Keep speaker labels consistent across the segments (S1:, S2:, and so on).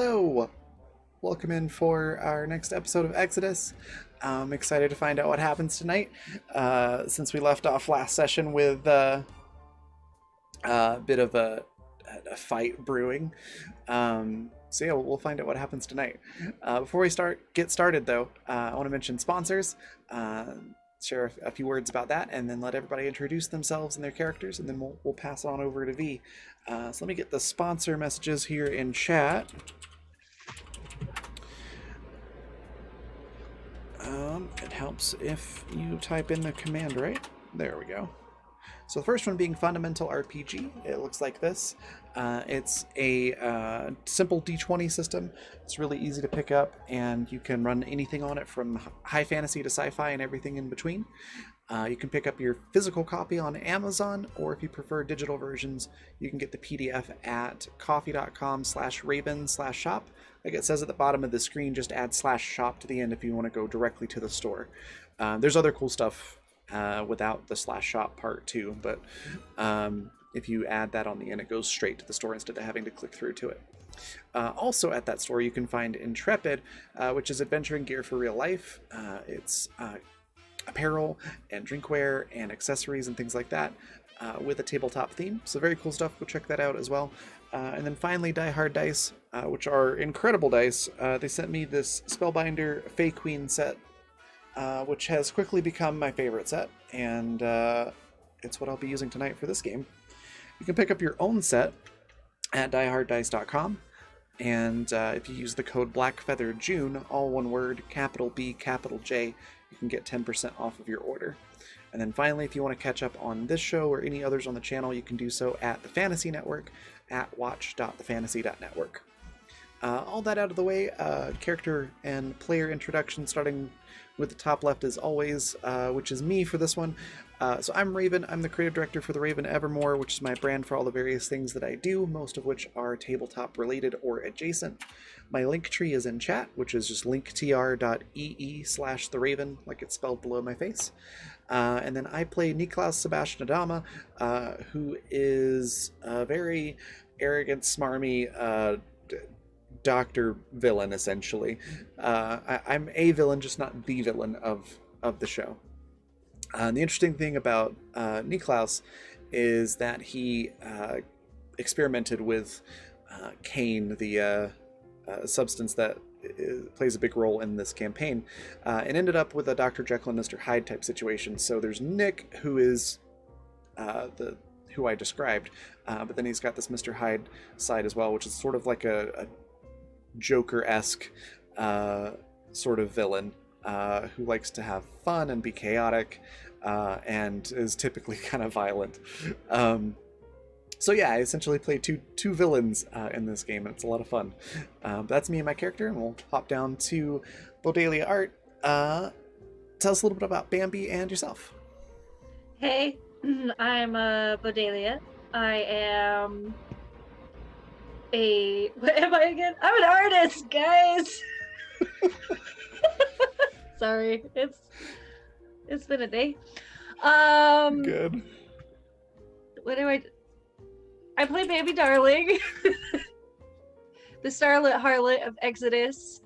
S1: Hello! Welcome in for our next episode of Exodus. I'm excited to find out what happens tonight. Since we left off last session with a bit of a fight brewing. So yeah, we'll find out what happens tonight. Before we get started though, I want to mention sponsors. Share a few words about that, and then let everybody introduce themselves and their characters, and then we'll pass on over to V. So let me get the sponsor messages here in chat. It helps if you type in the command right. There we go. So the first one being Fundamental RPG. It looks like this. It's a simple D20 system. It's really easy to pick up, and you can run anything on it from high fantasy to sci-fi and everything in between. You can pick up your physical copy on Amazon, or if you prefer digital versions, you can get the PDF at ko-fi.com/raven/shop. Like it says at the bottom of the screen, just add /shop to the end if you want to go directly to the store. There's other cool stuff without the /shop part too, but if you add that on the end, it goes straight to the store instead of having to click through to it. Also at that store, you can find Intrepid, which is adventuring gear for real life. It's apparel and drinkware and accessories and things like that with a tabletop theme. So very cool stuff. Go check that out as well. And then finally, Die Hard Dice, which are incredible dice. They sent me this Spellbinder Fey Queen set, which has quickly become my favorite set, and it's what I'll be using tonight for this game. You can pick up your own set at dieharddice.com, and if you use the code BlackFeatherJune, all one word, capital B, capital J, you can get 10% off of your order. And then finally, if you want to catch up on this show or any others on the channel, you can do so at the Fantasy Network at watch.thefantasy.network. All that out of the way, character and player introduction, starting with the top left as always, which is me for this one. So I'm Raven. I'm the creative director for the Raven Evermore, which is my brand for all the various things that I do, most of which are tabletop related or adjacent. My link tree is in chat, which is just linktr.ee/theraven, like it's spelled below my face. And then I play Niklaus Sebastian Adama, who is a very arrogant, smarmy doctor villain, essentially. I'm a villain, just not the villain of the show. The interesting thing about Niklaus is that he experimented with Kane, the substance that plays a big role in this campaign, and ended up with a Dr. Jekyll and Mr. Hyde type situation. So there's Nick, who is who I described, but then he's got this Mr. Hyde side as well, which is sort of like a Joker-esque sort of villain who likes to have fun and be chaotic and is typically kind of violent. So yeah, I essentially play two villains in this game, and it's a lot of fun. That's me and my character, and we'll hop down to Bodalia Art. Tell us a little bit about Bambi and yourself.
S2: Hey, I'm Bodalia. I am what am I again? I'm an artist, guys. Sorry, it's been a day.
S1: Good.
S2: What do I play Baby Darling, the starlit harlot of Exodus,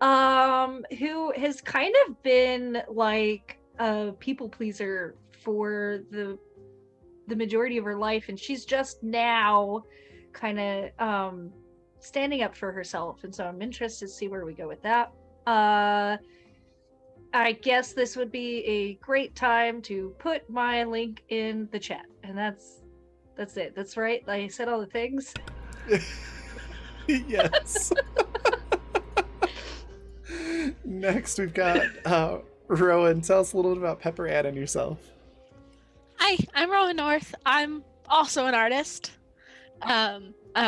S2: who has kind of been like a people pleaser for the majority of her life, and she's just now kind of standing up for herself, and so I'm interested to see where we go with that. I guess this would be a great time to put my link in the chat, and that's it. That's right. I said all the things.
S1: Yes. Next, we've got Rowan. Tell us a little bit about Pepper Ann and yourself.
S3: Hi, I'm Rowan North. I'm also an artist, a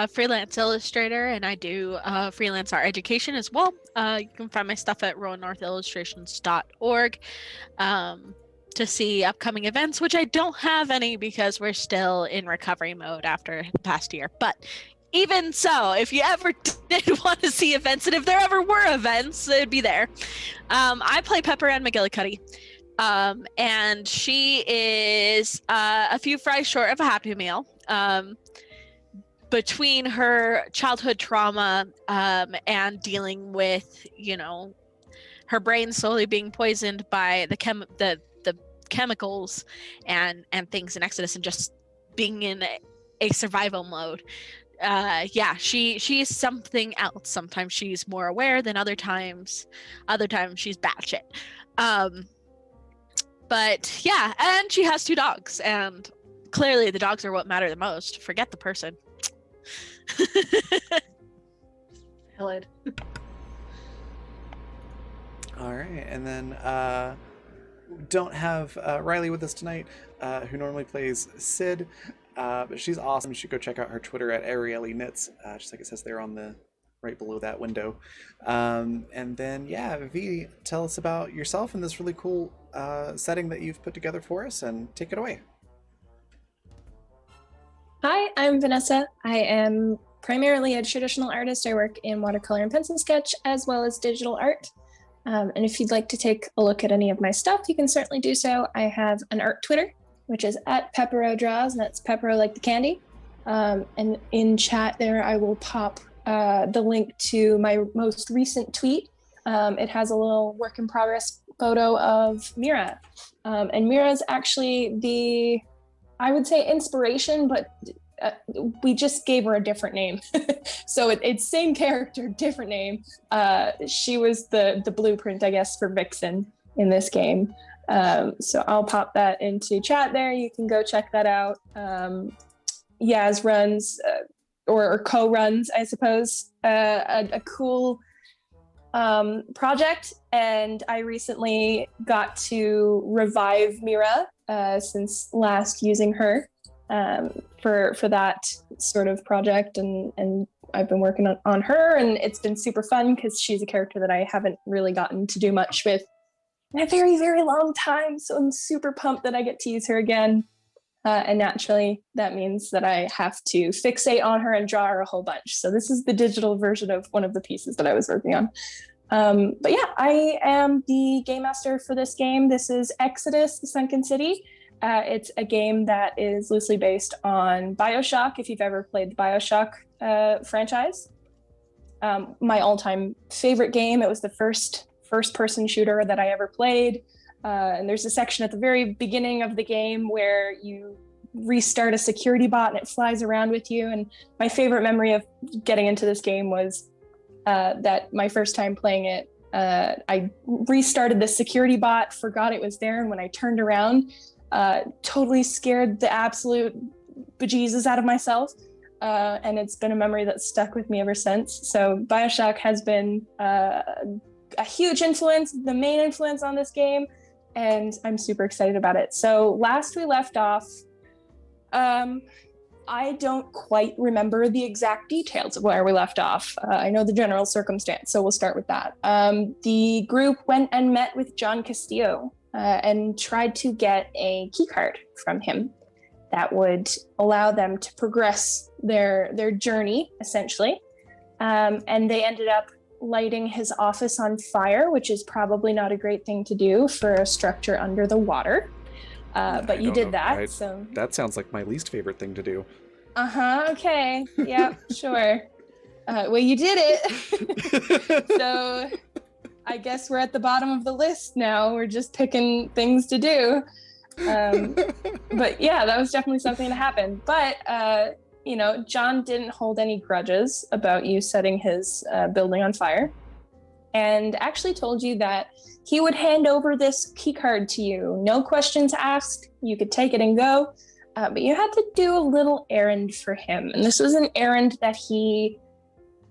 S3: freelance illustrator, and I do freelance art education as well. You can find my stuff at rowannorthillustrations.org. To see upcoming events, which I don't have any because we're still in recovery mode after the past year. But even so, if you ever did want to see events, and if there ever were events, it'd be there. I play Pepper Ann McGillicuddy, and she is a few fries short of a Happy Meal. between her childhood trauma and dealing with, her brain slowly being poisoned by the chemicals and things in Exodus, and just being in a survival mode. She's something else. Sometimes she's more aware than other times she's batshit. But yeah, and she has 2 dogs, and clearly the dogs are what matter the most. Forget the person.
S2: Valid.
S1: All right, and then don't have Riley with us tonight, who normally plays Sid, but she's awesome. You should go check out her Twitter at Arielle Knits, just like it says there on the right below that window. And then, V, tell us about yourself and this really cool setting that you've put together for us, and take it away.
S4: Hi, I'm Vanessa. I am primarily a traditional artist. I work in watercolor and pencil sketch, as well as digital art. And if you'd like to take a look at any of my stuff, you can certainly do so. I have an art Twitter, which is at Pepero Draws, and that's Pepero like the candy. And in chat there, I will pop the link to my most recent tweet. It has a little work in progress photo of Mira. And Mira is actually I would say inspiration, but we just gave her a different name. So it's same character, different name. She was the blueprint, I guess, for Vixen in this game. So I'll pop that into chat there. You can go check that out. Yaz runs, or co-runs, I suppose, a cool project. And I recently got to revive Mira since last using her for that sort of project, and I've been working on her, and it's been super fun because she's a character that I haven't really gotten to do much with in a very, very long time. So I'm super pumped that I get to use her again. And naturally, that means that I have to fixate on her and draw her a whole bunch. So this is the digital version of one of the pieces that I was working on. But yeah, I am the game master for this game. This is Exodus, the Sunken City. It's a game that is loosely based on BioShock, if you've ever played the BioShock franchise. My all-time favorite game. It was the first-person shooter that I ever played. And there's a section at the very beginning of the game where you restart a security bot and it flies around with you. And my favorite memory of getting into this game was that my first time playing it, I restarted the security bot, forgot it was there, and when I turned around, totally scared the absolute bejesus out of myself. And it's been a memory that's stuck with me ever since. So BioShock has been a huge influence, the main influence on this game, and I'm super excited about it. So last we left off, I don't quite remember the exact details of where we left off. I know the general circumstance, so we'll start with that. The group went and met with John Castillo and tried to get a keycard from him that would allow them to progress their journey, essentially. And they ended up lighting his office on fire, which is probably not a great thing to do for a structure under the water. But you did that, so...
S1: That sounds like my least favorite thing to do.
S4: Okay. Yeah, sure. Well, you did it. So I guess we're at the bottom of the list now. We're just picking things to do. But yeah, that was definitely something that happened. But, John didn't hold any grudges about you setting his building on fire, and actually told you that he would hand over this keycard to you. No questions asked. You could take it and go. But you had to do a little errand for him. And this was an errand that he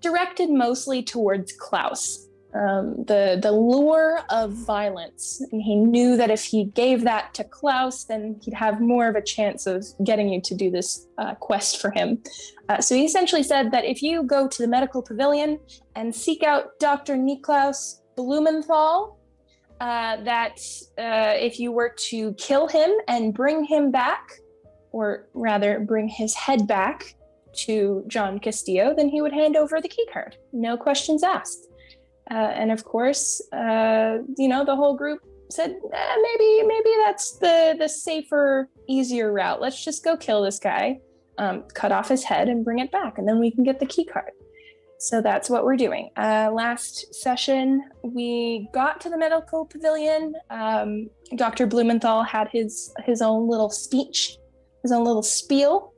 S4: directed mostly towards Klaus. The lure of violence. And he knew that if he gave that to Klaus, then he'd have more of a chance of getting you to do this quest for him. So he essentially said that if you go to the medical pavilion and seek out Dr. Niklaus Blumenthal, that if you were to kill him and bring him back, or rather bring his head back to John Castillo, then he would hand over the keycard. No questions asked. And of course, the whole group said, maybe that's the safer, easier route. Let's just go kill this guy. cut off his head and bring it back, and then we can get the key card. So that's what we're doing. Last session, we got to the medical pavilion. Dr. Blumenthal had his own little speech, his own little spiel,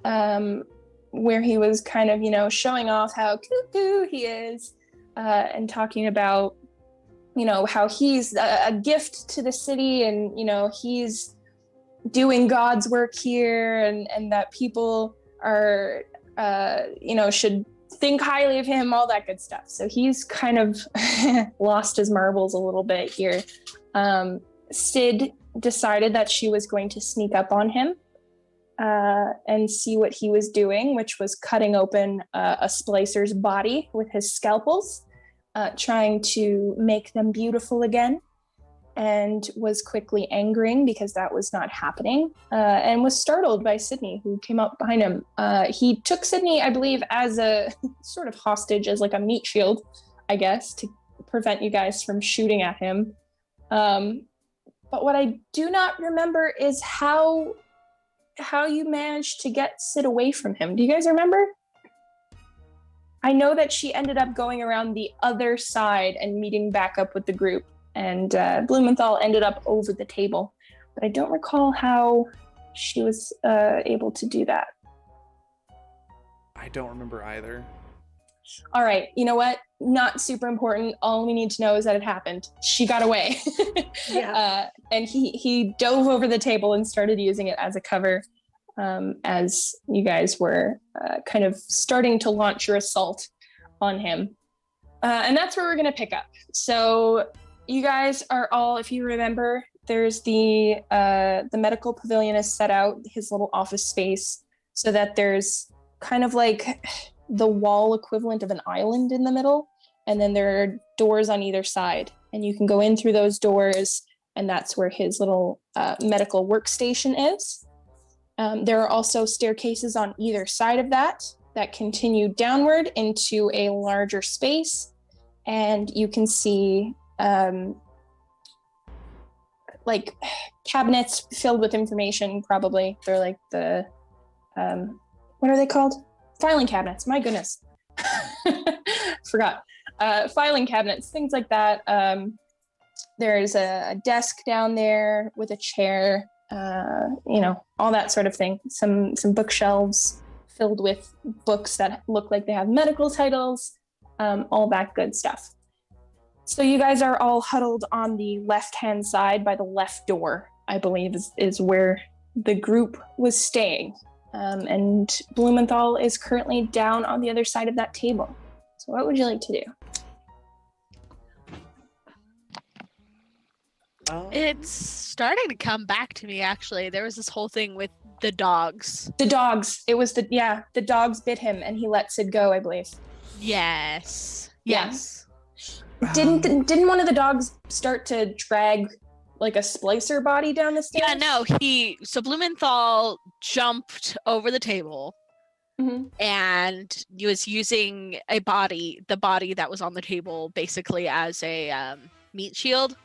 S4: where he was kind of, showing off how cuckoo he is, and talking about, how he's a gift to the city, and, he's doing God's work here, and that people are, should think highly of him, all that good stuff. So he's kind of lost his marbles a little bit here. Sid decided that she was going to sneak up on him and see what he was doing, which was cutting open a splicer's body with his scalpels, trying to make them beautiful again, and was quickly angering because that was not happening, and was startled by Sydney, who came up behind him. He took Sydney, I believe, as a sort of hostage, as like a meat shield, I guess, to prevent you guys from shooting at him. But what I do not remember is how you managed to get Sid away from him. Do you guys remember? I know that she ended up going around the other side and meeting back up with the group, and Blumenthal ended up over the table, but I don't recall how she was able to do that.
S1: I don't remember either.
S4: All right, you know what? Not super important. All we need to know is that it happened. She got away.
S2: Yeah.
S4: And he dove over the table and started using it as a cover, as you guys were kind of starting to launch your assault on him. And that's where we're going to pick up. So you guys are all, if you remember, there's the medical pavilion is set out, his little office space, so that there's kind of like the wall equivalent of an island in the middle, and then there are doors on either side, and you can go in through those doors, and that's where his little medical workstation is. There are also staircases on either side of that continue downward into a larger space, and you can see like cabinets filled with information. Probably they're like the what are they called? Filing cabinets. My goodness. Forgot. Filing cabinets, things like that. There's a desk down there with a chair, all that sort of thing. Some bookshelves filled with books that look like they have medical titles, all that good stuff. So you guys are all huddled on the left-hand side by the left door, I believe is where the group was staying. And Blumenthal is currently down on the other side of that table. So what would you like to do?
S3: It's starting to come back to me, actually. There was this whole thing with the dogs.
S4: The dogs. It was the dogs bit him and he let Sid go, I believe.
S3: Yes.
S4: Yeah.
S3: Yes.
S4: Didn't one of the dogs start to drag like a splicer body down the stairs?
S3: Yeah, no, so Blumenthal jumped over the table,
S4: Mm-hmm.
S3: and he was using the body that was on the table basically as a meat shield,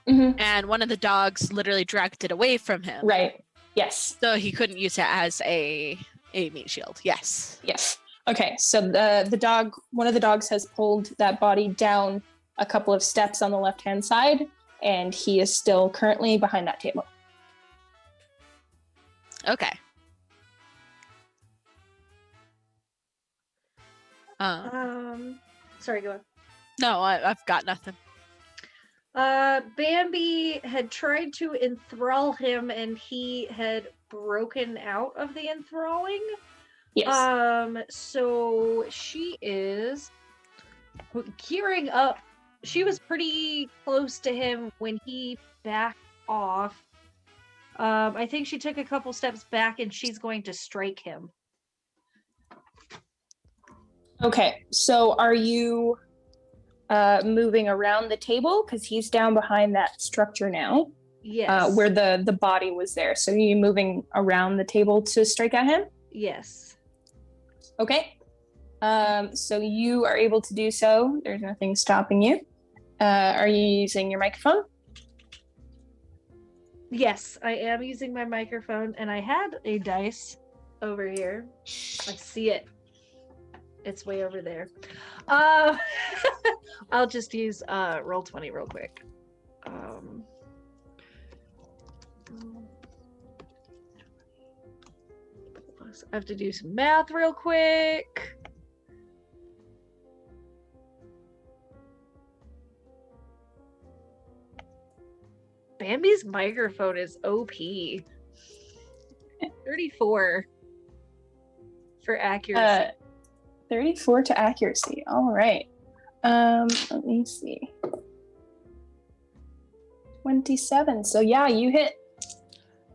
S4: Mm-hmm.
S3: and one of the dogs literally dragged it away from him.
S4: Right. Yes.
S3: So he couldn't use it as a meat shield. Yes.
S4: Yes. Okay. So one of the dogs has pulled that body down a couple of steps on the left-hand side, and he is still currently behind that table.
S3: Okay.
S2: Sorry, go on.
S3: No, I've got nothing.
S2: Bambi had tried to enthrall him, and he had broken out of the enthralling.
S4: Yes.
S2: So she is gearing up. She was pretty close to him when he backed off. I think she took a couple steps back, and she's going to strike him.
S4: Okay. So are you moving around the table? Because he's down behind that structure now.
S2: Yes.
S4: Where the body was there. So are you moving around the table to strike at him?
S2: Yes.
S4: Okay. So you are able to do so. There's nothing stopping you. Are you using your microphone?
S2: Yes, I am using my microphone, and I had a dice over here. I see it. It's way over there. I'll just use roll 20 real quick. I have to do some math real quick. Bambi's microphone is OP. 34 for accuracy.
S4: 34 to accuracy. All right. Let me see. 27. So yeah, you hit.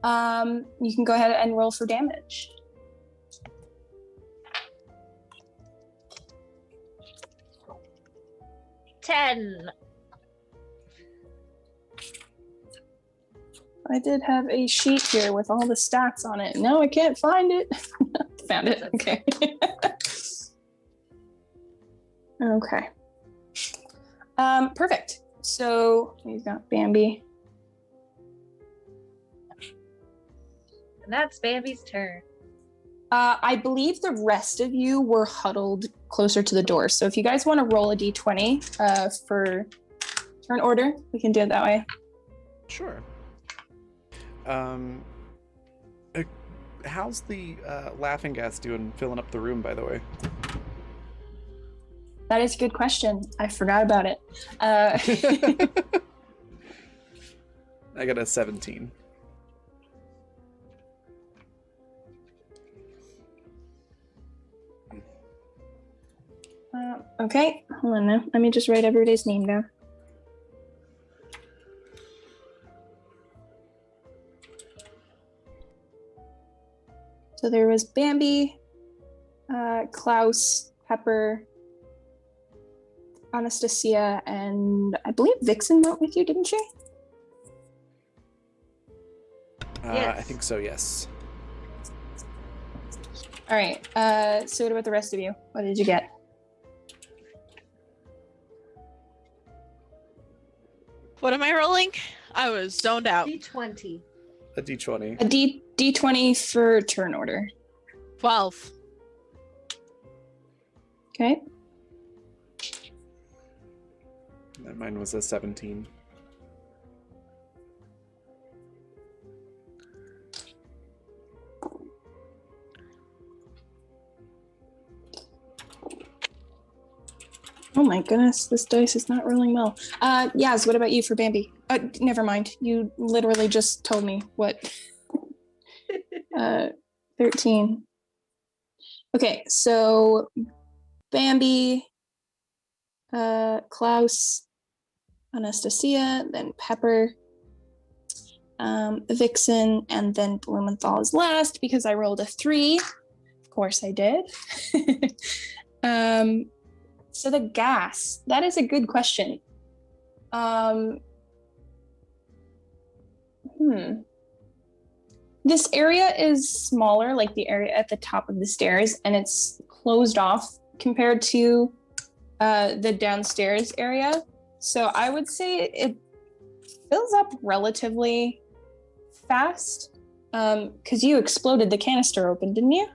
S4: You can go ahead and roll for damage.
S2: Ten.
S4: I did have a sheet here with all the stats on it. No, I can't find it. Found it. Okay. Okay. Perfect. So we've got Bambi.
S2: And that's Bambi's turn.
S4: I believe the rest of you were huddled closer to the door. So if you guys want to roll a d20 for turn order, we can do it that way.
S1: Sure. How's the laughing gas doing filling up the room, by the way?
S4: That is a good question. I forgot about it.
S1: I got a 17.
S4: Okay, hold on now. Let me just write everybody's name down. So there was Bambi, Klaus, Pepper, Anastasia, and I believe Vixen went with you, didn't she?
S2: Yes.
S1: I think so, yes.
S4: All right. So what about the rest of you? What did you get?
S3: What am I rolling? I was zoned out.
S2: D20.
S1: A d20.
S4: A D20 for turn order.
S3: 12.
S4: Okay.
S1: And mine was a 17.
S4: Oh my goodness, this dice is not rolling well. Yaz, what about you for Bambi? Never mind. You literally just told me what. 13. Okay, so Bambi, Klaus, Anastasia, then Pepper, Vixen, and then Blumenthal is last because I rolled a 3. Of course I did. So the gas, that is a good question. This area is smaller, like the area at the top of the stairs, and it's closed off compared to the downstairs area. So I would say it fills up relatively fast because you exploded the canister open, didn't you?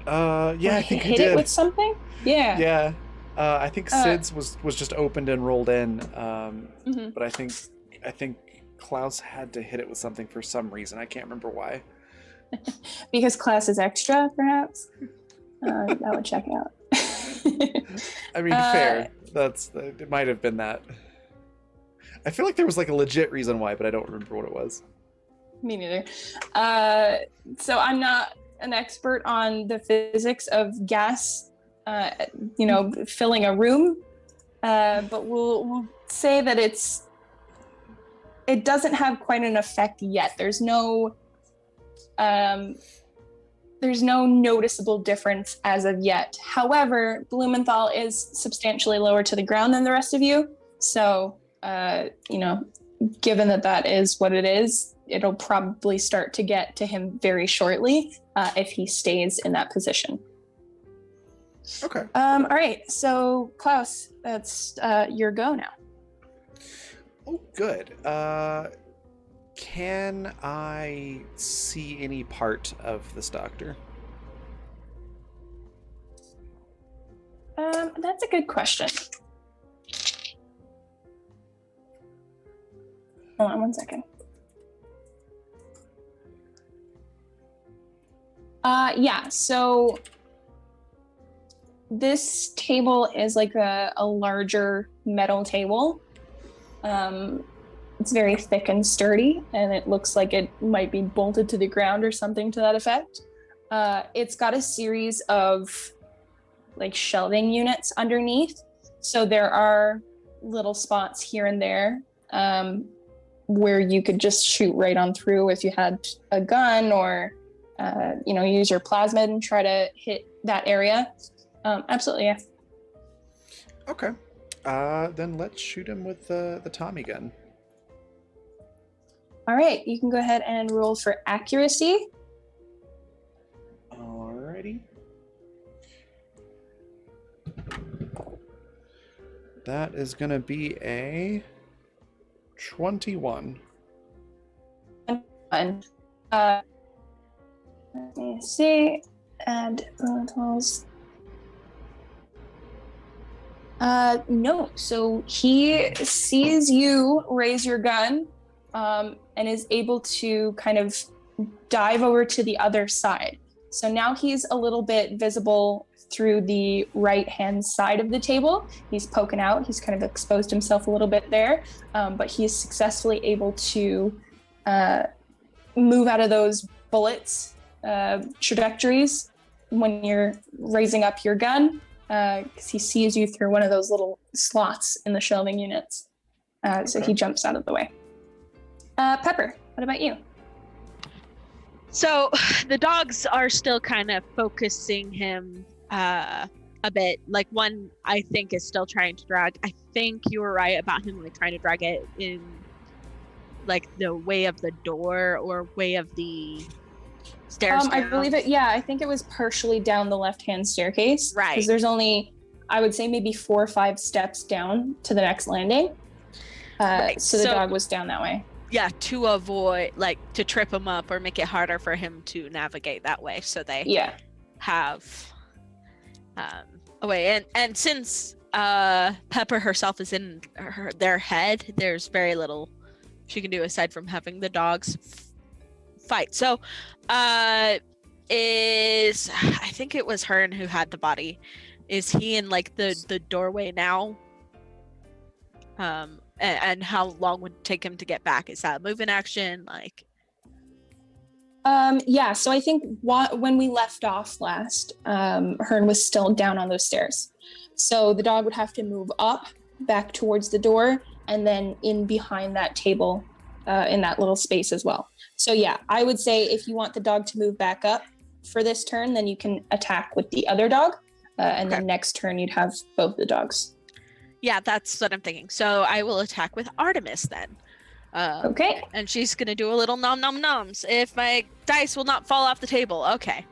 S1: Yeah, I think I
S4: hit
S1: did.
S4: it with something. Yeah.
S1: Yeah. I think Sid's was just opened and rolled in.
S4: Mhm.
S1: But I think Klaus had to hit it with something for some reason. I can't remember why.
S4: Because class is extra, perhaps. That would check out.
S1: I mean, fair. It might have been that. I feel like there was like a legit reason why, but I don't remember what it was.
S4: Me neither. So I'm not an expert on the physics of gas, filling a room. But we'll say that it doesn't have quite an effect yet. There's no noticeable difference as of yet. However, Blumenthal is substantially lower to the ground than the rest of you. So, given that is what it is, it'll probably start to get to him very shortly if he stays in that position.
S1: Okay.
S4: All right. So, Klaus, that's your go now.
S1: Oh, good. Can I see any part of this doctor?
S4: That's a good question. Hold on one second. Yeah, so this table is like a larger metal table. It's very thick and sturdy, and it looks like it might be bolted to the ground or something to that effect. It's got a series of like shelving units underneath. So there are little spots here and there where you could just shoot right on through if you had a gun or use your plasmid and try to hit that area. Absolutely, yeah.
S1: Okay. Then let's shoot him with the Tommy gun.
S4: All right, you can go ahead and roll for accuracy.
S1: Alrighty. That is going to be a 21.
S4: Let me see. Add elementals. No. So he sees you raise your gun, and is able to kind of dive over to the other side. So now he's a little bit visible through the right-hand side of the table. He's poking out. He's kind of exposed himself a little bit there, but he is successfully able to move out of those bullets trajectories when you're raising up your gun, because he sees you through one of those little slots in the shelving units. So he jumps out of the way. Pepper, what about you?
S3: So the dogs are still kind of focusing him a bit. Like one, I think, is still trying to drag. I think you were right about him like trying to drag it in like the way of the door or way of the stairs.
S4: I believe it. Yeah, I think it was partially down the left-hand staircase.
S3: Right.
S4: Because there's only, I would say, maybe 4 or 5 steps down to the next landing.
S3: Right.
S4: So the dog was down that way.
S3: Yeah, to avoid, like, to trip him up or make it harder for him to navigate that way. So they have a way. And since Pepper herself is in their head, there's very little she can do aside from having the dogs fight. So I think it was Hearn who had the body. Is he in like the doorway now? And how long would it take him to get back? Is that a move in action? Like,
S4: yeah. So I think when we left off last, Hearn was still down on those stairs. So the dog would have to move up back towards the door and then in behind that table, in that little space as well. So yeah, I would say if you want the dog to move back up for this turn, then you can attack with the other dog. And then next turn you'd have both the dogs.
S3: Yeah, that's what I'm thinking. So I will attack with Artemis then.
S4: Okay.
S3: And she's going to do a little nom nom noms. If my dice will not fall off the table. Okay.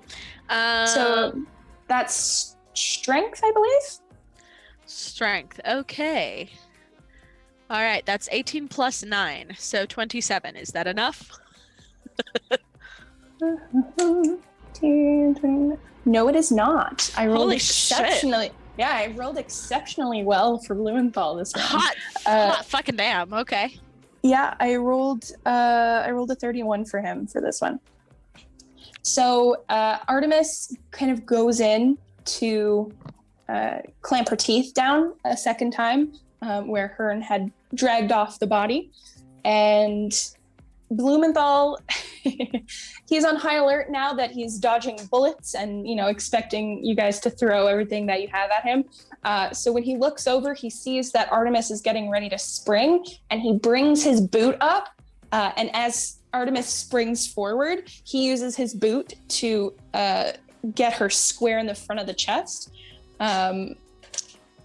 S4: So that's strength, I believe.
S3: Strength. Okay. All right. That's 18 plus 9. So 27. Is that enough?
S4: No, it is not. I rolled
S3: Holy
S4: exceptionally.
S3: shit.
S4: Yeah, I rolled exceptionally well for Blumenthal this round.
S3: Hot fucking damn. Okay.
S4: Yeah, I rolled a 31 for him for this one. So Artemis kind of goes in to clamp her teeth down a second time, where Hearn had dragged off the body, and Blumenthal, he's on high alert now that he's dodging bullets and, expecting you guys to throw everything that you have at him. So when he looks over, he sees that Artemis is getting ready to spring, and he brings his boot up. And as Artemis springs forward, he uses his boot to get her square in the front of the chest, and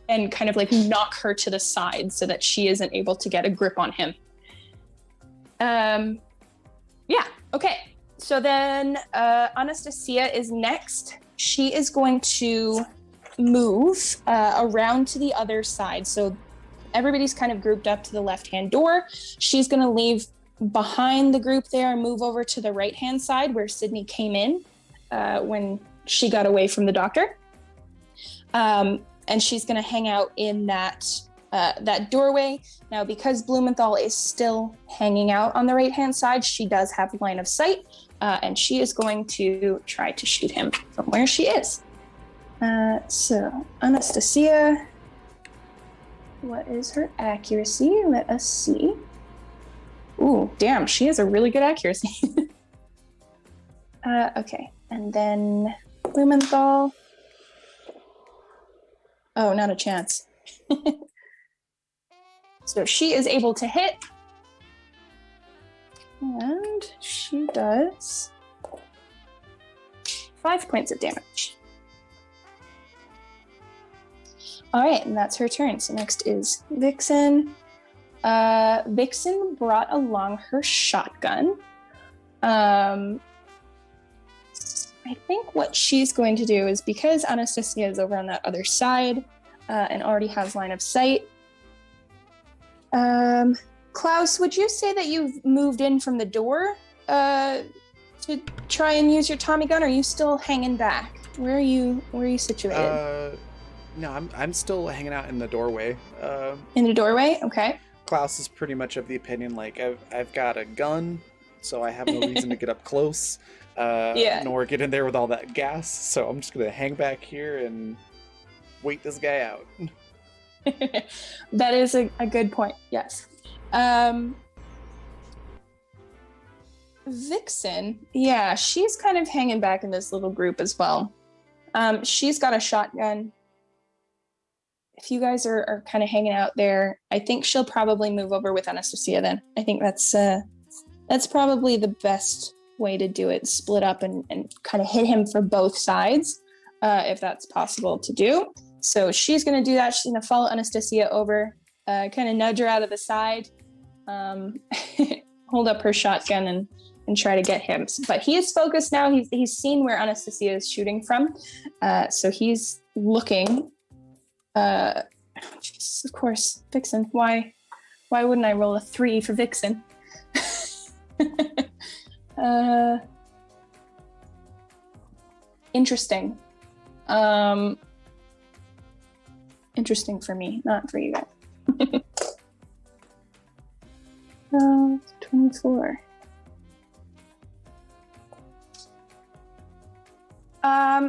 S4: kind of like knock her to the side so that she isn't able to get a grip on him. Yeah, okay. So then Anastasia is next. She is going to move around to the other side. So everybody's kind of grouped up to the left-hand door. She's going to leave behind the group there and move over to the right-hand side where Sydney came in when she got away from the doctor. And she's going to hang out in that doorway. Now, because Blumenthal is still hanging out on the right-hand side, she does have line of sight, and she is going to try to shoot him from where she is. So, Anastasia, what is her accuracy? Let us see. Ooh, damn, she has a really good accuracy. Okay, and then Blumenthal. Oh, not a chance. So she is able to hit. And she does 5 points of damage. All right, and that's her turn. So next is Vixen. Vixen brought along her shotgun. I think what she's going to do is, because Anastasia is over on that other side and already has line of sight. Klaus, would you say that you've moved in from the door to try and use your Tommy gun? Or are you still hanging back? Where are you situated?
S1: No, I'm still hanging out in the doorway.
S4: In the doorway? Okay.
S1: Klaus is pretty much of the opinion, like, I've got a gun, so I have no reason to get up close, nor get in there with all that gas, so I'm just going to hang back here and wait this guy out.
S4: That is a good point, yes. Vixen, yeah, she's kind of hanging back in this little group as well. She's got a shotgun. If you guys are kind of hanging out there, I think she'll probably move over with Anastasia then. I think that's probably the best way to do it. Split up and kind of hit him for both sides, if that's possible to do. So she's going to do that. She's going to follow Anastasia over, kind of nudge her out of the side, hold up her shotgun and try to get him. But he is focused now. He's seen where Anastasia is shooting from. So he's looking. Jesus, of course, Vixen. Why wouldn't I roll a 3 for Vixen? Interesting. Interesting for me, not for you guys. 24.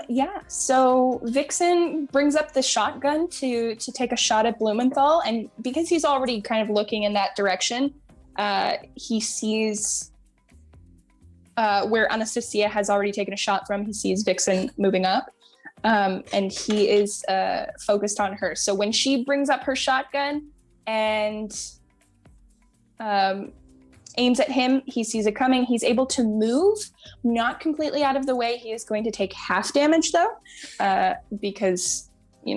S4: Yeah, so Vixen brings up the shotgun to take a shot at Blumenthal, and because he's already kind of looking in that direction, he sees where Anastasia has already taken a shot from. He sees Vixen moving up, and he is focused on her. So when she brings up her shotgun and aims at him, he sees it coming. He's able to move, not completely out of the way. He is going to take half damage though, because he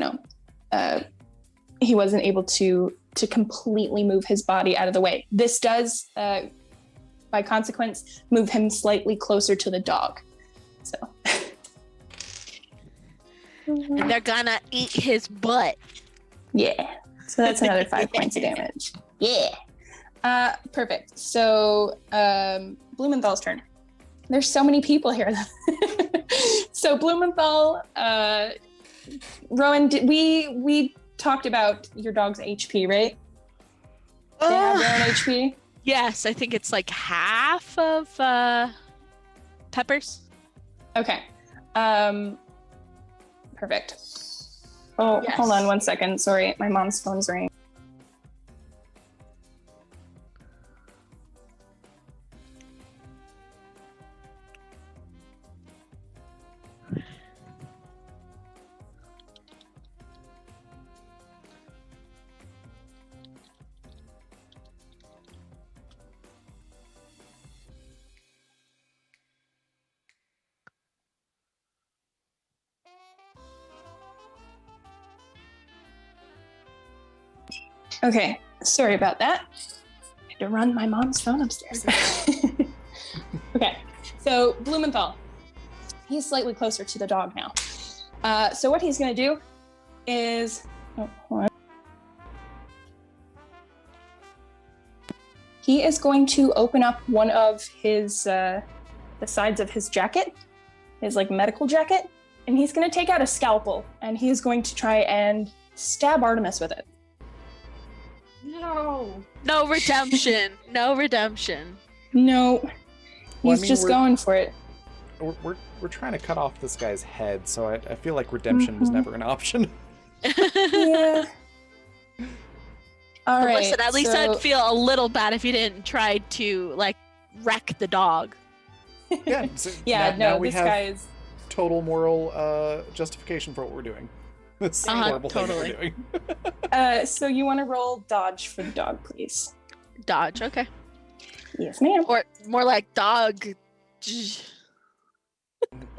S4: wasn't able to completely move his body out of the way. This does, by consequence, move him slightly closer to the dog. So.
S3: And they're gonna eat his butt.
S4: Yeah. So that's another 5 points of damage. Yeah. Perfect. So Blumenthal's turn. There's so many people here. So Blumenthal, Rowan, we talked about your dog's HP, right? They have their own HP?
S3: Yes, I think it's like half of Pepper's.
S4: Okay. Perfect. Oh,
S3: Yes.
S4: Hold on 1 second. Sorry, my mom's phone's ringing. Okay, sorry about that. I had to run my mom's phone upstairs. Okay, so Blumenthal, he's slightly closer to the dog now. So what he's gonna do is, he is going to open up one of his the sides of his jacket, his like medical jacket, and he's going to take out a scalpel and he's going to try and stab Artemis with it.
S2: No.
S3: No redemption. No redemption.
S4: No,
S1: Well, I
S4: he's
S1: mean,
S4: just
S1: we're-
S4: going for it.
S1: We're trying to cut off this guy's head, so I feel like redemption was
S4: Mhm.
S1: never an option.
S4: Yeah. All right.
S3: Listen, at least
S4: so-
S3: I'd feel a little bad if you didn't try to like wreck the dog.
S1: Yeah. So
S4: Yeah,
S1: now
S4: no,
S1: we
S4: this
S1: have
S4: guy is.
S1: total moral justification for what we're doing. This horrible thing
S3: totally.
S1: that we're doing.
S4: So you want to roll dodge for the dog, please?
S3: Dodge, okay.
S4: Yes, ma'am.
S3: Or more like dog.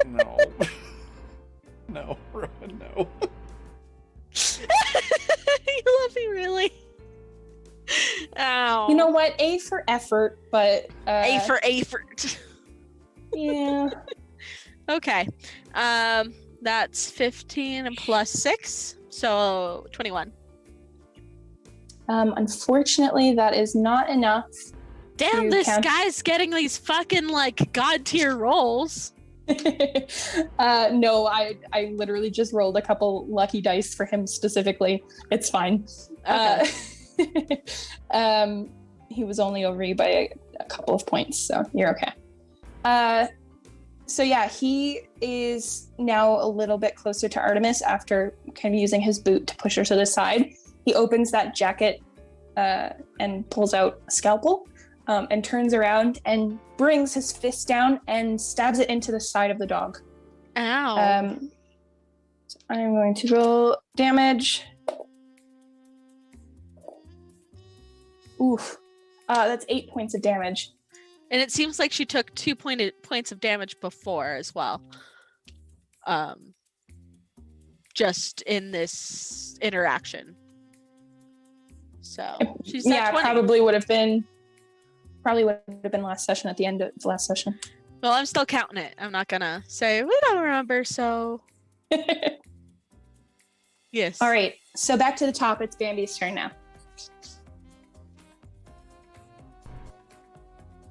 S1: No. No, Rowan, no.
S3: You love me, really? Ow.
S4: You know what? A for effort, but
S3: A for effort.
S4: yeah.
S3: Okay. That's 15 and plus 6, so 21.
S4: Unfortunately, that is not enough.
S3: Damn,
S4: You
S3: this
S4: count-
S3: guy's getting these fucking like god tier rolls.
S4: No, I literally just rolled a couple lucky dice for him specifically. It's fine.
S3: Okay.
S4: He was only over you by a couple of points, so you're okay. So yeah, he is now a little bit closer to Artemis after kind of using his boot to push her to the side. He opens that jacket and pulls out a scalpel and turns around and brings his fist down and stabs it into the side of the dog.
S3: Ow.
S4: So I'm going to roll damage. Oof. That's 8 points of damage.
S3: And it seems like she took 2 points of damage before as well. Just in this interaction. So she's at 20.
S4: probably would have been last session at the end of the last session.
S3: Well, I'm still counting it. I'm not gonna say we don't remember. So yes.
S4: All right, so back to the top. It's Bambi's turn now.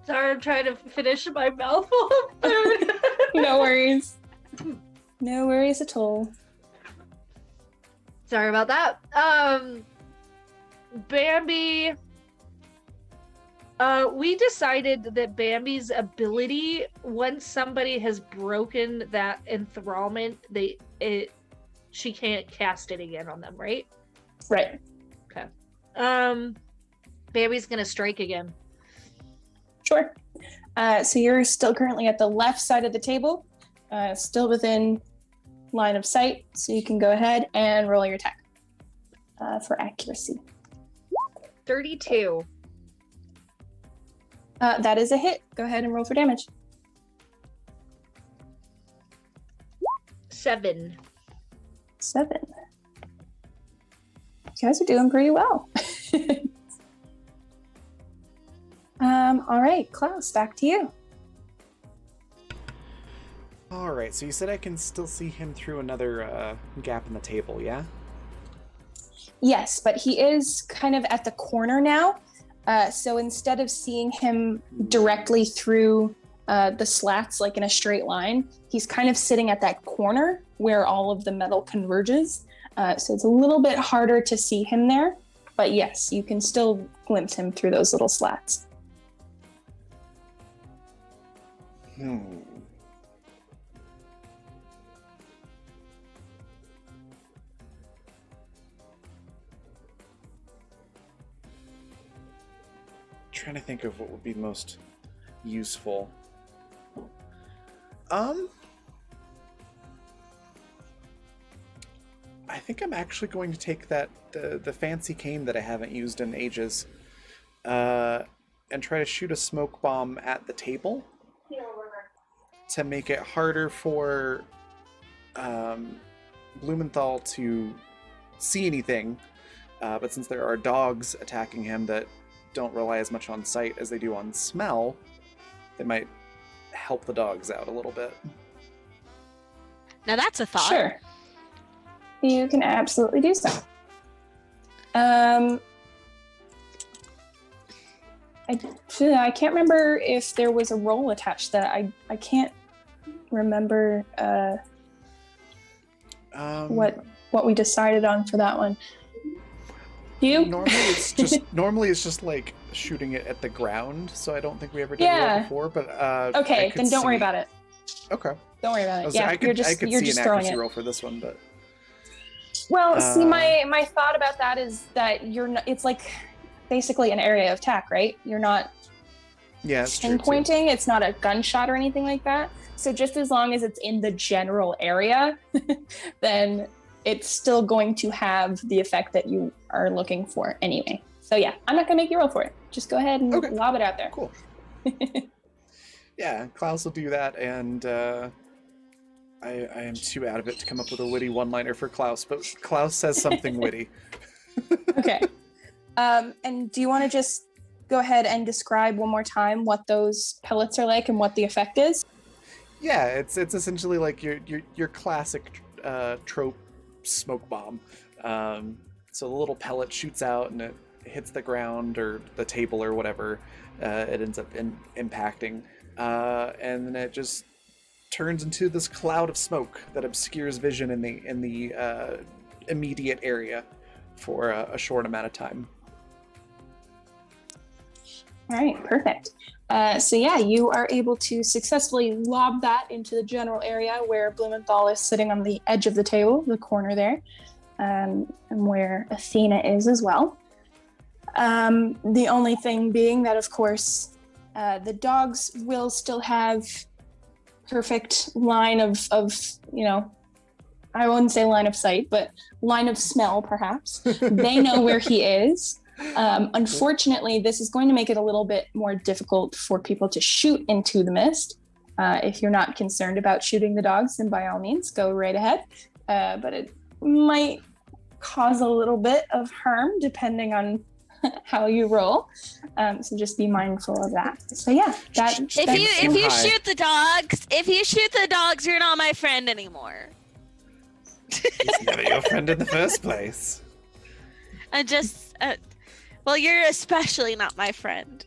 S2: Sorry, I'm trying to finish my mouthful of food.
S4: No worries. No worries at all.
S2: Sorry about that. Bambi. We decided that Bambi's ability, once somebody has broken that enthrallment, she can't cast it again on them, right?
S4: Right.
S2: Bambi's gonna strike again.
S4: Sure. So you're still currently at the left side of the table, still within line of sight. So you can go ahead and roll your attack for accuracy.
S2: 32.
S4: That is a hit. Go ahead and roll for damage.
S2: 7.
S4: 7. You guys are doing pretty well. All right, Klaus, back to you.
S1: All right, so you said I can still see him through another gap in the table, yeah?
S4: Yes, but he is kind of at the corner now. So instead of seeing him directly through the slats like in a straight line, he's kind of sitting at that corner where all of the metal converges. So it's a little bit harder to see him there. But yes, you can still glimpse him through those little slats.
S1: Trying to think of what would be most useful. I think I'm actually going to take the fancy cane that I haven't used in ages, and try to shoot a smoke bomb at the table to make it harder for Blumenthal to see anything. But since there are dogs attacking him that don't rely as much on sight as they do on smell, they might help the dogs out a little bit.
S3: Now that's a thought.
S4: Sure. You can absolutely do so. I can't remember if there was a roll attached to that. I can't remember what we decided on for that one. You?
S1: Normally it's just like shooting it at the ground, so I don't think we ever did that before. But
S4: okay, then don't worry about it.
S1: Okay.
S4: Don't worry about it.
S1: Yeah,
S4: I could see
S1: an
S4: throwing
S1: accuracy
S4: it.
S1: roll for this one, but
S4: Well, see, my thought about that is that you're not. It's like basically an area of attack, right? You're not pinpointing. It's not a gunshot or anything like that. So just as long as it's in the general area, then it's still going to have the effect that you are looking for anyway. So yeah, I'm not gonna make you roll for it. Just go ahead and lob it out there.
S1: Cool. Yeah, Klaus will do that, and I am too out of it to come up with a witty one-liner for Klaus, but Klaus says something witty.
S4: Okay. And do you want to just go ahead and describe one more time what those pellets are like and what the effect is?
S1: Yeah, it's essentially like your classic trope smoke bomb. So the little pellet shoots out and it hits the ground or the table or whatever it ends up impacting, and then it just turns into this cloud of smoke that obscures vision in the immediate area for a short amount of time.
S4: All right, perfect. So yeah, you are able to successfully lob that into the general area where Blumenthal is sitting on the edge of the table, the corner there, and where Athena is as well. The only thing being that, of course, the dogs will still have perfect line of I wouldn't say line of sight, but line of smell, perhaps. They know where he is. Unfortunately, this is going to make it a little bit more difficult for people to shoot into the mist. If you're not concerned about shooting the dogs, then by all means, go right ahead. But it might cause a little bit of harm depending on how you roll. So just be mindful of that. So yeah,
S3: if you shoot the dogs, you're not my friend anymore.
S1: He's never your friend in the first place.
S3: And just well, you're especially not my friend.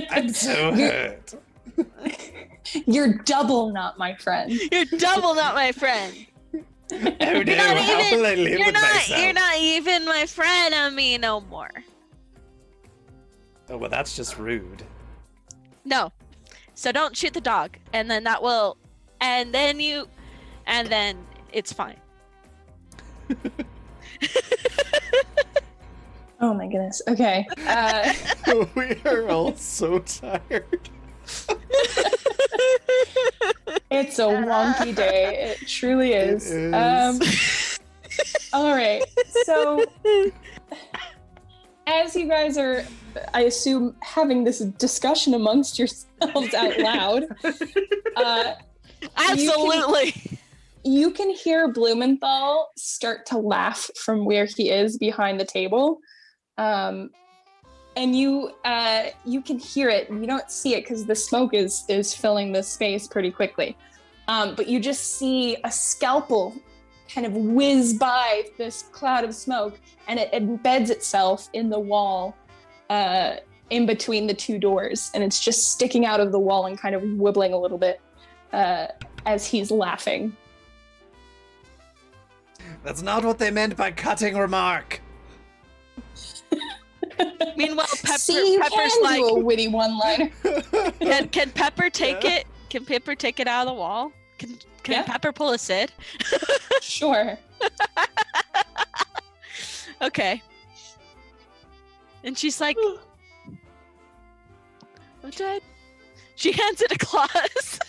S1: I'm so hurt.
S4: You're double not my friend.
S3: You're double not my friend.
S1: Oh no, how will I live with myself?
S3: You're not even my friend of me no more.
S1: Oh, well, that's just rude.
S3: No. So don't shoot the dog. And then it's fine.
S4: Oh my goodness. Okay.
S1: We are all so tired.
S4: It's a wonky day. It truly is.
S1: It is.
S4: All right. So, as you guys are, I assume, having this discussion amongst yourselves out loud,
S3: absolutely.
S4: You can hear Blumenthal start to laugh from where he is behind the table. And you can hear it. You don't see it because the smoke is filling the space pretty quickly. But you just see a scalpel kind of whiz by this cloud of smoke, and it embeds itself in the wall in between the two doors, and it's just sticking out of the wall and kind of wibbling a little bit as he's laughing.
S1: That's not what they meant by cutting remark.
S3: Meanwhile, Pepper's
S4: can do a witty one-liner.
S3: Can Pepper take it? Can Pepper take it out of the wall? Can Pepper pull a Sid?
S4: Sure.
S3: Okay. And she's like, I'm dead. She hands it to Klaus.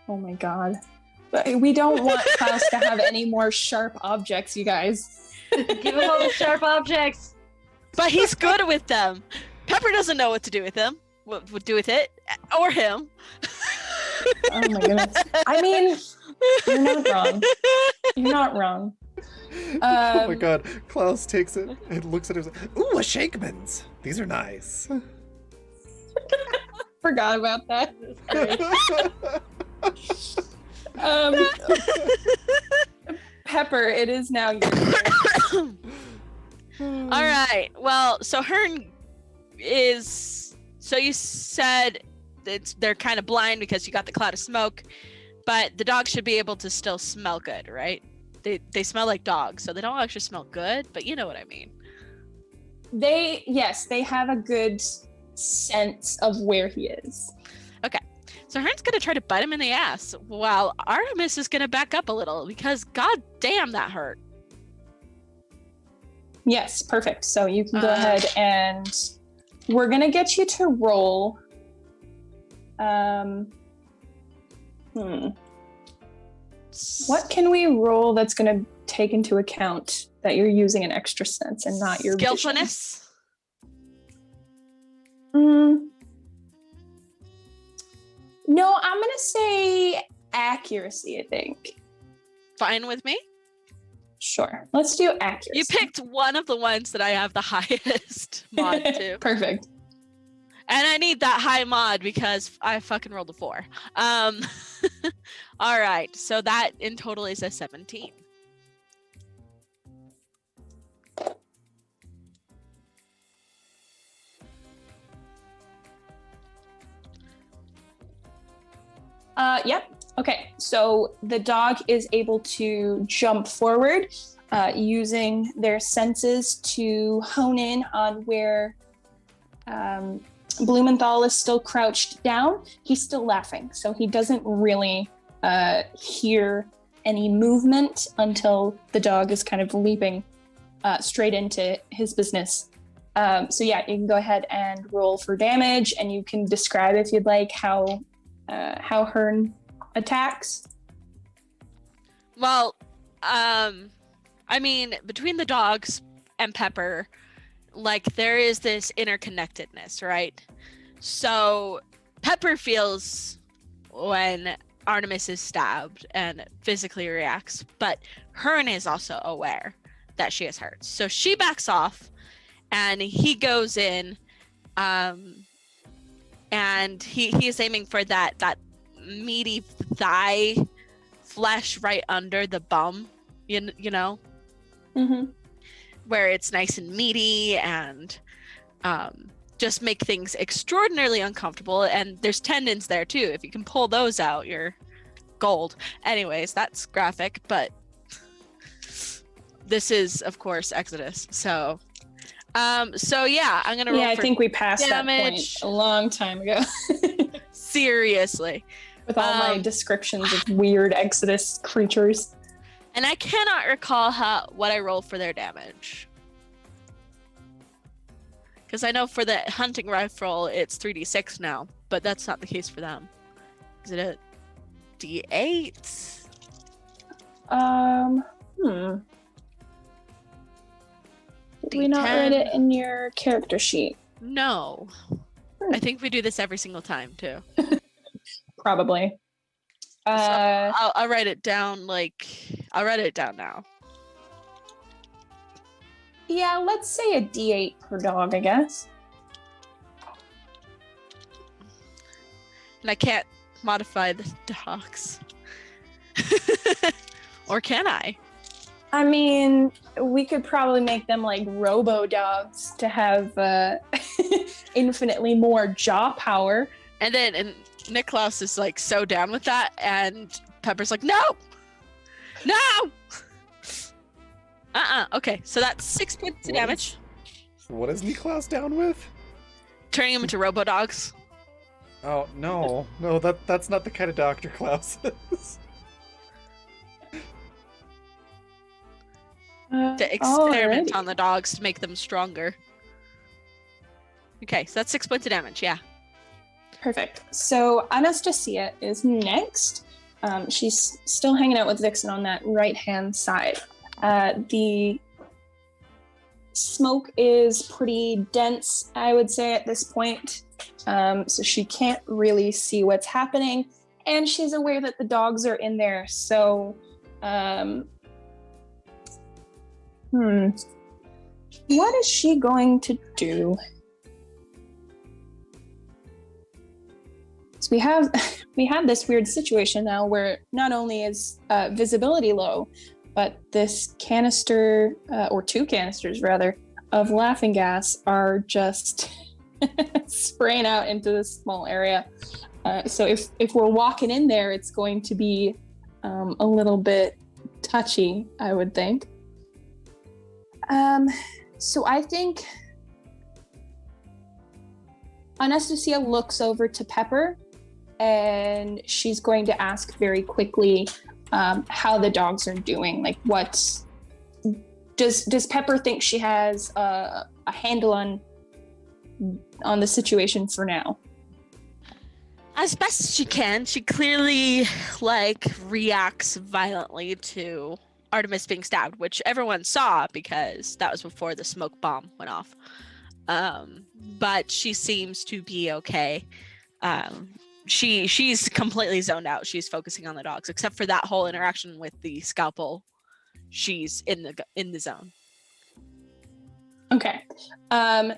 S4: Oh my god. But we don't want Klaus to have any more sharp objects, you guys.
S2: Give him all the sharp objects.
S3: But he's good with them. Pepper doesn't know what to do with them. What do with it, or him.
S4: Oh my goodness. I mean, you're not wrong. You're not wrong.
S1: Oh my god. Klaus takes it and looks at it and says, ooh, a Shankman's. These are nice.
S4: Forgot about that. Pepper, it is now your turn.
S3: All right. Well, so Hearn is. So you said they're kind of blind because you got the cloud of smoke, but the dogs should be able to still smell good, right? They smell like dogs, so they don't actually smell good, but you know what I mean.
S4: They have a good sense of where he is.
S3: So Hearn's gonna try to bite him in the ass, while Artemis is gonna back up a little because god damn that hurt.
S4: Yes, perfect. So you can go ahead and we're gonna get you to roll. What can we roll that's gonna take into account that you're using an extra sense and not your vision?
S3: Skillfulness?
S4: No, I'm gonna say accuracy, I think.
S3: Fine with me.
S4: Sure. Let's do accuracy.
S3: You picked one of the ones that I have the highest mod to.
S4: Perfect.
S3: And I need that high mod because I fucking rolled a 4. All right, so that in total is a 17.
S4: Yep. Okay, so the dog is able to jump forward using their senses to hone in on where Blumenthal is still crouched down. He's still laughing, so he doesn't really hear any movement until the dog is kind of leaping straight into his business. So yeah, you can go ahead and roll for damage, and you can describe, if you'd like, how Hearn attacks.
S3: Well, I mean, between the dogs and Pepper, like, there is this interconnectedness, right? So Pepper feels when Artemis is stabbed and physically reacts, but Hearn is also aware that she is hurt. So she backs off and he goes in, and he is aiming for that meaty thigh flesh right under the bum, you know?
S4: Mm-hmm.
S3: Where it's nice and meaty and just make things extraordinarily uncomfortable. And there's tendons there too. If you can pull those out, you're gold. Anyways, that's graphic, but this is, of course, Exodus. So yeah, I'm gonna roll.
S4: Yeah, I
S3: for
S4: think we passed that point
S3: damage.
S4: a long time ago.
S3: Seriously.
S4: With all my descriptions of weird Exodus creatures.
S3: And I cannot recall what I rolled for their damage. Because I know for the hunting rifle, it's 3d6 now, but that's not the case for them. Is it a d8?
S4: Did we not write it in your character sheet?
S3: No. I think we do this every single time, too.
S4: Probably.
S3: So I'll write it down, I'll write it down now.
S4: Yeah, let's say a d8 per dog, I guess.
S3: And I can't modify the dogs. Or can I?
S4: I mean, we could probably make them like robo dogs to have infinitely more jaw power.
S3: And Niklaus is like so down with that, and Pepper's like, no! Okay, so that's 6 points of damage.
S1: What is Niklaus down with?
S3: Turning him into robo dogs.
S1: Oh no, that's not the kind of Dr. Klaus is.
S3: To experiment on the dogs to make them stronger. Okay, so that's 6 points of damage, yeah.
S4: Perfect. So Anastasia is next. She's still hanging out with Vixen on that right-hand side. The smoke is pretty dense, I would say, at this point. So she can't really see what's happening. And she's aware that the dogs are in there. So, what is she going to do? So we have this weird situation now where not only is visibility low, but this canister, or two canisters rather, of laughing gas are just spraying out into this small area. So if we're walking in there, it's going to be a little bit touchy, I would think. So I think Anastasia looks over to Pepper, and she's going to ask very quickly how the dogs are doing. Like, does Pepper think she has a handle on the situation for now?
S3: As best as she can. She clearly reacts violently to Artemis being stabbed, which everyone saw because that was before the smoke bomb went off. But she seems to be okay. She's completely zoned out. She's focusing on the dogs, except for that whole interaction with the scalpel. She's in the zone.
S4: Okay.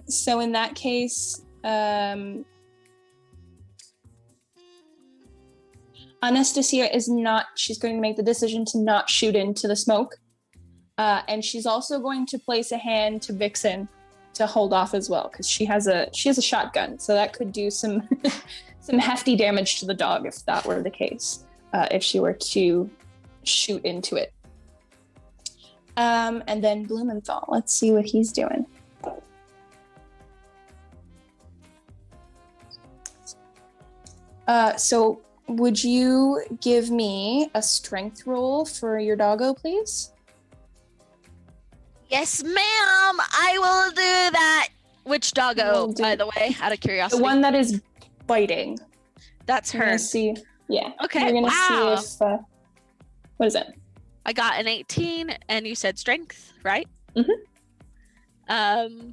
S4: So in that case, Anastasia she's going to make the decision to not shoot into the smoke. And she's also going to place a hand to Vixen to hold off as well, because she has a shotgun. So that could do some some hefty damage to the dog if that were the case, if she were to shoot into it. And then Blumenthal, let's see what he's doing. So would you give me a strength roll for your doggo, please?
S3: Yes, ma'am. I will do that. Which doggo, by the way, out of curiosity?
S4: The one that is biting.
S3: That's
S4: We're gonna
S3: her.
S4: see. Yeah.
S3: Okay.
S4: We're gonna
S3: Wow.
S4: see if. What is it?
S3: I got an 18, and you said strength, right?
S4: Mm-hmm.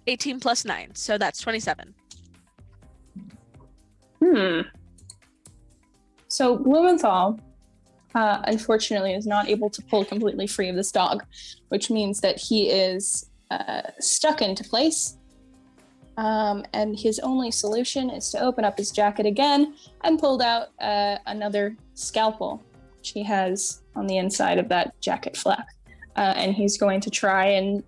S3: 18 plus 9, so that's 27.
S4: So Blumenthal, unfortunately, is not able to pull completely free of this dog, which means that he is stuck into place. And his only solution is to open up his jacket again and pulled out another scalpel, which he has on the inside of that jacket flap. And he's going to try and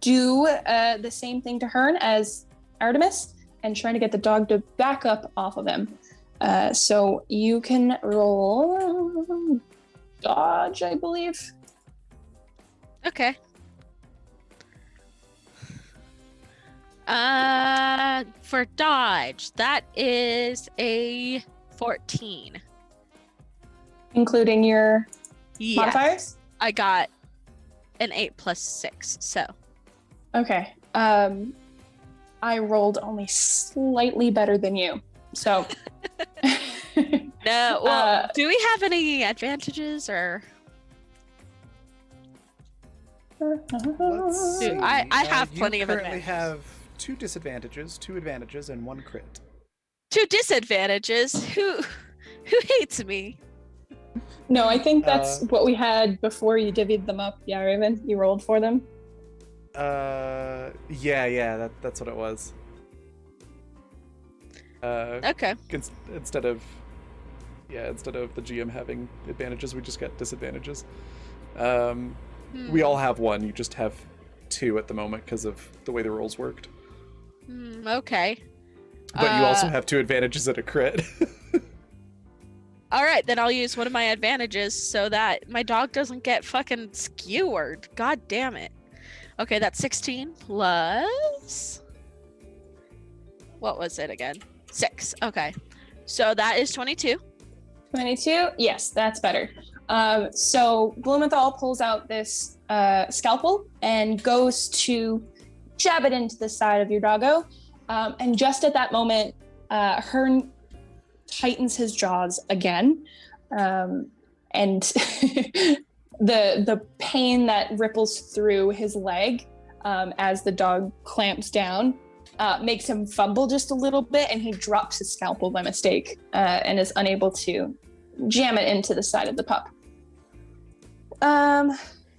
S4: do the same thing to Hearn as Artemis, and trying to get the dog to back up off of him. So you can roll dodge, I believe.
S3: Okay. For dodge, that is a 14.
S4: Including your
S3: Yes.
S4: modifiers?
S3: I got an 8 plus 6, so.
S4: Okay. I rolled only slightly better than you. So
S3: No, well, do we have any advantages or?
S1: Let's see.
S3: I have plenty
S1: you
S3: of
S1: currently
S3: advantages.
S1: have 2 disadvantages, 2 advantages, and 1 crit.
S3: 2 disadvantages? Who hates me?
S4: No, I think that's what we had before you divvied them up. Yeah, Raven, you rolled for them.
S1: Yeah, that's what it was.
S3: Okay.
S1: Instead of the GM having advantages, we just got disadvantages. We all have 1. You just have 2 at the moment because of the way the rolls worked.
S3: Okay.
S1: But you also have 2 advantages at a crit.
S3: All right, then I'll use one of my advantages so that my dog doesn't get fucking skewered. God damn it. Okay, that's 16 plus... What was it again? 6. Okay. So that is 22.
S4: 22? Yes, that's better. So Blumenthal pulls out this scalpel and goes to jab it into the side of your doggo. And just at that moment, Hearn tightens his jaws again. And the pain that ripples through his leg as the dog clamps down makes him fumble just a little bit, and he drops his scalpel by mistake and is unable to jam it into the side of the pup.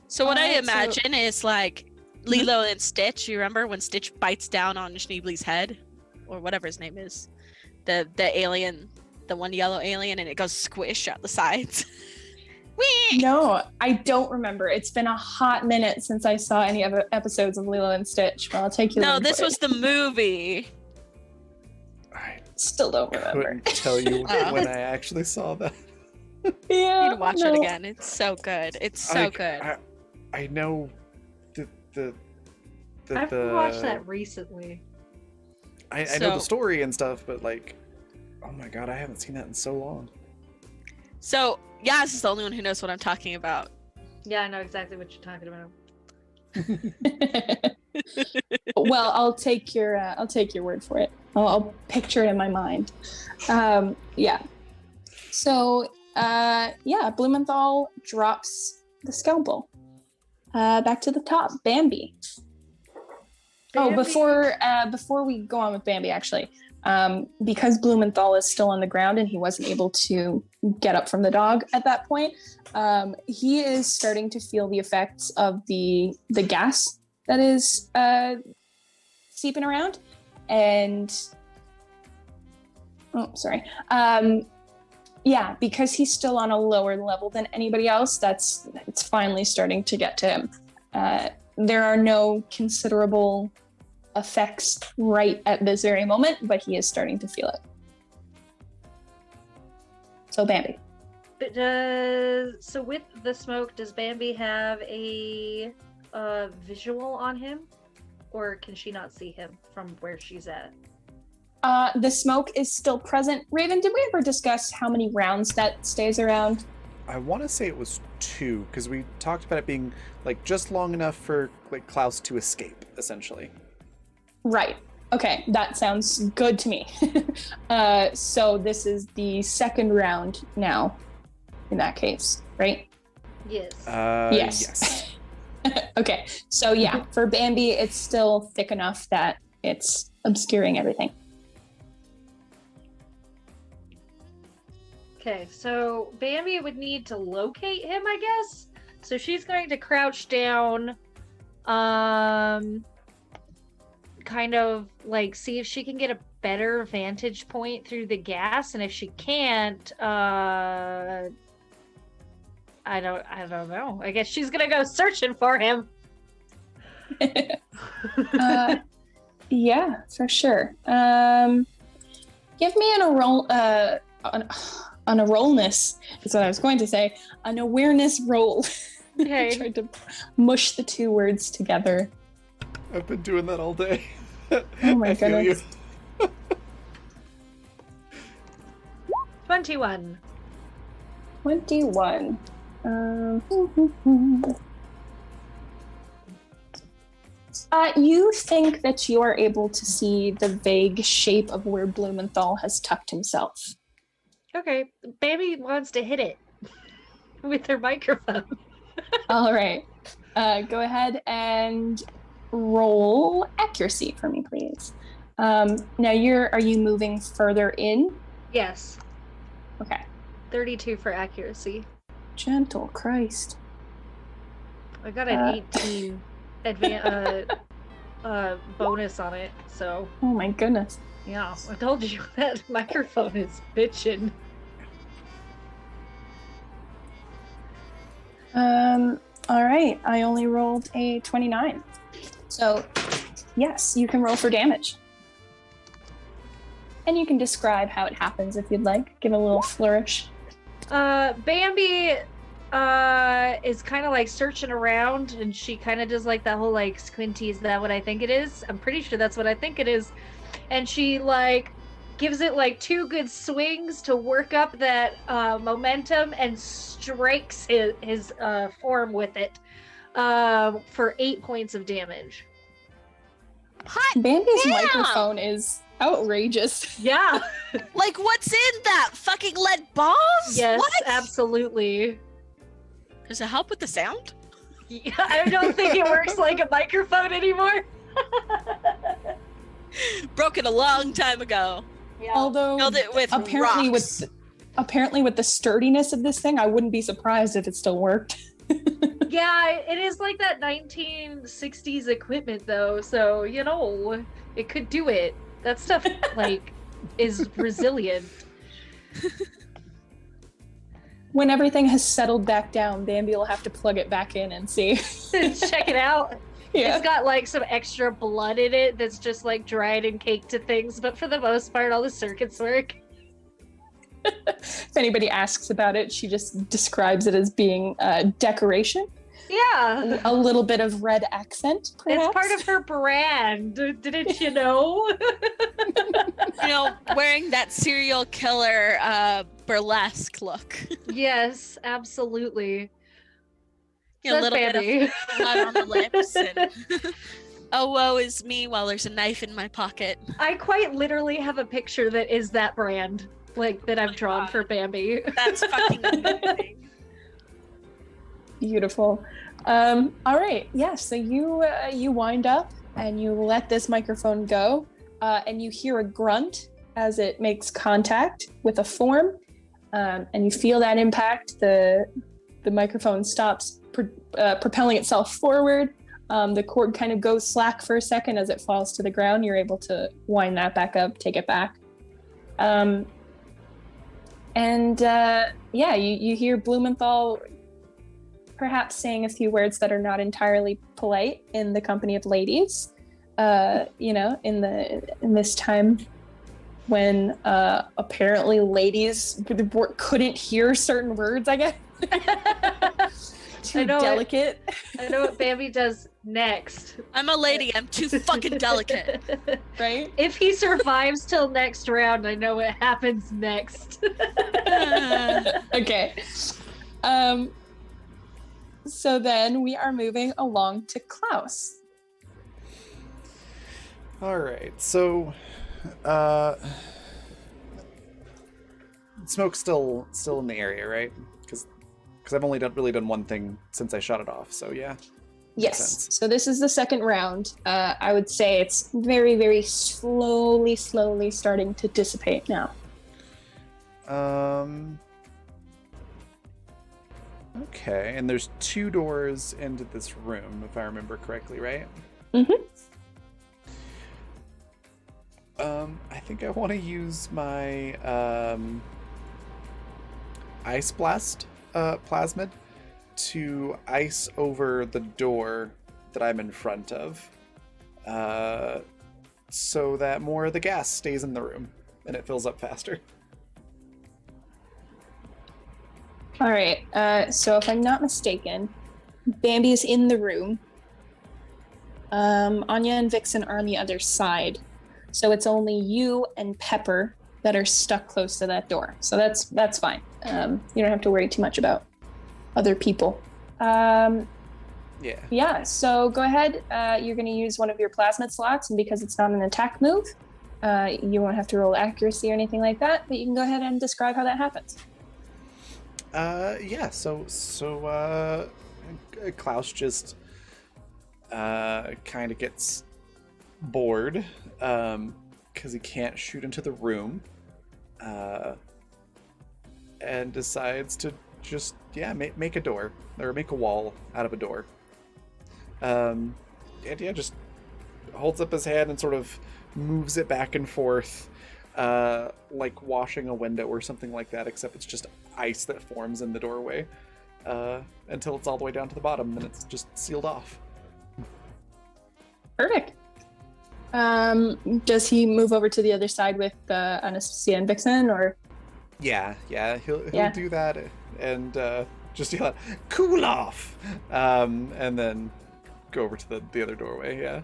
S3: So what I
S4: so-
S3: imagine is like Lilo and Stitch. You remember when Stitch bites down on Schneebly's head? Or whatever his name is. The alien, the one yellow alien, and it goes squish out the sides. Whee!
S4: No, I don't remember. It's been a hot minute since I saw any other episodes of Lilo and Stitch, but I'll take your
S3: No,
S4: word
S3: this
S4: for
S3: was the movie.
S1: I
S4: Still don't remember.
S1: couldn't tell you
S3: Oh.
S1: when I actually saw that.
S4: Yeah,
S3: You need to watch
S4: no.
S3: it again. It's so good. It's so good.
S1: I know the
S2: I've watched that recently.
S1: I know the
S3: So-
S1: story and stuff, but like, oh my god, I haven't seen that in so long.
S3: So Yaz is the only one who knows what I'm talking about.
S2: Yeah, I know exactly what you're talking about.
S4: Well, I'll take your word for it. I'll picture it in my mind. Yeah. So Blumenthal drops the scalpel. Back to the top, Bambi. Oh,
S2: Bambi.
S4: before we go on with Bambi, actually, because Blumenthal is still on the ground and he wasn't able to get up from the dog at that point, he is starting to feel the effects of the gas that is seeping around, and because he's still on a lower level than anybody else, it's finally starting to get to him. There are no considerable effects right at this very moment, but he is starting to feel it. So Bambi.
S2: But so with the smoke, does Bambi have a visual on him, or can she not see him from where she's at?
S4: The smoke is still present. Raven, did we ever discuss how many rounds that stays around?
S1: I want to say it was 2 because we talked about it being like just long enough for like Klaus to escape, essentially.
S4: Right. Okay, that sounds good to me. So this is the second round now, in that case, right?
S2: Yes.
S4: Yes. Okay, so yeah, for Bambi, it's still thick enough that it's obscuring everything.
S2: Okay, so Bambi would need to locate him, I guess. So she's going to crouch down, kind of like see if she can get a better vantage point through the gas, and if she can't, I don't know. I guess she's gonna go searching for him.
S4: Yeah, for sure. Give me an awareness is what I was going to say. An awareness roll.
S2: Okay.
S4: Tried to mush the two words together.
S1: I've been doing that all day.
S4: Oh my
S1: I feel
S4: goodness.
S1: you.
S2: 21.
S4: 21. You think that you are able to see the vague shape of where Blumenthal has tucked himself.
S2: Okay, Bambi wants to hit it with her microphone.
S4: All right. Go ahead and roll accuracy for me, please. Now are you moving further in?
S2: Yes,
S4: Okay.
S2: 32 for accuracy.
S4: Gentle Christ.
S2: I got an 18 bonus on it, so
S4: Oh my goodness.
S2: yeah, I told you that microphone is bitchin'.
S4: All right. I only rolled a 29. So, yes, you can roll for damage. And you can describe how it happens if you'd like. Give a little flourish.
S2: Bambi is kind of like searching around, and she kind of does like that whole like squinty, is that what I think it is? I'm pretty sure that's what I think it is. And she like gives it like 2 good swings to work up that momentum and strikes his form with it for 8 points of damage.
S3: Hot
S4: Bambi's
S3: damn!
S4: microphone is outrageous.
S2: Yeah.
S3: Like, what's in that? Fucking lead balls?
S2: Yes,
S3: What?
S2: absolutely.
S3: Does it help with the sound?
S2: Yeah, I don't think it works like a microphone anymore.
S3: Broke it a long time ago.
S2: Yeah.
S4: Although
S3: Filled it with
S4: apparently
S3: rocks.
S4: with the sturdiness of this thing, I wouldn't be surprised if it still worked.
S2: Yeah, it is like that 1960s equipment though, so you know, it could do it. That stuff like is resilient.
S4: when everything has settled back down, Bambi will have to plug it back in and see.
S2: Check it out.
S4: Yeah.
S2: It's got like some extra blood in it that's just like dried and caked to things, but for the most part, all the circuits work.
S4: If anybody asks about it, she just describes it as being decoration.
S2: Yeah.
S4: A little bit of red accent, perhaps.
S2: It's part of her brand. Didn't you know?
S3: You know, wearing that serial killer burlesque look.
S2: Yes, absolutely.
S3: You know, a
S2: Says
S3: little bit
S2: Bambi.
S3: of blood on the lips. And oh, woe is me while there's a knife in my pocket.
S2: I quite literally have a picture that is that brand, like that I've drawn for Bambi.
S3: That's fucking amazing.
S4: Beautiful. All right. Yeah. So you wind up and you let this microphone go, and you hear a grunt as it makes contact with a form, and you feel that impact. The microphone stops propelling itself forward. The cord kind of goes slack for a second as it falls to the ground. You're able to wind that back up, take it back. You hear Blumenthal perhaps saying a few words that are not entirely polite in the company of ladies. In this time when apparently ladies couldn't hear certain words, I guess. Too delicate.
S2: I know what Bambi does next.
S3: I'm a lady. I'm too fucking delicate.
S4: Right?
S2: If he survives till next round, I know what happens next.
S4: Okay. So then we are moving along to Klaus.
S1: All right, so smoke's still in the area, right? Because I've only really done one thing since I shot it off, so yeah.
S4: Yes.
S1: sense.
S4: So this is the second round. I would say it's very, very slowly starting to dissipate now.
S1: Okay, and there's 2 doors into this room, if I remember correctly, right?
S4: Mm-hmm.
S1: I think I want to use my Ice Blast Plasmid to ice over the door that I'm in front of, so that more of the gas stays in the room and it fills up faster.
S4: All right. So if I'm not mistaken, Bambi is in the room. Anya and Vixen are on the other side. So it's only you and Pepper that are stuck close to that door. So that's fine. You don't have to worry too much about other people. Yeah, so go ahead. You're going to use one of your plasmid slots, and because it's not an attack move, you won't have to roll accuracy or anything like that, but you can go ahead and describe how that happens.
S1: So Klaus just kind of gets bored because he can't shoot into the room, and decides to just make a door, or make a wall out of a door, and just holds up his hand and sort of moves it back and forth, like washing a window or something like that, except it's just ice that forms in the doorway, until it's all the way down to the bottom, and it's just sealed off.
S4: Perfect. Does he move over to the other side with Anastasia and Vixen, or?
S1: Yeah, he'll do that, and just yell out, "Cool off!" And then go over to the other doorway. Yeah.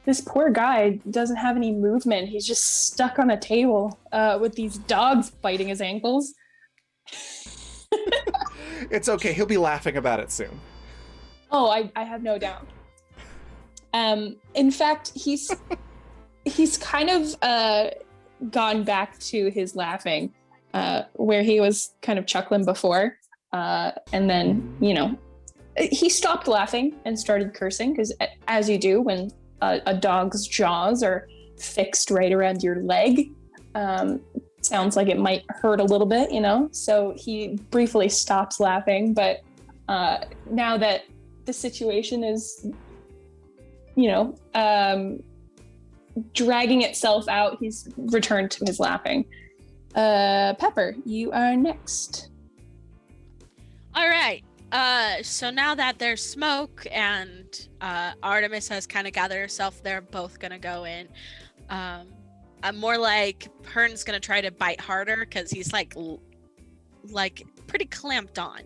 S4: This poor guy doesn't have any movement. He's just stuck on a table with these dogs biting his ankles.
S1: It's okay. He'll be laughing about it soon.
S4: Oh, I have no doubt. In fact, he's kind of gone back to his laughing, where he was kind of chuckling before, and then he stopped laughing and started cursing, because as you do when a dog's jaws are fixed right around your leg, sounds like it might hurt a little bit, so he briefly stops laughing, but now that the situation is dragging itself out, he's returned to his laughing. Pepper, you are next.
S3: All right. So now that there's smoke and Artemis has kind of gathered herself, they're both gonna go in. I'm more like Hearn's gonna try to bite harder because he's like pretty clamped on.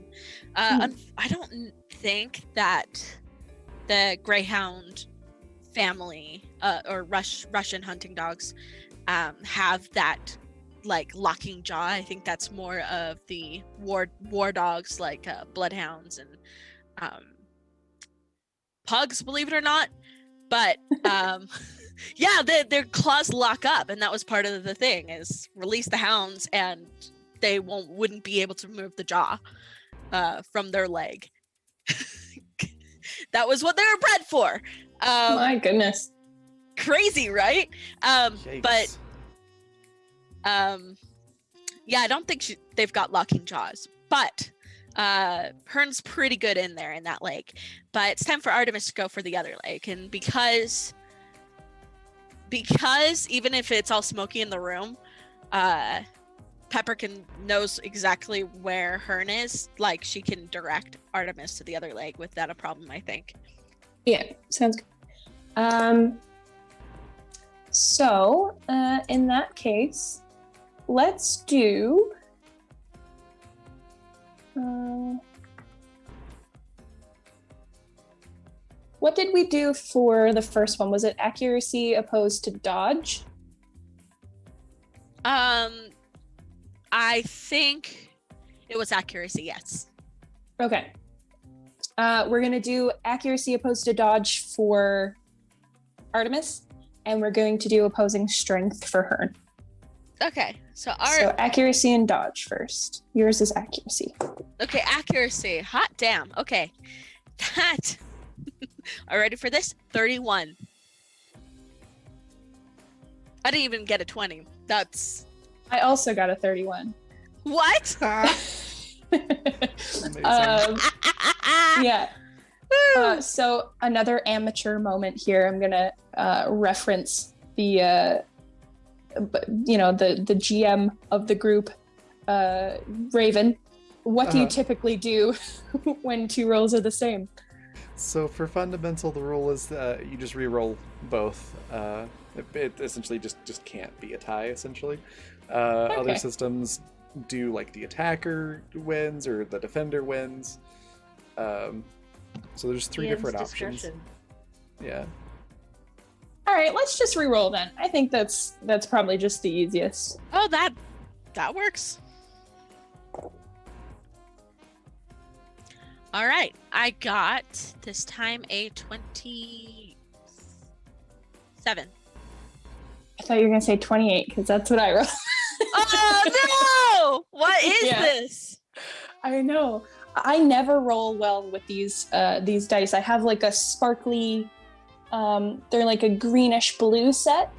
S3: I don't think that the Greyhound family or Russian hunting dogs have that like locking jaw. I think that's more of the war dogs like bloodhounds and pugs, believe it or not. But yeah, their claws lock up, and that was part of the thing is release the hounds and they wouldn't be able to move the jaw from their leg. That was what they were bred for.
S4: My goodness.
S3: Crazy, right? But yeah, I don't think they've got locking jaws, but Hearn's pretty good in there in that leg. But it's time for Artemis to go for the other leg, and because even if it's all smoky in the room, Pepper knows exactly where Hearn is. Like she can direct Artemis to the other leg without a problem, I think.
S4: Yeah, sounds good. So in that case, let's do. What did we do for the first one? Was it accuracy opposed to dodge?
S3: I think it was accuracy, yes.
S4: Okay. We're gonna do accuracy opposed to dodge for Artemis, and we're going to do opposing strength for Hearn.
S3: Okay, so
S4: accuracy and dodge first. Yours is accuracy.
S3: Okay, accuracy. Hot damn. Okay. That. Are you ready for this? 31. I didn't even get a 20. That's.
S4: I also got a 31.
S3: What?
S4: Yeah. So another amateur moment here. I'm gonna reference the the GM of the group, Raven. What do you typically do when two rolls are the same?
S1: So for fundamental, the rule is you just re-roll both. It essentially just can't be a tie, essentially.
S4: Okay.
S1: Other systems do like the attacker wins or the defender wins. So there's three different options. Yeah.
S4: All right, let's just re-roll then. I think that's probably just the easiest.
S3: Oh, that works. All right, I got this time a 27.
S4: I thought you were gonna say 28 because that's what I rolled.
S3: Oh no! What is
S4: Yeah.
S3: this?
S4: I know. I never roll well with these dice. I have like a sparkly, they're like a greenish blue set,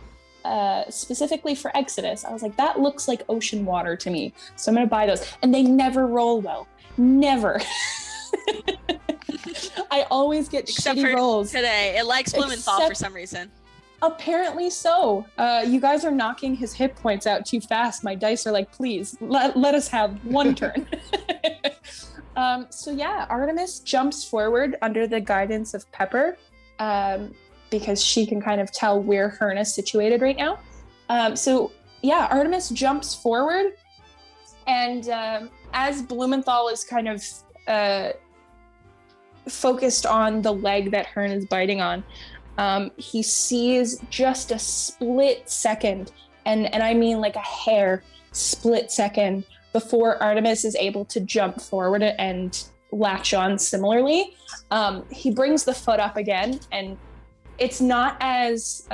S4: specifically for Exodus. I was like, that looks like ocean water to me, so I'm gonna buy those. And they never roll well. Never. I always get
S3: Except
S4: shitty
S3: for
S4: rolls.
S3: today. It likes Blumenthal for
S4: Except-
S3: some reason.
S4: Apparently so. You guys are knocking his hit points out too fast. My dice are like, please let us have one turn. So yeah, Artemis jumps forward under the guidance of Pepper, because she can kind of tell where Hearn is situated right now. So yeah, Artemis jumps forward, and as Blumenthal is kind of focused on the leg that Hearn is biting on, he sees just a split second, and I mean like a hair split second, before Artemis is able to jump forward and latch on similarly. He brings the foot up again, and it's not as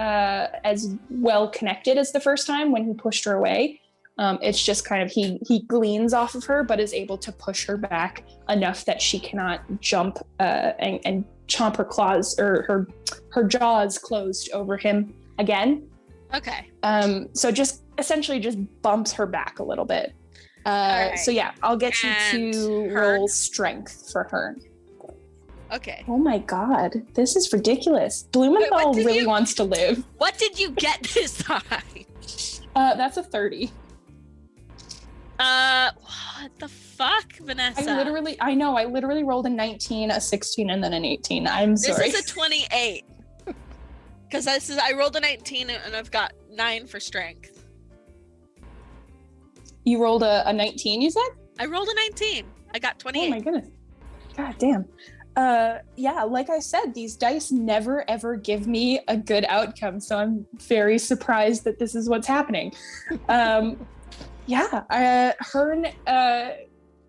S4: well connected as the first time when he pushed her away. It's just kind of he gleans off of her, but is able to push her back enough that she cannot jump and chomp her claws, or her jaws closed over him again.
S3: Okay.
S4: So just essentially just bumps her back a little bit.
S3: right.
S4: So yeah, I'll get you
S3: And
S4: to
S3: Hearn?
S4: roll strength for Hearn.
S3: Okay.
S4: Oh my god, this is ridiculous. Blumenthal
S3: did
S4: really
S3: you-
S4: wants to live.
S3: What did you get this time?
S4: That's a 30.
S3: What the fuck, Vanessa?
S4: I literally rolled a 19, a 16, and then an 18. I'm sorry.
S3: This is a 28. Because I rolled a 19 and I've got 9 for strength.
S4: You rolled a 19, you said?
S3: I rolled a 19. I got 28.
S4: Oh my goodness. God damn. Yeah, like I said, these dice never ever give me a good outcome, so I'm very surprised that this is what's happening. Hearn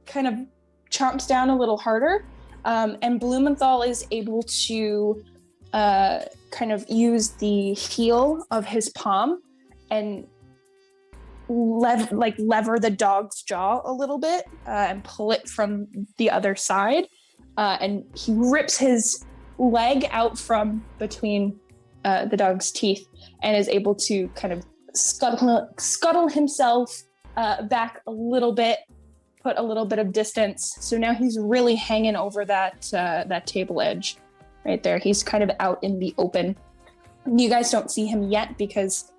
S4: kind of chomps down a little harder, and Blumenthal is able to kind of use the heel of his palm and lever the dog's jaw a little bit and pull it from the other side. And he rips his leg out from between the dog's teeth and is able to kind of scuttle himself back a little bit, put a little bit of distance. So now he's really hanging over that table edge right there. He's kind of out in the open. You guys don't see him yet because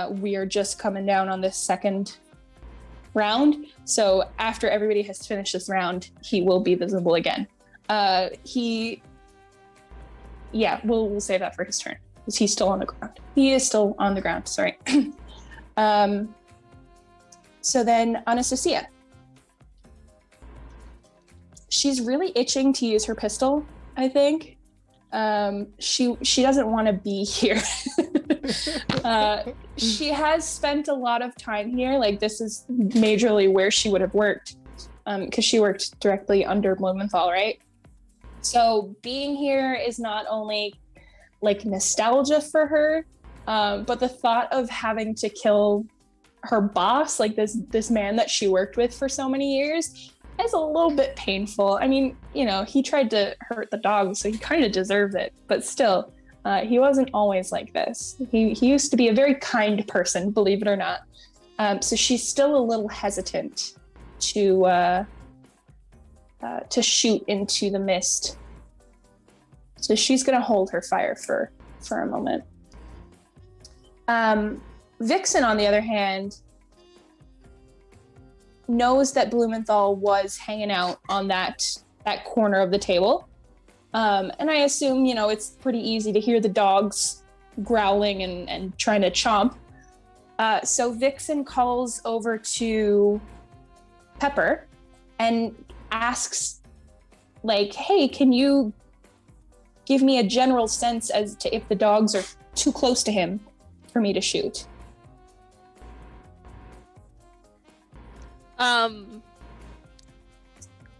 S4: we are just coming down on this second round. So after everybody has finished this round, he will be visible again. We'll save that for his turn because he's still on the ground. He is still on the ground, sorry. So then Anastasia. She's really itching to use her pistol, I think. She doesn't want to be here. She has spent a lot of time here. Like, this is majorly where she would have worked, because she worked directly under Blumenthal, right? So being here is not only like nostalgia for her, but the thought of having to kill her boss, like this man that she worked with for so many years, is a little bit painful. I mean, he tried to hurt the dog, so he kind of deserved it, but still, he wasn't always like this. He used to be a very kind person, believe it or not. So she's still a little hesitant to shoot into the mist. So she's gonna hold her fire for a moment. Vixen, on the other hand, knows that Blumenthal was hanging out on that corner of the table. And I assume, it's pretty easy to hear the dogs growling and trying to chomp. So Vixen calls over to Pepper and asks, like, hey, can you give me a general sense as to if the dogs are too close to him for me to shoot?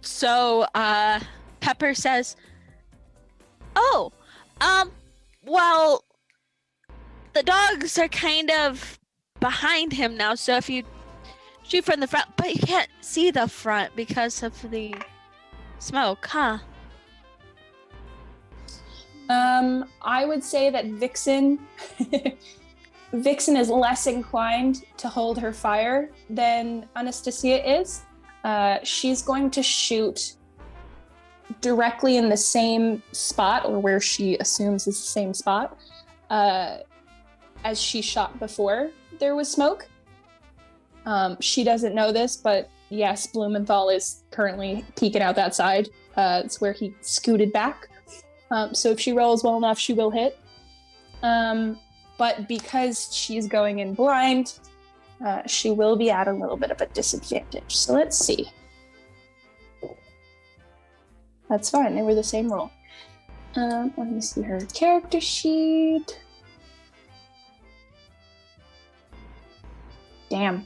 S3: So Pepper says, well, the dogs are kind of behind him now, so if you shoot from the front, but you can't see the front because of the smoke, huh?
S4: I would say that Vixen is less inclined to hold her fire than Anastasia is. She's going to shoot directly in the same spot, or where she assumes is the same spot, as she shot before there was smoke. She doesn't know this, but yes, Blumenthal is currently peeking out that side. It's where he scooted back. So if she rolls well enough, she will hit. But because she's going in blind, she will be at a little bit of a disadvantage. So let's see. That's fine. They were the same roll. Let me see her character sheet. Damn.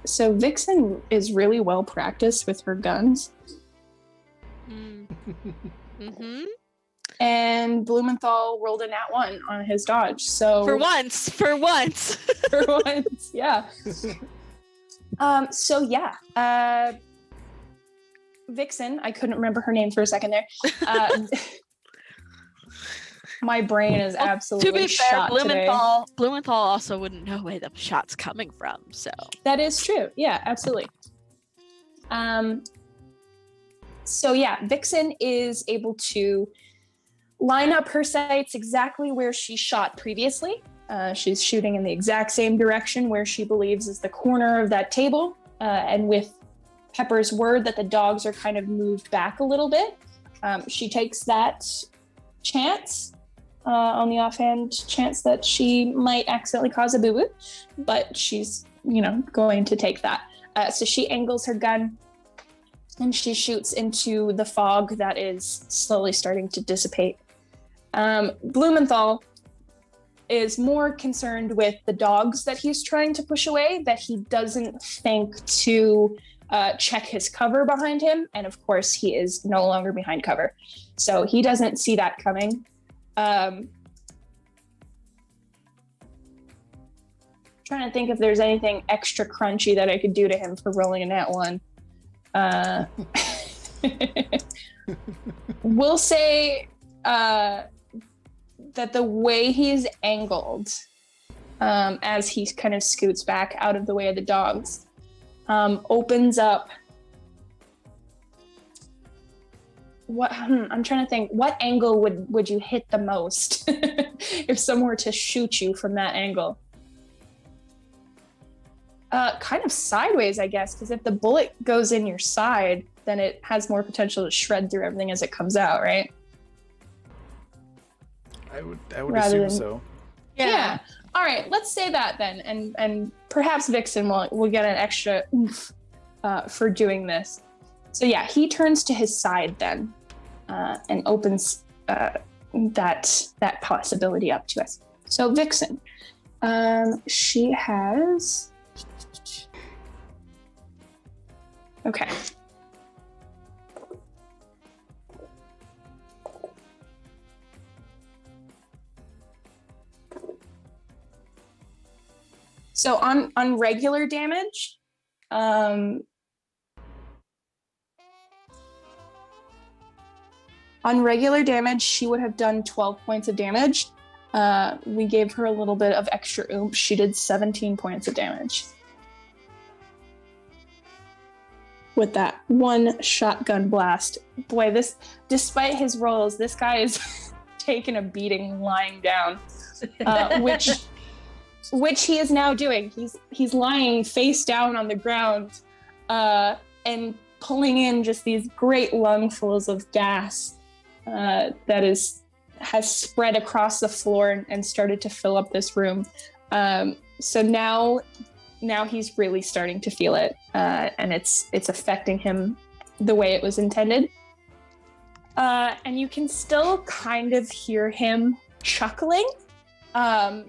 S4: So Vixen is really well practiced with her guns.
S3: Mm-hmm.
S4: And Blumenthal rolled a nat 1 on his dodge. So
S3: For once.
S4: for once, yeah. Vixen, I couldn't remember her name for a second there. My brain is absolutely
S3: To be fair,
S4: shot today.
S3: Blumenthal also wouldn't know where the shot's coming from, so.
S4: That is true. Yeah, absolutely. Vixen is able to line up her sights exactly where she shot previously. She's shooting in the exact same direction where she believes is the corner of that table. And with Pepper's word that the dogs are kind of moved back a little bit, she takes that chance on the offhand chance that she might accidentally cause a boo-boo, but she's, going to take that. So she angles her gun and she shoots into the fog that is slowly starting to dissipate. Blumenthal is more concerned with the dogs that he's trying to push away, that he doesn't think to check his cover behind him. And of course, he is no longer behind cover. So he doesn't see that coming. Trying to think if there's anything extra crunchy that I could do to him for rolling a nat 1. We'll say that the way he's angled as he kind of scoots back out of the way of the dogs opens up I'm trying to think, what angle would you hit the most if someone were to shoot you from that angle? Kind of sideways, I guess, because if the bullet goes in your side, then it has more potential to shred through everything as it comes out, right?
S1: I would assume so.
S4: Yeah. All right, let's say that then, and perhaps Vixen will get an extra oomph for doing this. So yeah, he turns to his side then, and opens that possibility up to us. So Vixen, she has. Okay. So on regular damage, on regular damage, she would have done 12 points of damage. We gave her a little bit of extra oomph. She did 17 points of damage. With that one shotgun blast. Boy, despite his rolls, this guy is taking a beating lying down, which he is now doing. He's lying face down on the ground and pulling in just these great lungfuls of gas that has spread across the floor and started to fill up this room. So now he's really starting to feel it, and it's affecting him the way it was intended. And you can still kind of hear him chuckling at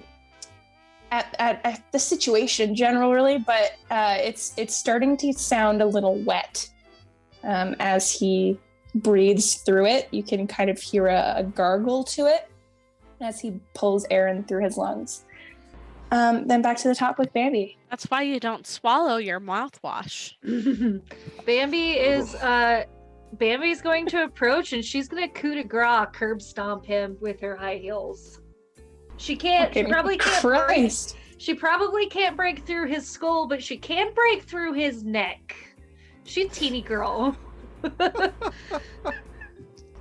S4: the situation generally, but it's starting to sound a little wet as he breathes through it. You can kind of hear a gargle to it as he pulls air in through his lungs. Then back to the top with Bambi.
S3: That's why you don't swallow your mouthwash.
S2: Bambi's going to approach and she's going to coup de grace curb stomp him with her high heels. She probably can't break through his skull, but she can break through his neck. She's a teeny girl.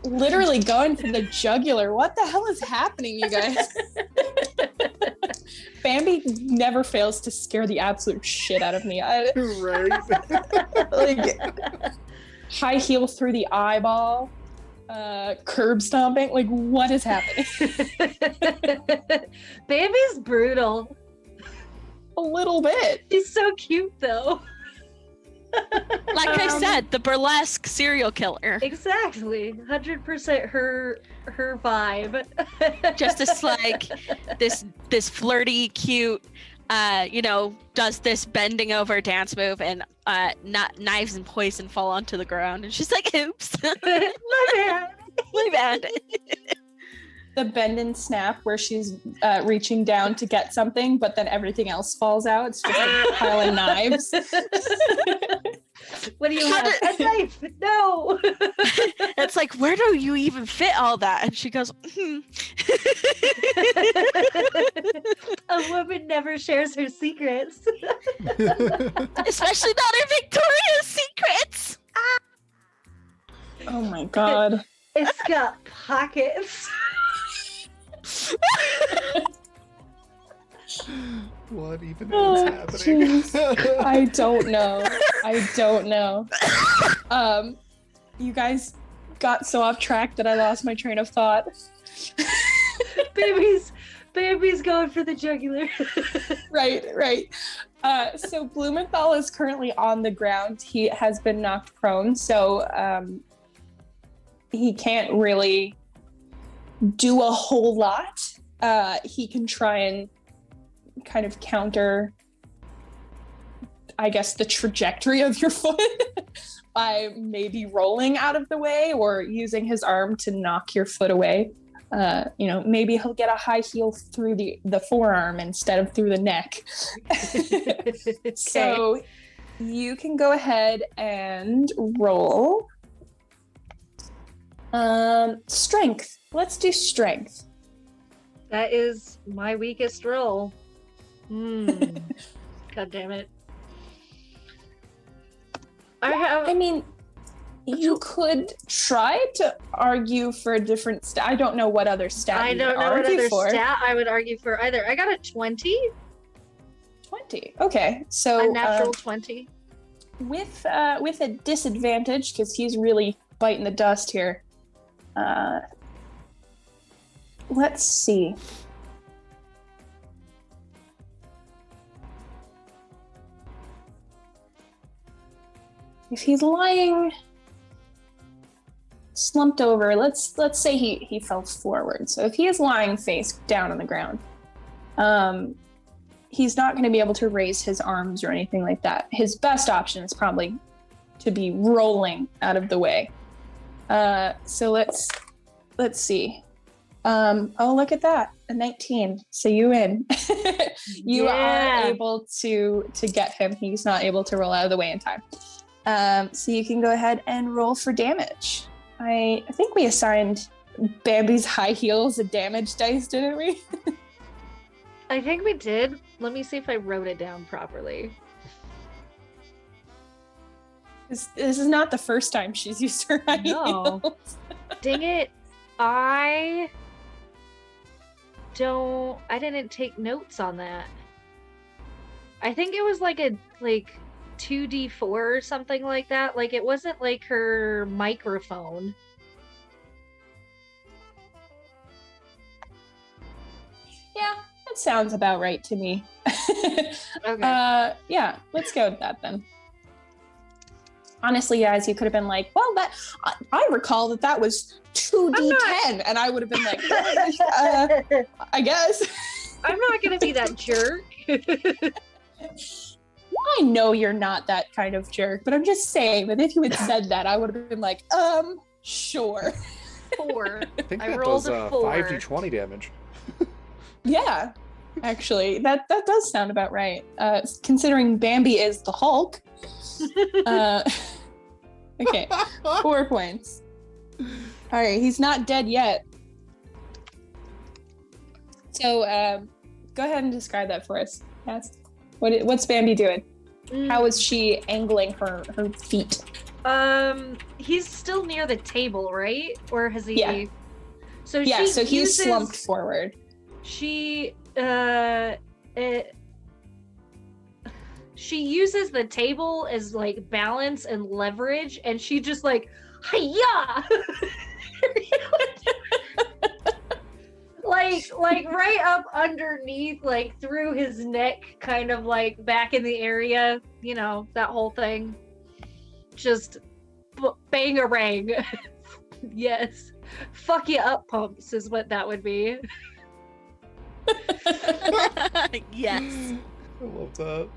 S4: Literally going for the jugular. What the hell is happening, you guys? Bambi never fails to scare the absolute shit out of me.
S1: Right.
S4: Like, high heel through the eyeball, curb stomping. Like, what is happening?
S2: Bambi's brutal.
S4: A little bit.
S2: She's so cute, though.
S3: Like I said, the burlesque serial killer.
S2: Exactly. 100% her vibe.
S3: Just this like this flirty, cute, does this bending over dance move, and knives and poison fall onto the ground, and she's like, "Oops,
S2: My
S3: bad."
S4: The bend and snap where she's reaching down to get something, but then everything else falls out. It's just like a pile of knives.
S2: What do you have? A knife? No.
S3: It's like, where do you even fit all that? And she goes,
S2: A woman never shares her secrets.
S3: especially not her Victoria's Secrets.
S4: Oh my god.
S2: It's got pockets.
S1: What even
S4: Oh,
S1: is happening?
S4: I don't know. I don't know. You guys got so off track that I lost my train of thought.
S2: Baby's going for the jugular.
S4: Right. So Blumenthal is currently on the ground. He has been knocked prone, so he can't really do a whole lot. He can try and kind of counter, I guess, the trajectory of your foot by maybe rolling out of the way or using his arm to knock your foot away. Maybe he'll get a high heel through the forearm instead of through the neck.
S2: Okay.
S4: So you can go ahead and roll. Strength. Let's do strength.
S2: That is my weakest roll. God damn it.
S4: I mean, you could try to argue for a different stat. I don't know what other stat
S2: I
S4: you
S2: don't
S4: would
S2: know what
S4: argue
S2: other
S4: for.
S2: stat I would argue for either. I got a 20,
S4: 20. Okay, so
S2: a natural 20.
S4: with a disadvantage because he's really biting the dust here. Let's see. If he's lying slumped over, let's say he fell forward. So if he is lying face down on the ground, he's not going to be able to raise his arms or anything like that. His best option is probably to be rolling out of the way. So let's see. Oh, look at that, a 19. So you win. You
S2: Yeah.
S4: are able to get him. He's not able to roll out of the way in time. So you can go ahead and roll for damage. I think we assigned Bambi's high heels a damage dice, didn't we?
S2: I think we did. Let me see if I wrote it down properly.
S4: This is not the first time she's used her high
S2: No.
S4: heels.
S2: Dang it. I didn't take notes on that. I think it was like 2d4 or something like that. Like it wasn't like her microphone.
S4: Yeah, that sounds about right to me.
S2: Okay.
S4: Yeah, let's go with that then. Honestly, guys, you could have been like, well, I recall that was 2d10, and I would have been like, I guess.
S2: I'm not gonna be that jerk.
S4: I know you're not that kind of jerk, but I'm just saying that if you had said that, I would have been like, sure.
S2: 4.
S1: I think
S2: I
S1: that
S2: rolled
S1: does
S2: a 4.
S1: 5d20 damage.
S4: Yeah, actually, that does sound about right. Considering Bambi is the Hulk. Okay, 4 points. All right, he's not dead yet. So, go ahead and describe that for us. Yes. What's Bambi doing? How is she angling her feet?
S2: He's still near the table, right? Or has he?
S4: Yeah.
S2: So
S4: Yeah,
S2: she
S4: so he's
S2: uses,
S4: slumped forward.
S2: She uses the table as like balance and leverage, and she just like, hiya! like right up underneath, like through his neck, kind of like back in the area, that whole thing. Just bangarang. Yes. Fuck you up pumps is what that would be.
S3: Yes.
S1: I love that.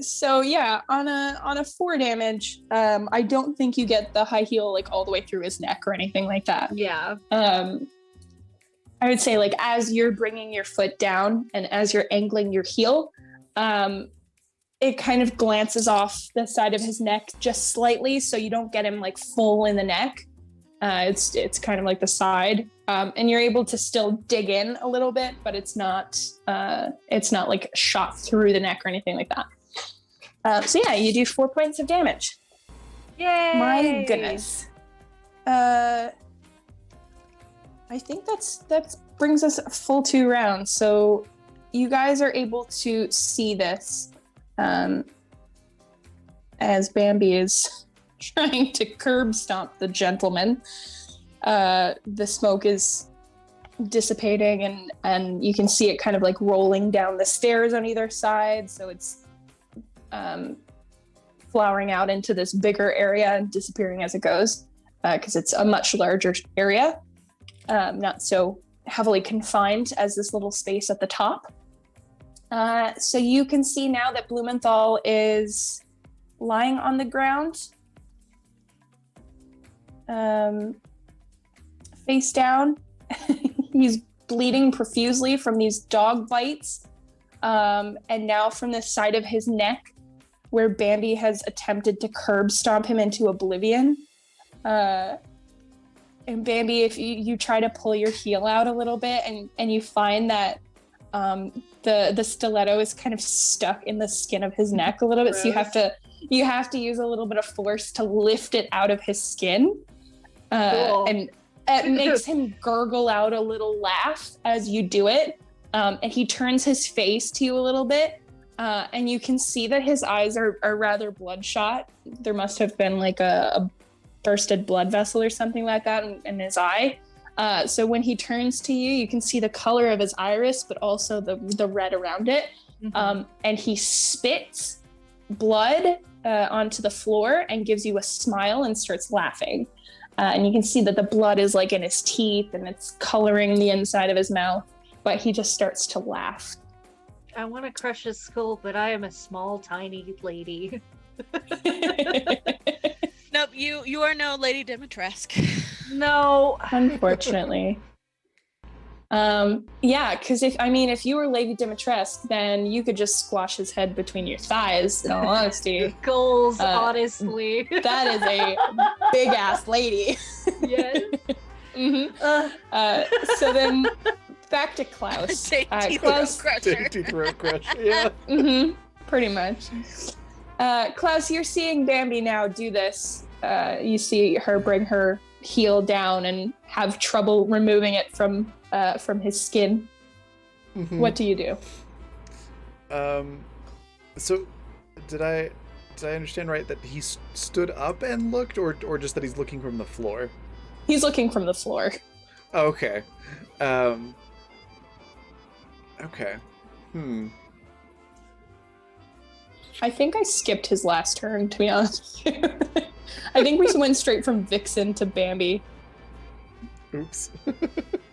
S4: So yeah, on a 4 damage, I don't think you get the high heel like all the way through his neck or anything like that.
S2: Yeah.
S4: I would say like as you're bringing your foot down and as you're angling your heel, it kind of glances off the side of his neck just slightly, so you don't get him like full in the neck. It's kind of like the side, and you're able to still dig in a little bit, but it's not like shot through the neck or anything like that. So yeah, you do 4 points of damage.
S2: Yay!
S4: My goodness. I think that brings us a full 2 rounds. So you guys are able to see this as Bambi is trying to curb stomp the gentleman. The smoke is dissipating and you can see it kind of like rolling down the stairs on either side. So it's flowering out into this bigger area and disappearing as it goes because it's a much larger area, not so heavily confined as this little space at the top. So you can see now that Blumenthal is lying on the ground, face down. He's bleeding profusely from these dog bites, and now from the side of his neck, where Bambi has attempted to curb stomp him into oblivion. And Bambi, if you try to pull your heel out a little bit, and you find that the stiletto is kind of stuck in the skin of his neck a little bit, so you have to use a little bit of force to lift it out of his skin.
S2: Cool.
S4: And it makes him gurgle out a little laugh as you do it. And he turns his face to you a little bit. And you can see that his eyes are rather bloodshot. There must have been like a bursted blood vessel or something like that in his eye. So when he turns to you, you can see the color of his iris, but also the red around it.
S2: Mhm.
S4: And he spits blood onto the floor and gives you a smile and starts laughing. And you can see that the blood is like in his teeth and it's coloring the inside of his mouth, but he just starts to laugh.
S2: I want to crush his skull, but I am a small, tiny lady.
S3: Nope, you are no Lady Dimitrescu.
S2: No.
S4: Unfortunately. Yeah, because if you were Lady Dimitrescu, then you could just squash his head between your thighs, in all honesty.
S2: Goals, honestly.
S4: That is a big ass lady.
S2: Yes.
S4: So then back to Klaus.
S3: Dainty
S4: Klaus,
S3: throat crusher.
S1: Dainty throat crusher, yeah.
S4: pretty much. Klaus, you're seeing Bambi now do this. You see her bring her heel down and have trouble removing it from his skin.
S1: Mhm.
S4: What do you do?
S1: So did I understand right that he stood up and looked, or just that he's looking from the floor?
S4: He's looking from the floor.
S1: Okay. Okay.
S4: I think I skipped his last turn, to be honest with you. I think we went straight from Vixen to Bambi.
S1: Oops.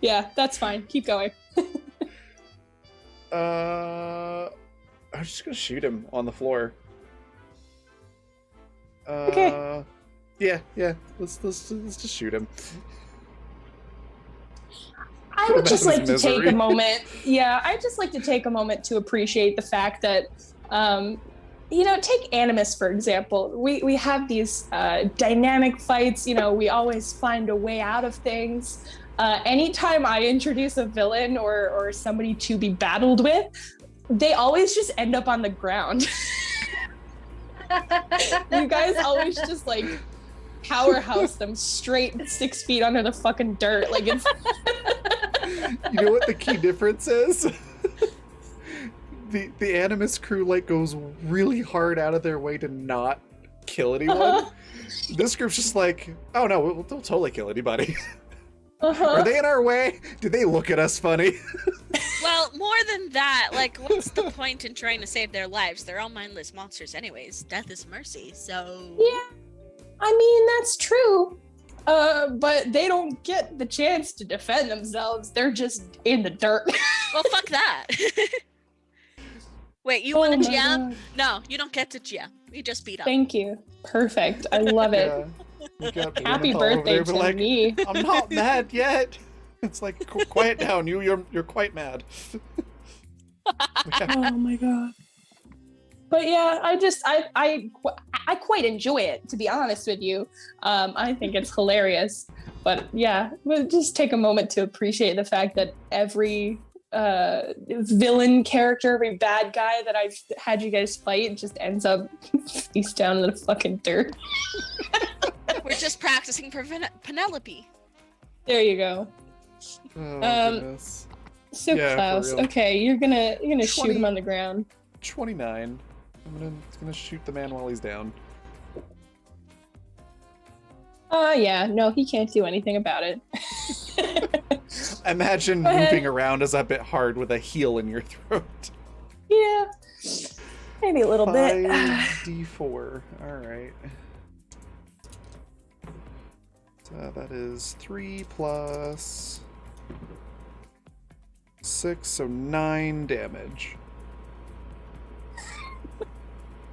S4: Yeah, that's fine. Keep going.
S1: I'm just gonna shoot him on the floor.
S4: Okay.
S1: Yeah. Let's just shoot him.
S4: I would just
S1: That's
S4: like to
S1: misery.
S4: take a moment. Yeah, I'd just like to take a moment to appreciate the fact that, take Animus, for example. We have these dynamic fights. We always find a way out of things. Anytime I introduce a villain or somebody to be battled with, they always just end up on the ground. You guys always just like powerhouse them straight 6 feet under the fucking dirt. Like it's.
S1: You know what the key difference is? The Animus crew goes really hard out of their way to not kill anyone. This group's just like, oh no, we'll totally kill anybody. Are they in our way? Did they look at us funny?
S3: Well, more than that, what's the point in trying to save their lives? They're all mindless monsters anyways. Death is mercy, so...
S4: Yeah, I mean, that's true. But they don't get the chance to defend themselves. They're just in the dirt.
S3: Well, fuck that. Wait, you want to
S4: my
S3: GM?
S4: God.
S3: No, you don't get to GM. We just beat up.
S4: Thank you. Perfect. I love it.
S1: Yeah. You got
S4: Happy
S1: Blumenthal over
S4: birthday
S1: there,
S4: to
S1: but like,
S4: me.
S1: I'm not mad yet. It's like, quiet down. You're quite mad.
S4: Oh my god. But yeah, I quite enjoy it, to be honest with you. I think it's hilarious. But yeah, we'll just take a moment to appreciate the fact that every villain character, every bad guy that I've had you guys fight just ends up face down in the fucking dirt.
S3: We're just practicing for Penelope.
S4: There you go.
S1: Oh,
S4: Um,
S1: goodness.
S4: So
S1: Yeah, for
S4: Klaus,
S1: real.
S4: okay, you're gonna shoot
S1: 20.
S4: him on the ground.
S1: 29. I'm gonna shoot the man while he's down.
S4: Yeah, no, he can't do anything about it.
S1: Imagine
S4: Go ahead.
S1: moving around is a bit hard with a heel in your throat.
S4: Yeah, maybe a little bit.
S1: 5d4. Alright. So that is 3 plus 6, so 9 damage.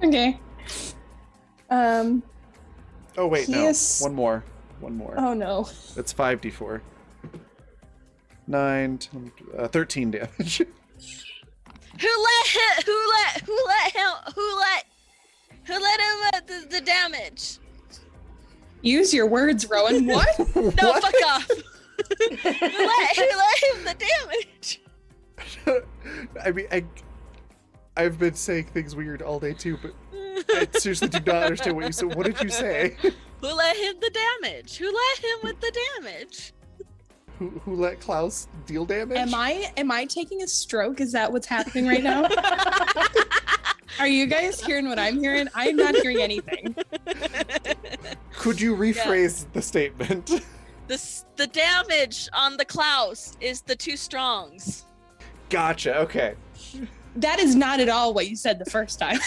S4: Okay.
S1: Oh wait,
S4: He
S1: no.
S4: is-
S1: One more. One more.
S4: Oh no.
S1: It's 5d4. 9, 10, 13 damage.
S3: Who let him the damage?
S4: Use your words, Rowan. What?
S3: No,
S1: What?
S3: fuck off. who let him the damage?
S1: I mean, I've been saying things weird all day too, but I seriously do not understand what you said. What did you say?
S3: Who let him the damage? Who let him with the damage?
S1: Who let Klaus deal damage?
S4: Am I taking a stroke? Is that what's happening right now? Are you guys hearing what I'm hearing? I'm not hearing anything.
S1: Could you rephrase the statement?
S3: The damage on the Klaus is the two strongs.
S1: Gotcha. Okay.
S4: That is not at all what you said the first time.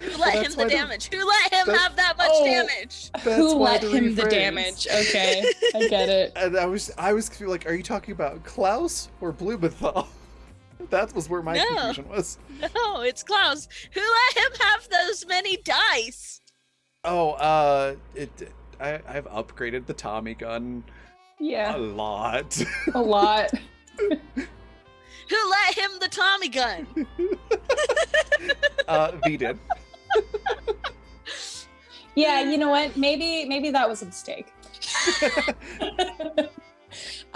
S3: Who let
S1: that's
S3: him
S1: why
S3: the
S1: the-
S3: damage? Who let him
S1: that-
S3: have that much
S4: Oh.
S3: damage?
S1: That's
S4: Who
S1: why
S4: let
S1: the
S4: him the
S1: rephrase.
S4: damage? Okay, I get it.
S1: And I was like, are you talking about Klaus or Blumenthal? That was where my
S3: No.
S1: confusion was.
S3: No, it's Klaus. Who let him have those many dice?
S1: Oh, I've upgraded the Tommy gun a
S4: Yeah,
S1: lot.
S4: a lot.
S3: Who let him the Tommy gun?
S1: V did.
S4: Yeah, you know what? Maybe that was a mistake.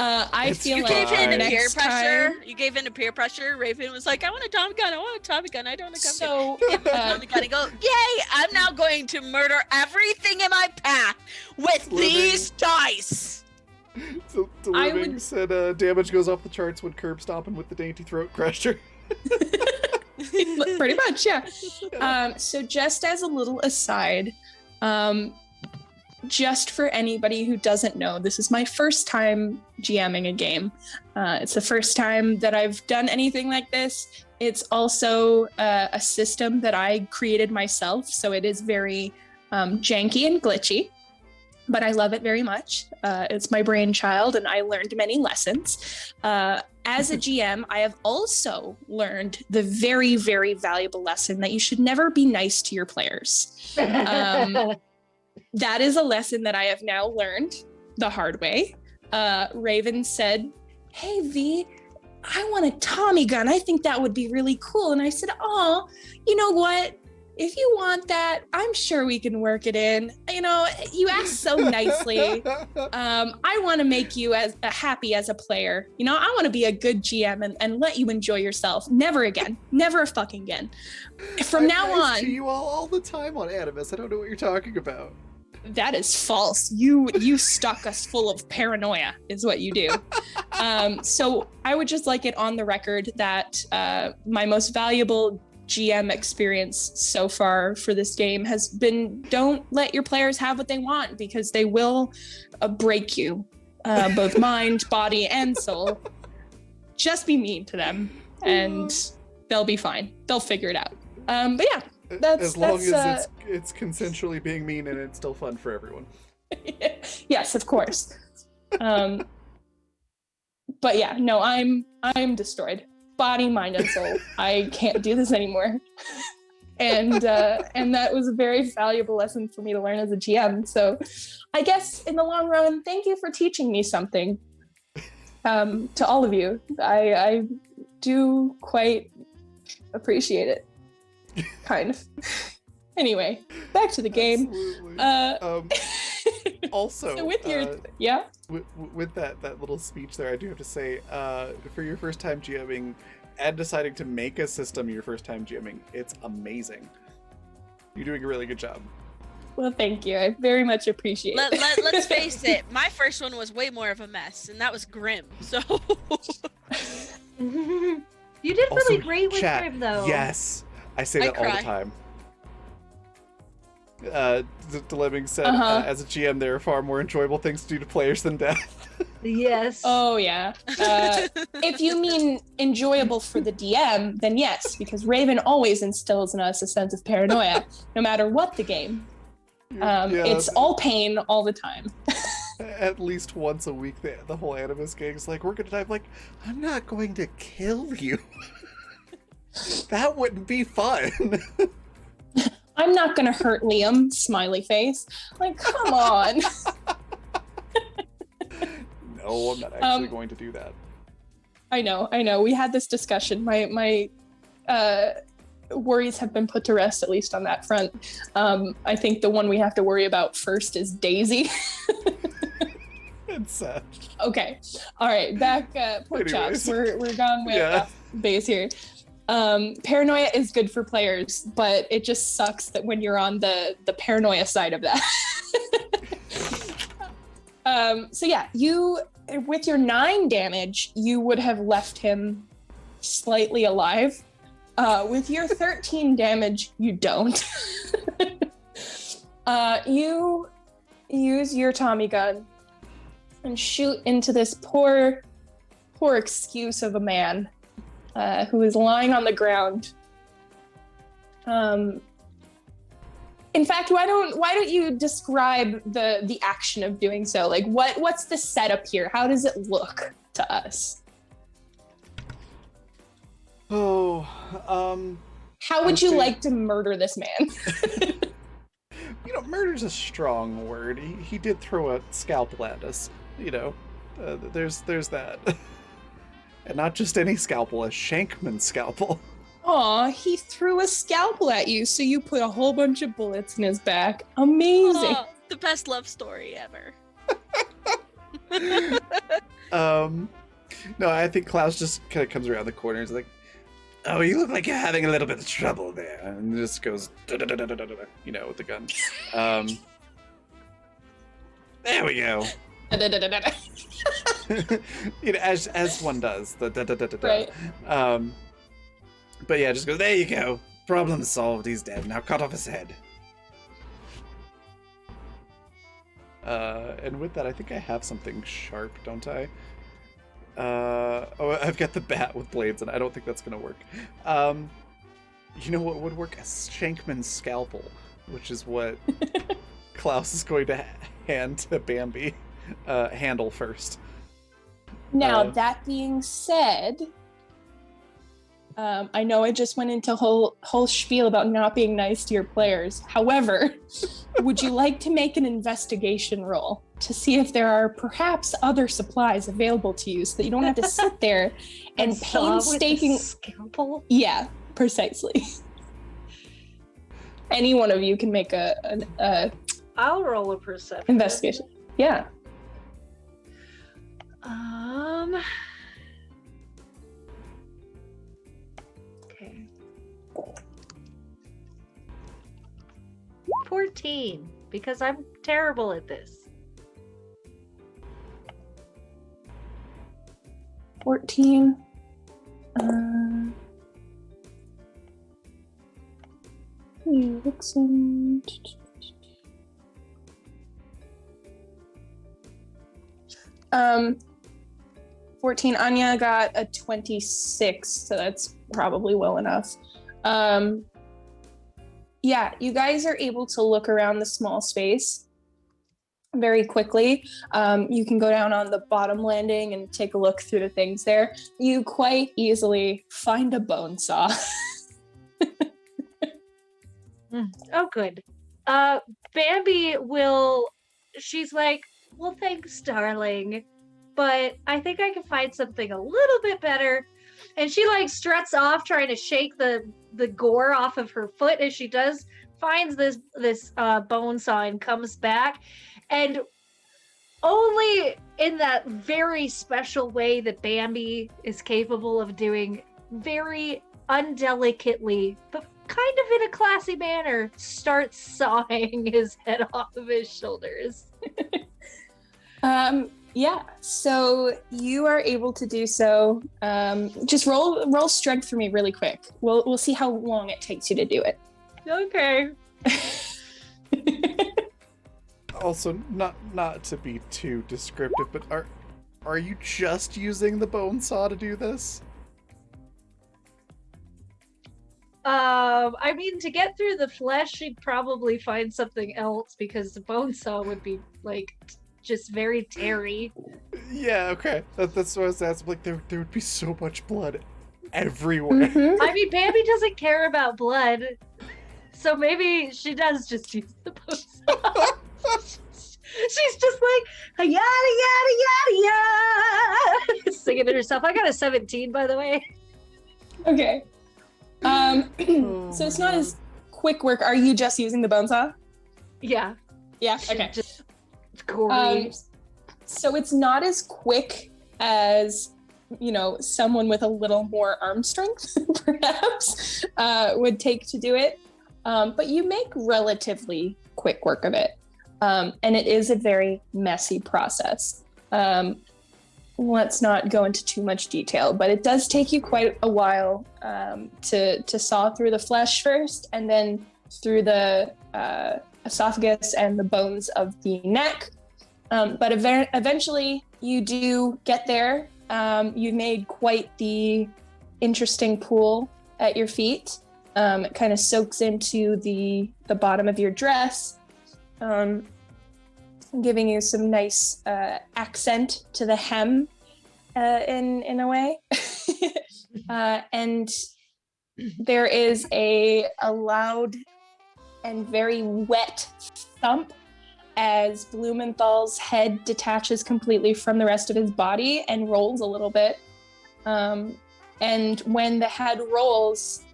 S4: I
S1: It's
S4: feel
S3: You
S1: fine.
S3: gave
S4: like
S3: in to
S4: next
S3: peer pressure.
S4: time.
S3: You gave in to peer pressure. Raven was like, I want a Tommy gun. I want a Tommy gun. I don't want a Tommy gun.
S4: So,
S3: Give him a Tommy gun and go, yay! I'm now going to murder everything in my path with
S1: Living.
S3: these dice.
S1: So
S4: I
S1: Living
S4: would-
S1: said damage goes off the charts when curb stomping with the dainty throat crusher.
S4: pretty much, yeah. So just as a little aside, just for anybody who doesn't know, this is my first time GMing a game. It's the first time that I've done anything like this. It's also a system that I created myself, so it is very janky and glitchy, but I love it very much. It's my brainchild, and I learned many lessons. As a GM, I have also learned the very, very valuable lesson that you should never be nice to your players. That is a lesson that I have now learned the hard way. Raven said, "Hey V, I want a Tommy gun. I think that would be really cool." And I said, "Oh, you know what? If you want that, I'm sure we can work it in. You know, you asked so nicely. I want to make you as happy as a player. You know, I want to be a good GM and let you enjoy yourself. Never again. Never fucking again. From
S1: I'm
S4: now
S1: nice
S4: on."
S1: to you all the time on Animus. I don't know what you're talking about.
S4: That is false. You stuck us full of paranoia, is what you do. So I would just like it on the record that my most valuable GM experience so far for this game has been: don't let your players have what they want, because they will break you, both mind, body, and soul. Just be mean to them, and they'll be fine. They'll figure it out. But yeah.
S1: As long as it's consensually being mean and it's still fun for everyone.
S4: Yes, of course. But yeah, no, I'm destroyed, body, mind, and soul. I can't do this anymore. And that was a very valuable lesson for me to learn as a GM. So I guess in the long run, thank you for teaching me something. To all of you, I do quite appreciate it. Kind of. Anyway, back to the game.
S1: Absolutely. Also,
S4: So with your yeah.
S1: with that little speech there, I do have to say, for your first time GMing and deciding to make a system your first time GMing, it's amazing. You're doing a really good job.
S4: Well, thank you. I very much appreciate it.
S3: Let's face it, my first one was way more of a mess, and that was Grim. So
S2: You did really
S1: Also,
S2: great with
S1: chat,
S2: Grim, though.
S1: Yes, I say
S3: I
S1: that all the
S3: cry.
S1: time. Lemming said, as a GM, there are far more enjoyable things to do to players than death.
S2: Yes.
S4: Oh yeah. If you mean enjoyable for the DM, then yes, because Raven always instills in us a sense of paranoia, no matter what the game.
S1: Yeah.
S4: It's all pain all the time.
S1: At least once a week, the whole Animus gang's like, we're gonna die. I'm like, I'm not going to kill you. That wouldn't be fun.
S4: I'm not gonna hurt Liam, smiley face. Like, come on.
S1: No, I'm not actually going to do that.
S4: I know. We had this discussion. My worries have been put to rest, at least on that front. I think the one we have to worry about first is Daisy.
S1: It's
S4: Okay. All right. Back pork chops. We're gone way off base here. Paranoia is good for players, but it just sucks that when you're on the paranoia side of that. So yeah, you with your 9 damage, you would have left him slightly alive. With your 13 damage, you don't. You use your Tommy gun and shoot into this poor excuse of a man who is lying on the ground. In fact, why don't you describe the action of doing so? Like, what's the setup here? How does it look to us?
S1: Oh,
S4: How would you like to murder this man?
S1: Murder's a strong word. He did throw a scalpel at us. There's that. And not just any scalpel, a Shankman scalpel.
S4: Aw, he threw a scalpel at you, so you put a whole bunch of bullets in his back. Amazing.
S3: Oh, the best love story ever.
S1: No, I think Klaus just kind of comes around the corner and is like, oh, you look like you're having a little bit of trouble there. And just goes, da-da-da-da-da-da-da, with the gun. There we go. As one does. The da-da-da-da-da.
S4: Right.
S1: But yeah, just go, there you go. Problem solved. He's dead. Now cut off his head. And with that, I think I have something sharp, don't I? I've got the bat with blades, and I don't think that's gonna work. You know what would work? A Shankman's scalpel, which is what Klaus is going to hand to Bambi. Handle first.
S4: Now, that being said, I know I just went into whole spiel about not being nice to your players. However, would you like to make an investigation roll to see if there are perhaps other supplies available to you so that you don't have to sit there and painstaking
S2: scalpel?
S4: Yeah, precisely. Any one of you can make a
S2: I'll roll a perception.
S4: investigation. Yeah.
S2: Okay. 14, because I'm terrible at this.
S4: 14. Vixen. 14. Anya got a 26, so that's probably well enough. Yeah, you guys are able to look around the small space very quickly. You can go down on the bottom landing and take a look through the things there. You quite easily find a bone saw.
S2: Oh, good. Bambi she's like, well, thanks, darling, but I think I can find something a little bit better. And she struts off, trying to shake the gore off of her foot as she does, finds this bone saw and comes back. And only in that very special way that Bambi is capable of doing, very undelicately, but kind of in a classy manner, starts sawing his head off of his shoulders.
S4: Yeah, so you are able to do so. Just roll strength for me really quick. We'll see how long it takes you to do it.
S2: Okay.
S1: Also, not to be too descriptive, but are you just using the bone saw to do this?
S2: I mean, to get through the flesh, she'd probably find something else because the bone saw would be like just very teary.
S1: Yeah, okay. That's what I was asking. Like, there would be so much blood everywhere.
S4: Mhm.
S2: I mean, Bambi doesn't care about blood, so maybe she does just use the bone saw. She's just like yada yada yada yada, singing to herself. I got a 17, by the way.
S4: Okay.
S1: Oh
S4: So it's
S1: my
S4: not
S1: God.
S4: as quick work. Are you just using the bone saw?
S2: Yeah.
S4: Yeah.
S2: She
S4: Okay.
S2: Just gory.
S4: So it's not as quick as, someone with a little more arm strength, perhaps, would take to do it. But you make relatively quick work of it. And it is a very messy process. Let's not go into too much detail, but it does take you quite a while to saw through the flesh first, and then through the esophagus and the bones of the neck. But eventually you do get there. You've made quite the interesting pool at your feet. It kind of soaks into the bottom of your dress, giving you some nice accent to the hem in a way. And there is a loud and very wet thump as Blumenthal's head detaches completely from the rest of his body and rolls a little bit. And when the head rolls,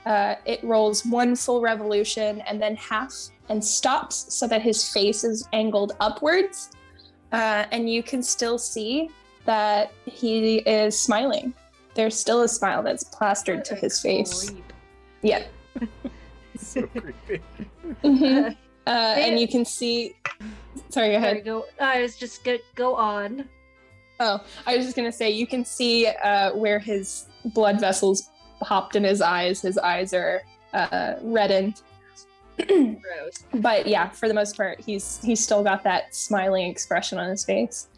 S4: it rolls one full revolution and then half and stops so that his face is angled upwards. And you can still see that he is smiling. There's still a smile that's plastered to his face.
S2: Creep.
S4: Yeah.
S1: So creepy.
S4: Mhm. And you can see. Sorry, go
S2: There we
S4: ahead.
S2: go. I was just gonna go on.
S4: Oh, I was just gonna say you can see where his blood vessels popped in his eyes. His eyes are reddened.
S2: Gross.
S4: But yeah, for the most part, he's still got that smiling expression on his face.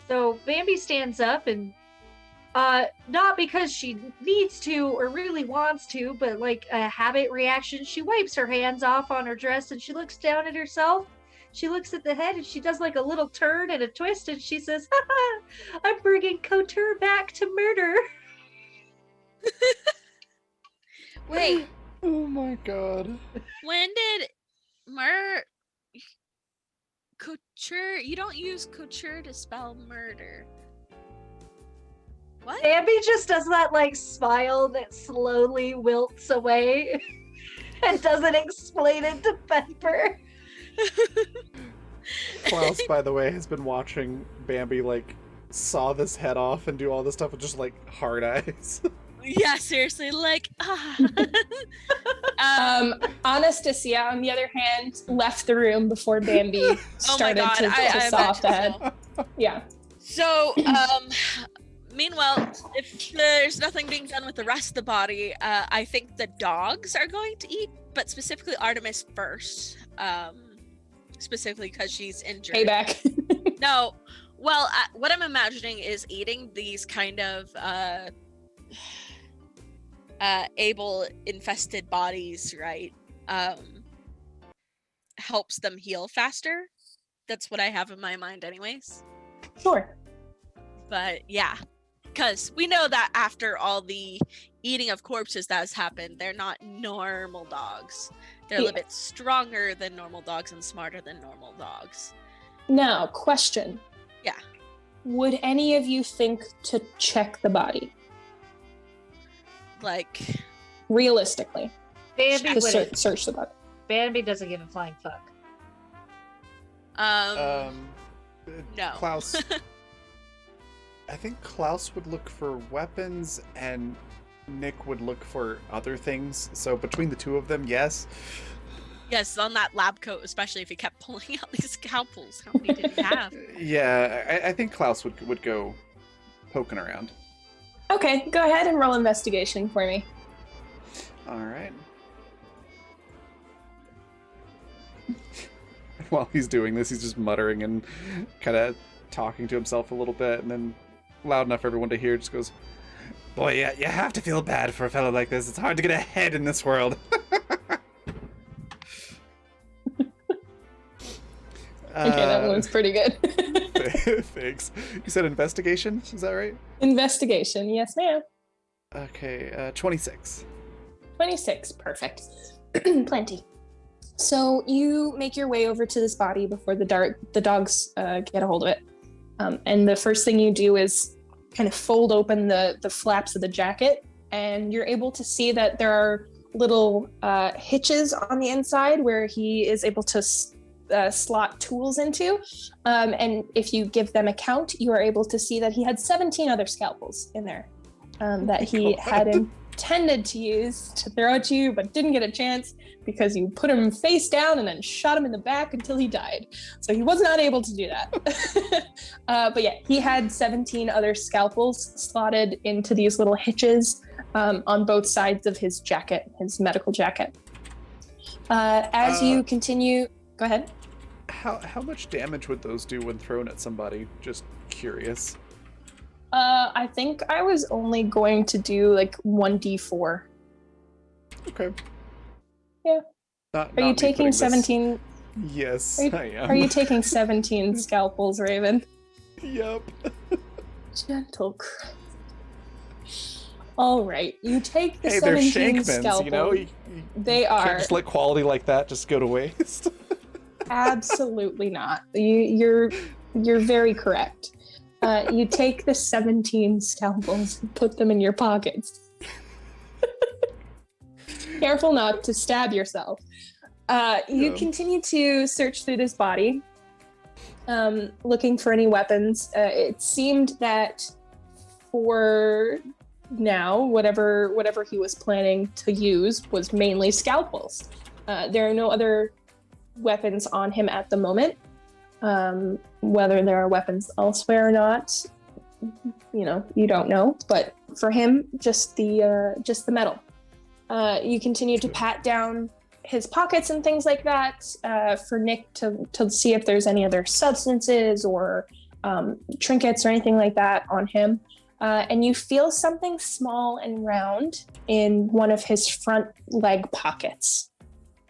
S2: So Bambi stands up and not because she needs to or really wants to, but like a habit reaction, she wipes her hands off on her dress and she looks down at herself. She looks at the head and she does like a little turn and a twist and she says, "Haha, I'm bringing Couture back to murder."
S3: Wait,
S1: Oh my God.
S3: when did couture? You don't use couture to spell murder. What?
S2: Bambi just does that like smile that slowly wilts away and doesn't explain it to Pepper.
S1: Klaus, by the way, has been watching Bambi like saw this head off and do all this stuff with just like hard eyes.
S3: Yeah, seriously, like.
S4: Anastasia, on the other hand, left the room before Bambi started
S3: God,
S4: to
S3: I
S4: saw off the head.
S3: imagine so.
S4: Yeah.
S3: So, meanwhile, if there's nothing being done with the rest of the body, I think the dogs are going to eat, but specifically Artemis first. Specifically because she's injured.
S4: Payback.
S3: No, well, what I'm imagining is eating these kind of able infested bodies, right? Helps them heal faster. That's what I have in my mind, anyways.
S4: Sure.
S3: But yeah, because we know that after all the eating of corpses that has happened, they're not normal dogs. They're a little bit stronger than normal dogs and smarter than normal dogs.
S4: Now, question.
S3: Yeah.
S4: Would any of you think to check the body?
S3: Like,
S4: Realistically.
S2: Bambi
S4: To
S2: wouldn't.
S4: search the body.
S2: Bambi doesn't give a flying fuck.
S3: No.
S1: Klaus. I think Klaus would look for weapons and Nick would look for other things. So between the two of them, yes.
S3: Yes, on that lab coat, especially if he kept pulling out these scalpels. How many did he have?
S1: Yeah, I think Klaus would go poking around.
S4: Okay, go ahead and roll investigation for me.
S1: All right. While he's doing this, he's just muttering and kind of talking to himself a little bit, and then loud enough for everyone to hear, just goes, "Boy, yeah, you have to feel bad for a fellow like this. It's hard to get ahead in this world."
S4: Okay, that one's pretty good.
S1: Thanks. You said investigation? Is that right?
S4: Investigation, yes, ma'am.
S1: Okay, 26.
S4: 26, perfect. Plenty. So you make your way over to this body before the dogs get a hold of it. And the first thing you do is kind of fold open the flaps of the jacket, and you're able to see that there are little hitches on the inside where he is able to slot tools into. And if you give them a count, you are able to see that he had 17 other scalpels in there that he had intended to use to throw at you, but didn't get a chance because you put him face down and then shot him in the back until he died. So he was not able to do that. But yeah, he had 17 other scalpels slotted into these little hitches on both sides of his jacket, his medical jacket. As you continue, go ahead.
S1: How much damage would those do when thrown at somebody? Just curious.
S4: I think I was only going to do like 1d4.
S1: Okay.
S4: Yeah.
S1: Not
S4: Are you
S1: me
S4: taking
S1: putting this-
S4: 17?
S1: Yes, I am.
S4: Are you taking 17 scalpels, Raven?
S1: Yep.
S4: Gentle. All right, you take the
S1: Hey, they're
S4: 17
S1: Shankmans,
S4: scalpels.
S1: you know? You
S4: They
S1: can't
S4: are.
S1: just let quality like that just go to waste.
S4: Absolutely not. You're very correct. You take the 17 scalpels and put them in your pockets. Careful not to stab yourself. You
S1: Yeah.
S4: continue to search through this body, looking for any weapons. It seemed that for now, whatever he was planning to use was mainly scalpels. There are no other weapons on him at the moment. Whether there are weapons elsewhere or not, you don't know. But for him, just the metal. You continue to pat down his pockets and things like that for Nick to see if there's any other substances or trinkets or anything like that on him. And you feel something small and round in one of his front leg pockets.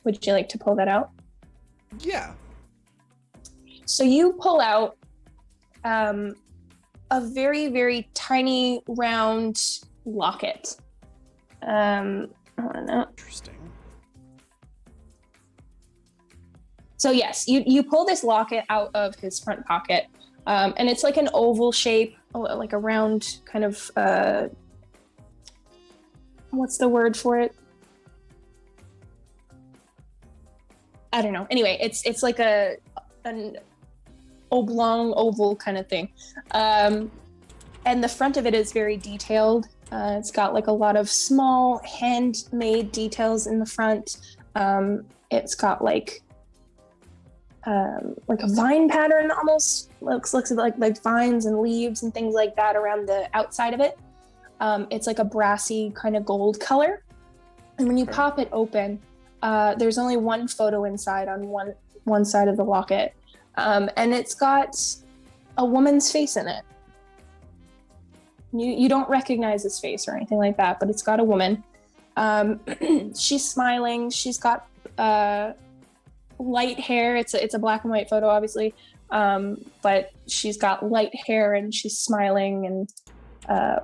S4: Would you like to pull that out?
S1: Yeah.
S4: So you pull out a very, very tiny round locket. I don't know.
S1: Interesting.
S4: So yes, you pull this locket out of his front pocket, and it's like an oval shape, like a round kind of, what's the word for it? I don't know. Anyway, it's like an oblong oval kind of thing. And the front of it is very detailed. It's got like a lot of small handmade details in the front. It's got like a vine pattern almost. Looks like vines and leaves and things like that around the outside of it. It's like a brassy kind of gold color. And when you
S1: Okay.
S4: pop it open, there's only one photo inside on one side of the locket. And it's got a woman's face in it. You don't recognize his face or anything like that, but it's got a woman. She's smiling. She's got light hair. It's a black and white photo, obviously, but she's got light hair and she's smiling and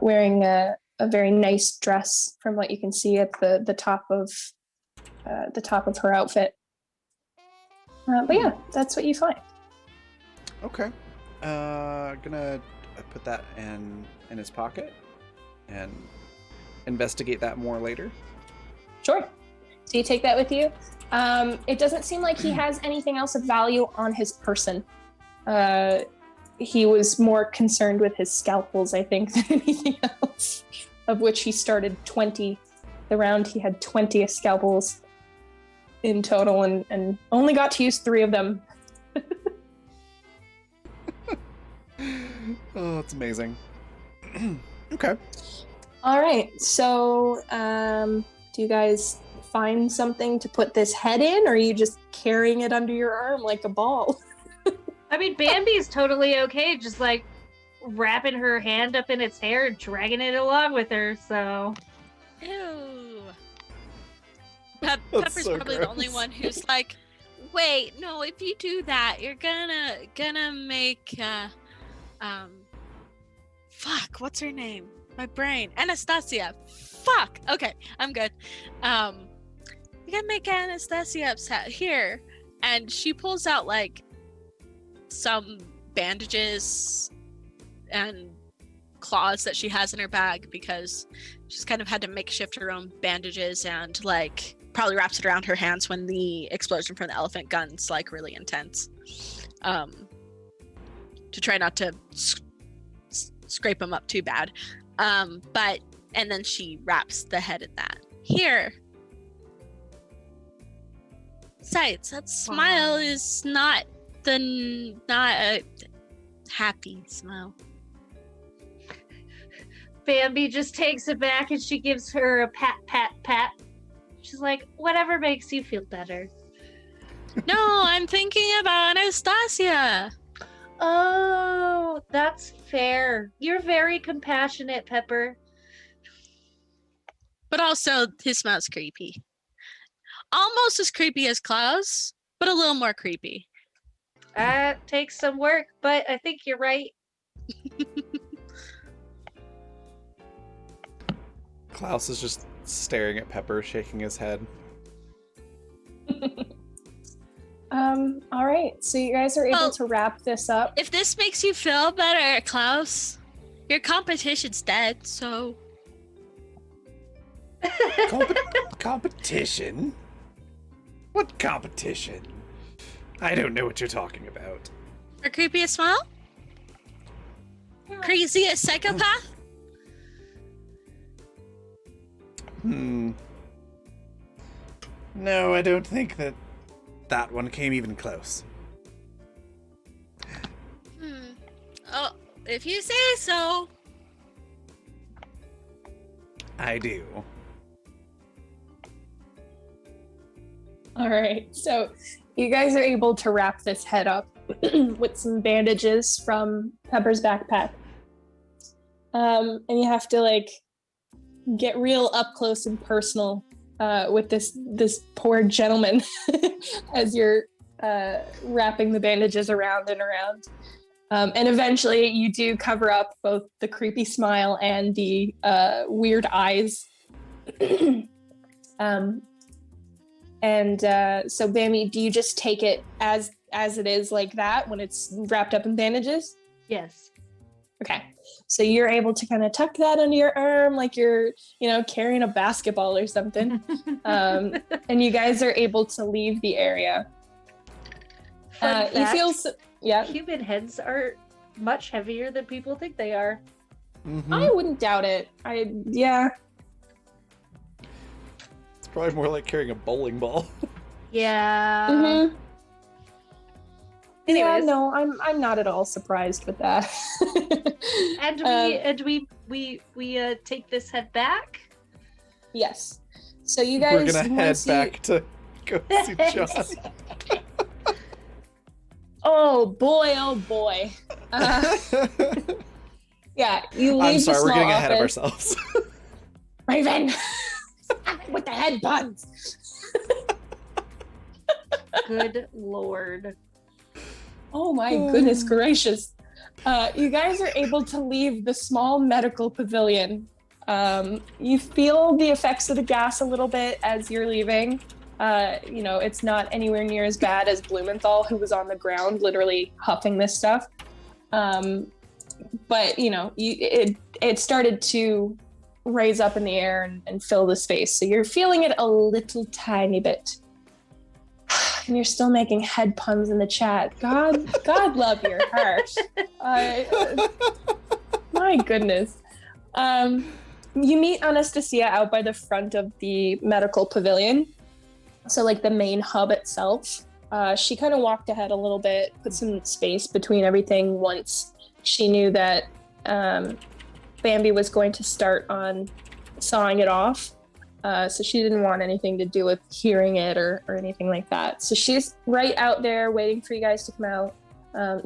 S4: wearing a very nice dress, from what you can see at the top of her outfit. But yeah, that's what you find.
S1: Okay. Gonna put that in his pocket and investigate that more later.
S4: Sure. So you take that with you. It doesn't seem like he has anything else of value on his person. He was more concerned with his scalpels, I think, than anything else. of which he started 20. The round he had 20 scalpels in total and only got to use 3 of them.
S1: Oh, that's amazing. Okay.
S4: All right, so do you guys find something to put this head in, or are you just carrying it under your arm like a ball?
S2: I mean, Bambi's totally okay, just like wrapping her hand up in its hair and dragging it along with her, so.
S3: Ew.
S1: That's
S3: Pepper's
S1: so
S3: probably the only
S1: gross.
S3: one who's like, wait, no, if you do that, you're gonna make fuck, what's her name? My brain. Anastasia. Fuck. Okay, I'm good. You gotta make Anastasia upset. Here. And she pulls out like some bandages and claws that she has in her bag because she's kind of had to makeshift her own bandages and like probably wraps it around her hands when the explosion from the elephant gun's like really intense, to try not to scrape them up too bad, but and then she wraps the head in that. Here, besides, that smile is not a happy smile.
S2: Bambi just takes it back and she gives her a pat, pat, pat. She's like, whatever makes you feel better.
S3: No, I'm thinking about Anastasia.
S2: Oh, that's fair. You're very compassionate, Pepper.
S3: But also, his smile's creepy. Almost as creepy as Klaus, but a little more creepy.
S2: That takes some work, but I think you're right.
S1: Klaus is just staring at Pepper, shaking his head.
S4: All right, so you guys are able
S3: Well,
S4: to wrap this up.
S3: If this makes you feel better, Klaus, your competition's dead, so...
S1: Competition? What competition? I don't know what you're talking about.
S3: Our creepiest smile? Craziest psychopath?
S1: No, I don't think that one came even close.
S3: Oh, if you say so.
S1: I do.
S4: All right, so you guys are able to wrap this head up with some bandages from Pepper's backpack. And you have to like get real up close and personal with this poor gentleman as you're wrapping the bandages around and around. And eventually you do cover up both the creepy smile and the weird eyes. So Bambi, do you just take it as it is like that when it's wrapped up in bandages?
S2: Yes.
S4: Okay. So you're able to kind of tuck that under your arm like you're, carrying a basketball or something. And you guys are able to leave the area.
S2: Fun
S4: You
S2: fact,
S4: feel yeah.
S2: human heads are much heavier than people think they are.
S1: Mm-hmm.
S4: I wouldn't doubt it. Yeah.
S1: It's probably more like carrying a bowling ball.
S2: Yeah.
S4: Mhm. Yeah,
S2: Anyways.
S4: no, I'm not at all surprised with that.
S2: And we take this head back.
S4: Yes. So you guys,
S1: We're gonna head
S4: once you-
S1: back to go see John.
S4: Oh boy! Yeah, you leave.
S1: I'm sorry,
S4: the
S1: we're
S4: small
S1: getting ahead of
S4: office.
S1: ourselves.
S4: Raven, with the head buns.
S2: Good lord.
S4: Oh my goodness gracious! You guys are able to leave the small medical pavilion. You feel the effects of the gas a little bit as you're leaving. It's not anywhere near as bad as Blumenthal, who was on the ground literally huffing this stuff. But it started to raise up in the air and fill the space. So you're feeling it a little tiny bit. And you're still making head puns in the chat. God love your heart. My goodness. You meet Anastasia out by the front of the medical pavilion. So like the main hub itself. She kind of walked ahead a little bit, put some space between everything once she knew that Bambi was going to start on sawing it off. So she didn't want anything to do with hearing it or anything like that. So she's right out there waiting for you guys to come out.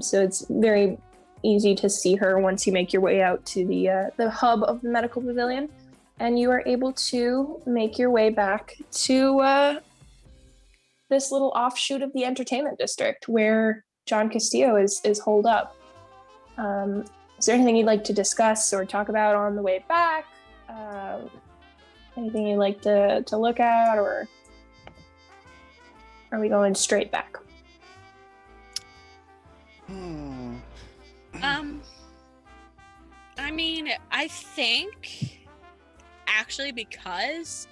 S4: So it's very easy to see her once you make your way out to the hub of the medical pavilion. And you are able to make your way back to this little offshoot of the entertainment district where John Castillo is holed up. Is there anything you'd like to discuss or talk about on the way back? Anything you'd like to look at, or are we going straight back?
S3: I mean, I think actually because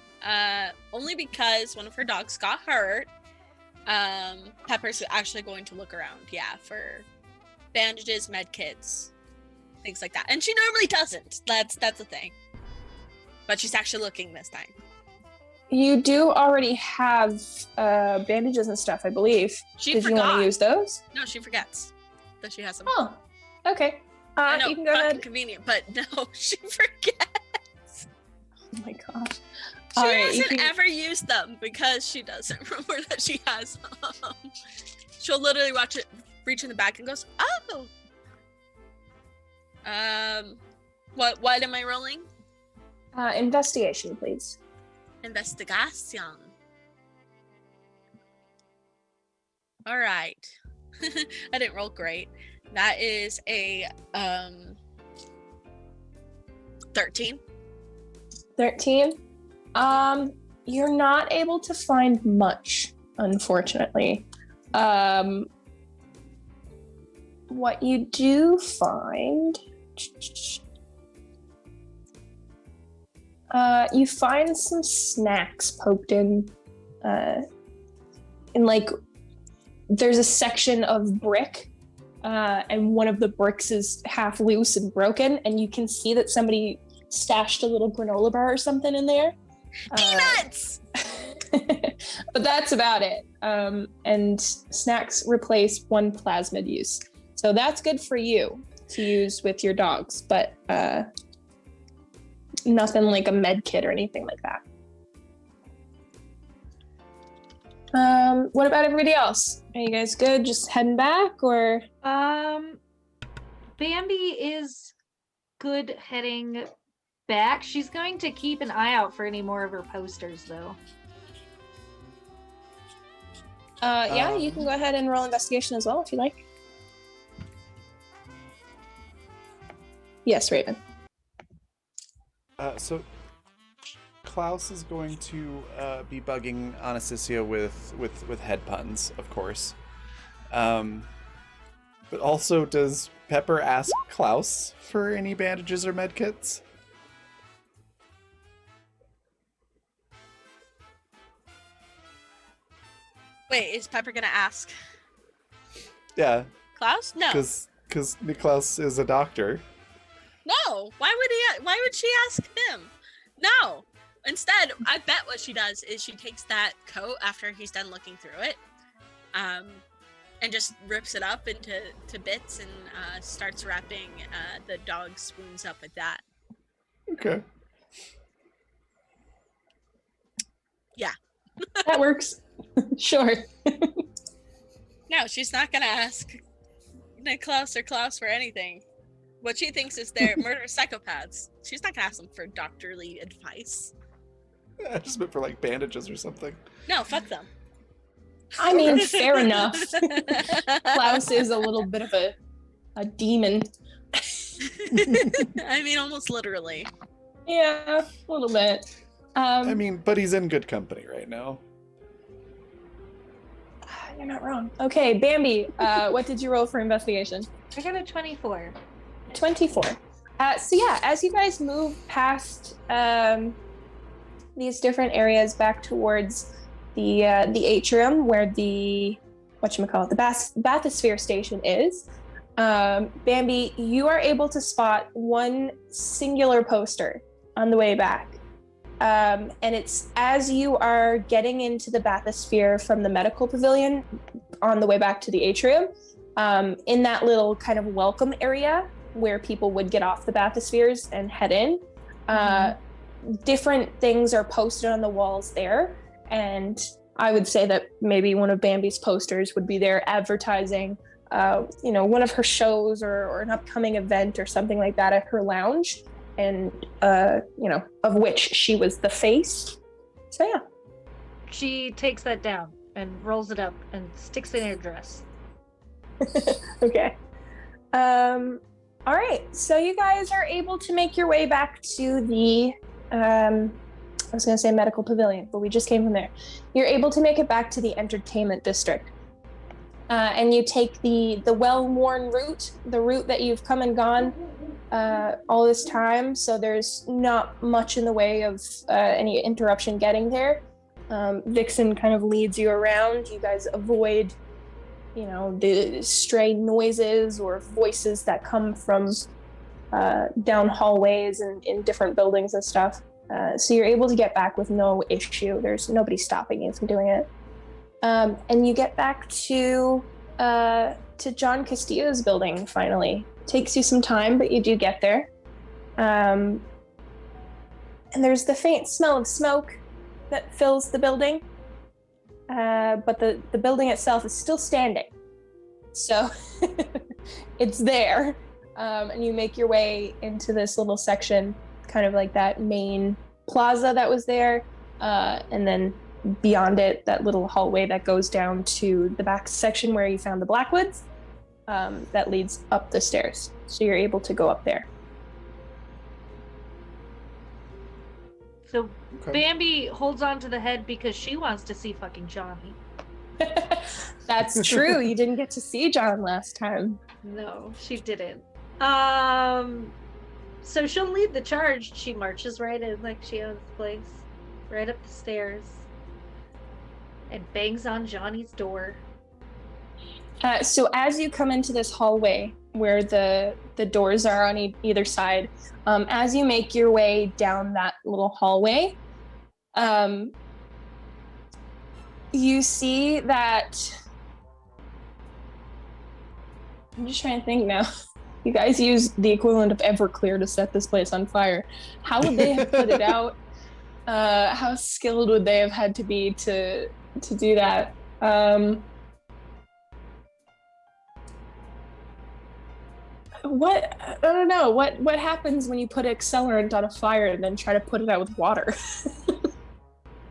S3: only because one of her dogs got hurt, Pepper's actually going to look around, for bandages, med kits, things like that. And she normally doesn't. That's the thing. But she's actually looking this time.
S4: You do already have bandages and stuff, I believe. Did you want to use those?
S3: No, she forgets that she has them.
S4: Oh, okay.
S3: I know,
S4: you can go ahead.
S3: Convenient, but no, she forgets.
S4: Oh my gosh.
S3: She hasn't ever used them because she doesn't remember that she has them. She'll literally watch it, reach in the back, and goes, "Oh." What am I rolling?
S4: Investigation, please.
S3: Investigation. All right. I didn't roll great. That is a 13.
S4: 13. You're not able to find much, unfortunately. What you do find, you find some snacks poked in like there's a section of brick, and one of the bricks is half loose and broken, and you can see that somebody stashed a little granola bar or something in there.
S3: Peanuts!
S4: But that's about it. And snacks replace one plasmid use. So that's good for you to use with your dogs, but nothing like a med kit or anything like that. What about everybody else? Are you guys good? Just heading back, or?
S2: Bambi is good heading back. She's going to keep an eye out for any more of her posters, though.
S4: Yeah, you can go ahead and roll investigation as well if you like. Yes, Raven.
S1: So Klaus is going to be bugging Anastasia with head puns, of course. But also, does Pepper ask Klaus for any bandages or medkits?
S3: Wait, is Pepper gonna ask
S1: Yeah,
S3: Klaus? No.
S1: because Niklaus is a doctor.
S3: No. Why would she ask him? No. Instead, I bet what she does is she takes that coat after he's done looking through it, and just rips it up into bits and starts wrapping the dog's wounds up with that.
S1: Okay.
S3: Yeah.
S4: That works. Sure.
S3: No, she's not gonna ask Niklaus or Klaus for anything. What she thinks is they're murderous psychopaths. She's not gonna ask them for doctorly advice.
S1: I just meant for like bandages or something.
S3: No, fuck them.
S4: I mean, fair enough. Klaus is a little bit of a demon.
S3: I mean, almost literally.
S4: Yeah, a little bit.
S1: I mean, but he's in good company right now.
S4: You're not wrong. Okay, Bambi, what did you roll for investigation?
S2: I got a 24.
S4: 24. So yeah, as you guys move past these different areas back towards the atrium where the bathysphere station is, Bambi, you are able to spot one singular poster on the way back. And it's as you are getting into the bathysphere from the medical pavilion on the way back to the atrium, in that little kind of welcome area where people would get off the bathyspheres and head in, different things are posted on the walls there. And I would say that maybe one of Bambi's posters would be there advertising, one of her shows or an upcoming event or something like that at her lounge, and of which she was the face. So yeah.
S2: She takes that down and rolls it up and sticks it in her dress.
S4: Okay. All right. So you guys are able to make your way back to the I was going to say medical pavilion, but we just came from there. You're able to make it back to the entertainment district. And you take the well-worn route, the route that you've come and gone all this time. So there's not much in the way of any interruption getting there. Vixen kind of leads you around. You guys avoid, the stray noises or voices that come from down hallways and in different buildings and stuff. So you're able to get back with no issue. There's nobody stopping you from doing it. And you get back to John Castillo's building finally. Takes you some time, but you do get there. And there's the faint smell of smoke that fills the building. But the building itself is still standing. So it's there. And you make your way into this little section, kind of like that main plaza that was there. And then beyond it, that little hallway that goes down to the back section where you found the Blackwoods, that leads up the stairs. So you're able to go up there.
S2: So
S1: Okay.
S2: Bambi holds on to the head because she wants to see fucking Johnny.
S4: That's true. You didn't get to see John last time.
S2: No, she didn't. So she'll lead the charge. She marches right in like she owns the place, right up the stairs, and bangs on Johnny's door.
S4: So as you come into this hallway where the doors are on either side, as you make your way down that little hallway, you see that... I'm just trying to think now. You guys use the equivalent of Everclear to set this place on fire. How would they have put it out? How skilled would they have had to be to do that? I don't know. What happens when you put accelerant on a fire and then try to put it out with water?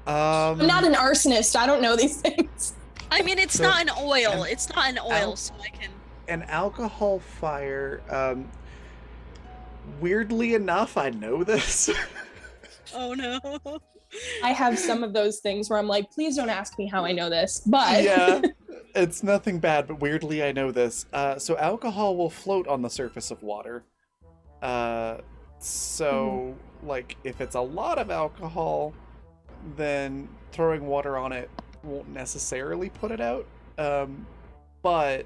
S4: I'm not an arsonist. I don't know these things.
S3: I mean, it's
S1: So-
S3: not an oil. It's not an oil, so I can.
S1: An alcohol fire. Weirdly enough, I know this.
S3: Oh no.
S4: I have some of those things where I'm like, please don't ask me how I know this. But
S1: Yeah, it's nothing bad, but weirdly I know this. So alcohol will float on the surface of water. So like if it's a lot of alcohol, then throwing water on it won't necessarily put it out. But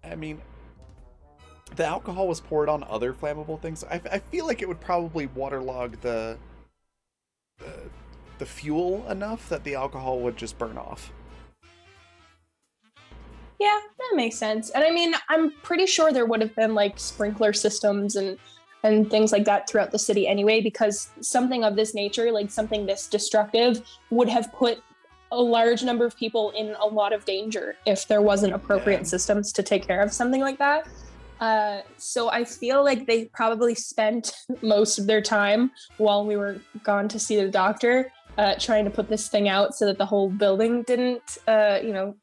S1: I mean, the alcohol was poured on other flammable things. I feel like it would probably waterlog the fuel enough that the alcohol would just burn off.
S4: yeah, that makes sense. And I mean, I'm pretty sure there would have been like sprinkler systems and things like that throughout the city anyway, because something of this nature, like something this destructive, would have put a large number of people in a lot of danger if there wasn't appropriate systems to take care of something like that. So I feel like they probably spent most of their time while we were gone to see the doctor trying to put this thing out so that the whole building didn't,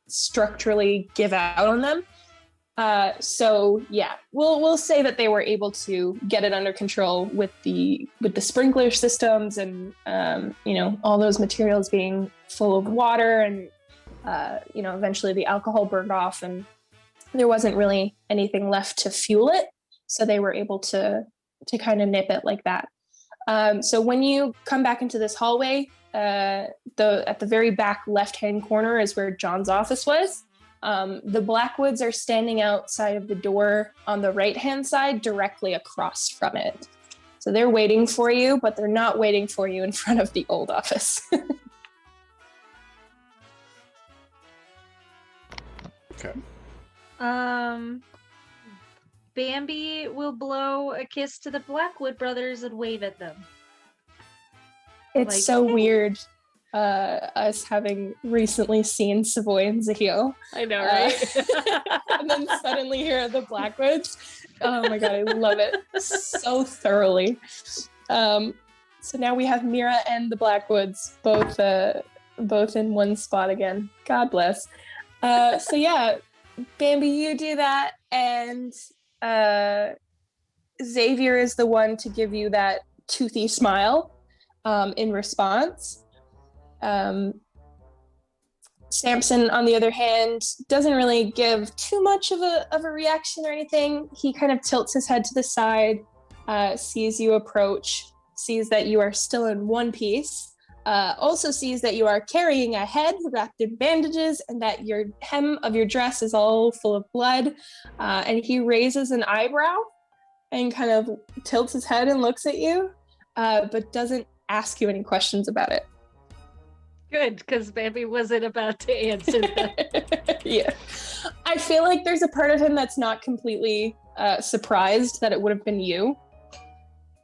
S4: structurally give out on them. So yeah, we'll say that they were able to get it under control with the sprinkler systems and all those materials being full of water and eventually the alcohol burned off and there wasn't really anything left to fuel it, so they were able to kind of nip it like that. So when you come back into this hallway, at the very back left-hand corner is where John's office was. The Blackwoods are standing outside of the door on the right-hand side, directly across from it. So they're waiting for you, but they're not waiting for you in front of the old office.
S1: Okay.
S2: Bambi will blow a kiss to the Blackwood brothers and wave at them.
S4: It's
S2: Like,
S4: so
S2: hey.
S4: weird, us having recently seen Savoy and Zahil.
S2: I know,
S4: And then suddenly here are the Blackwoods. Oh my god, I love it so thoroughly. So now we have Mira and the Blackwoods both in one spot again. God bless. So yeah, Bambi, you do that, and Xavier is the one to give you that toothy smile in response. Samson, on the other hand, doesn't really give too much of a reaction or anything. He kind of tilts his head to the side, sees you approach, sees that you are still in one piece, also sees that you are carrying a head wrapped in bandages and that your hem of your dress is all full of blood. And he raises an eyebrow and kind of tilts his head and looks at you, but doesn't ask you any questions about it.
S2: Good, because Bambi wasn't about to answer that.
S4: Yeah. I feel like there's a part of him that's not completely surprised that it would have been you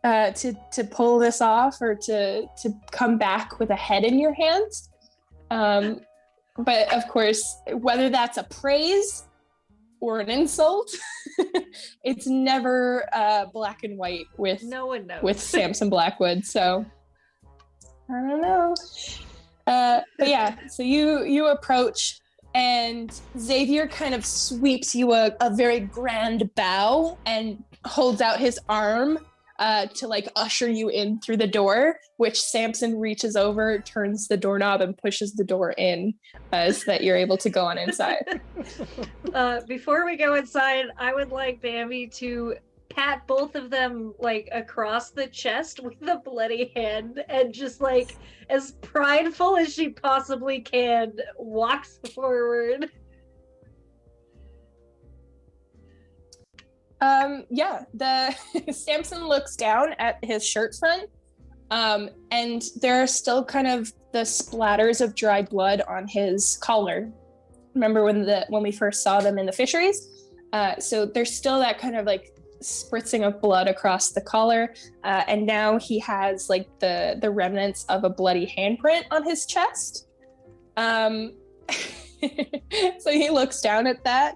S4: to pull this off or to come back with a head in your hands. But of course, whether that's a praise or an insult, it's never black and white with
S2: No one knows.
S4: with Samson Blackwood. So I don't know. But yeah, so you approach, and Xavier kind of sweeps you a very grand bow and holds out his arm to like usher you in through the door, which Samson reaches over, turns the doorknob, and pushes the door in so that you're able to go on inside.
S2: Before we go inside, I would like Bambi to pat both of them like across the chest with a bloody hand, and just like as prideful as she possibly can walks forward.
S4: Yeah, the Samson looks down at his shirt front, and there are still kind of the splatters of dry blood on his collar. Remember when we first saw them in the fisheries? So there's still that kind of like spritzing of blood across the collar, and now he has like the remnants of a bloody handprint on his chest. So he looks down at that,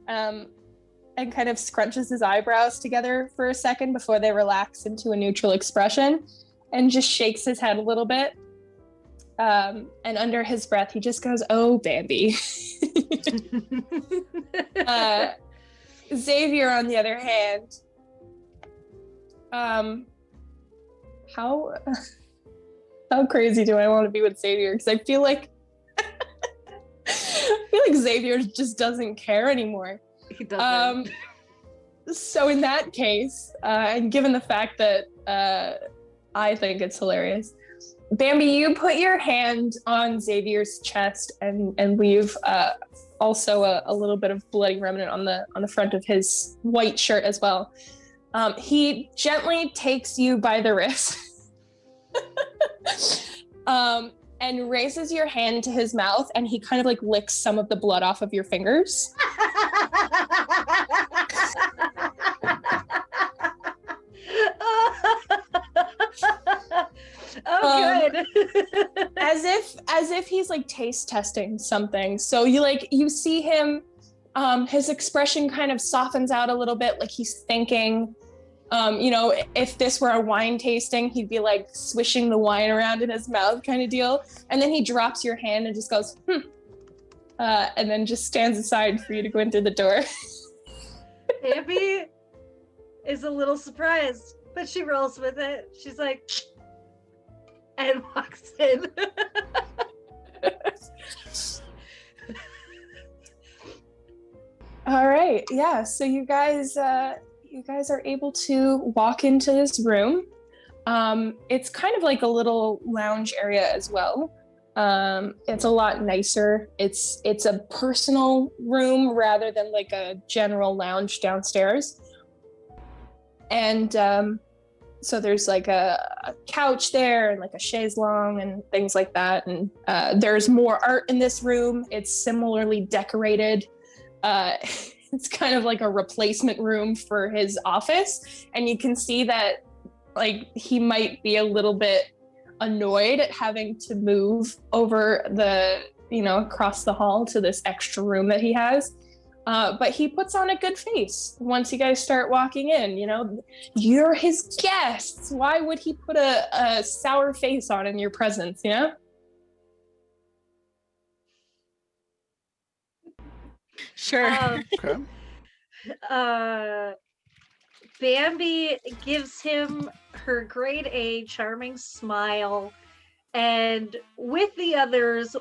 S4: and kind of scrunches his eyebrows together for a second before they relax into a neutral expression, and just shakes his head a little bit. And under his breath, he just goes, "Oh, Bambi." Xavier, on the other hand, how crazy do I want to be with Xavier? Because I feel like Xavier just doesn't care anymore.
S2: He doesn't.
S4: So in that case, and given the fact that I think it's hilarious, Bambi, you put your hand on Xavier's chest and leave also a little bit of bloody remnant on the front of his white shirt as well. He gently takes you by the wrist and raises your hand to his mouth, and he kind of like licks some of the blood off of your fingers.
S2: Good.
S4: as if he's like taste testing something. So you see him, his expression kind of softens out a little bit, like he's thinking. If this were a wine tasting, he'd be like swishing the wine around in his mouth kind of deal. And then he drops your hand and just goes, and then just stands aside for you to go in through the door.
S2: Bambi is a little surprised, but she rolls with it. She's like, and walks in.
S4: All right, yeah. So you guys are able to walk into this room. It's kind of like a little lounge area as well. It's a lot nicer. It's a personal room rather than like a general lounge downstairs. And so there's like a couch there and like a chaise longue and things like that. And there's more art in this room. It's similarly decorated. It's kind of like a replacement room for his office. And you can see that like he might be a little bit annoyed at having to move over across the hall to this extra room that he has. But he puts on a good face once you guys start walking in. You're his guests. Why would he put a sour face on in your presence,
S3: Sure.
S1: Okay.
S2: Bambi gives him her grade A charming smile, and with the others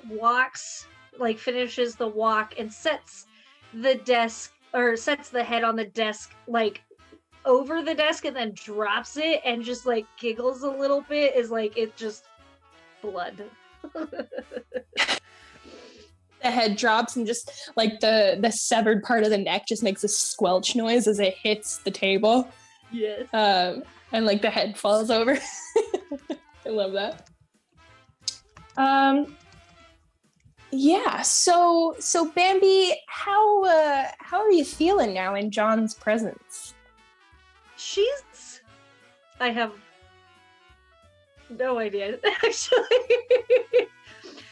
S2: finishes the walk and sets the head on the desk like over the desk and then drops it and just like giggles a little bit, is like it just blood.
S4: The head drops and just like the severed part of the neck just makes a squelch noise as it hits the table.
S2: Yes.
S4: And like the head falls over. I love that. Yeah, so Bambi, how are you feeling now in John's presence?
S2: I have no idea, actually.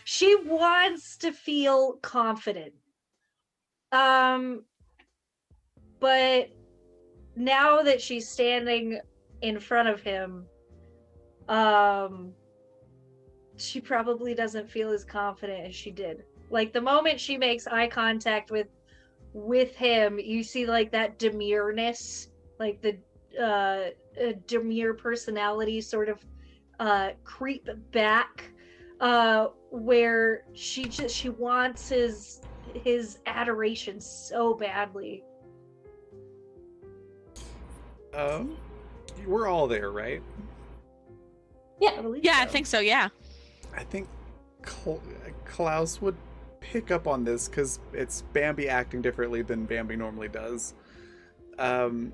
S2: She wants to feel confident. But now that she's standing in front of him, she probably doesn't feel as confident as she did. Like the moment she makes eye contact with him, you see like that demureness, like the demure personality sort of creep back, where she wants his adoration so badly.
S1: We're all there, right?
S4: Yeah.
S3: I think so, yeah.
S1: I think Klaus would pick up on this because it's Bambi acting differently than Bambi normally does. And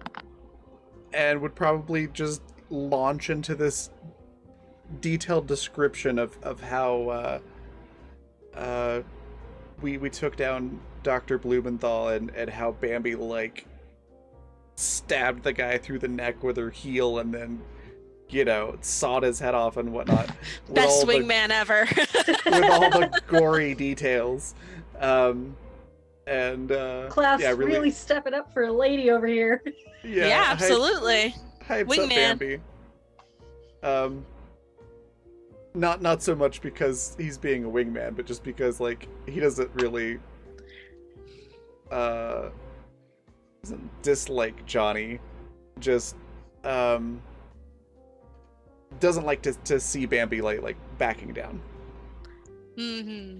S1: would probably just launch into this detailed description of how we took down Dr. Blumenthal and how Bambi like stabbed the guy through the neck with her heel and then sawed his head off and whatnot.
S3: Best wingman ever.
S1: With all the gory details. And
S2: Klaus
S1: really
S2: stepping up for a lady over here.
S3: Yeah, absolutely.
S1: Hypes
S3: Wingman.
S1: up Bambi. Not so much because he's being a wingman, but just because like he doesn't really doesn't dislike Johnny. Just doesn't like to see Bambi like backing down.
S3: Mm-hmm.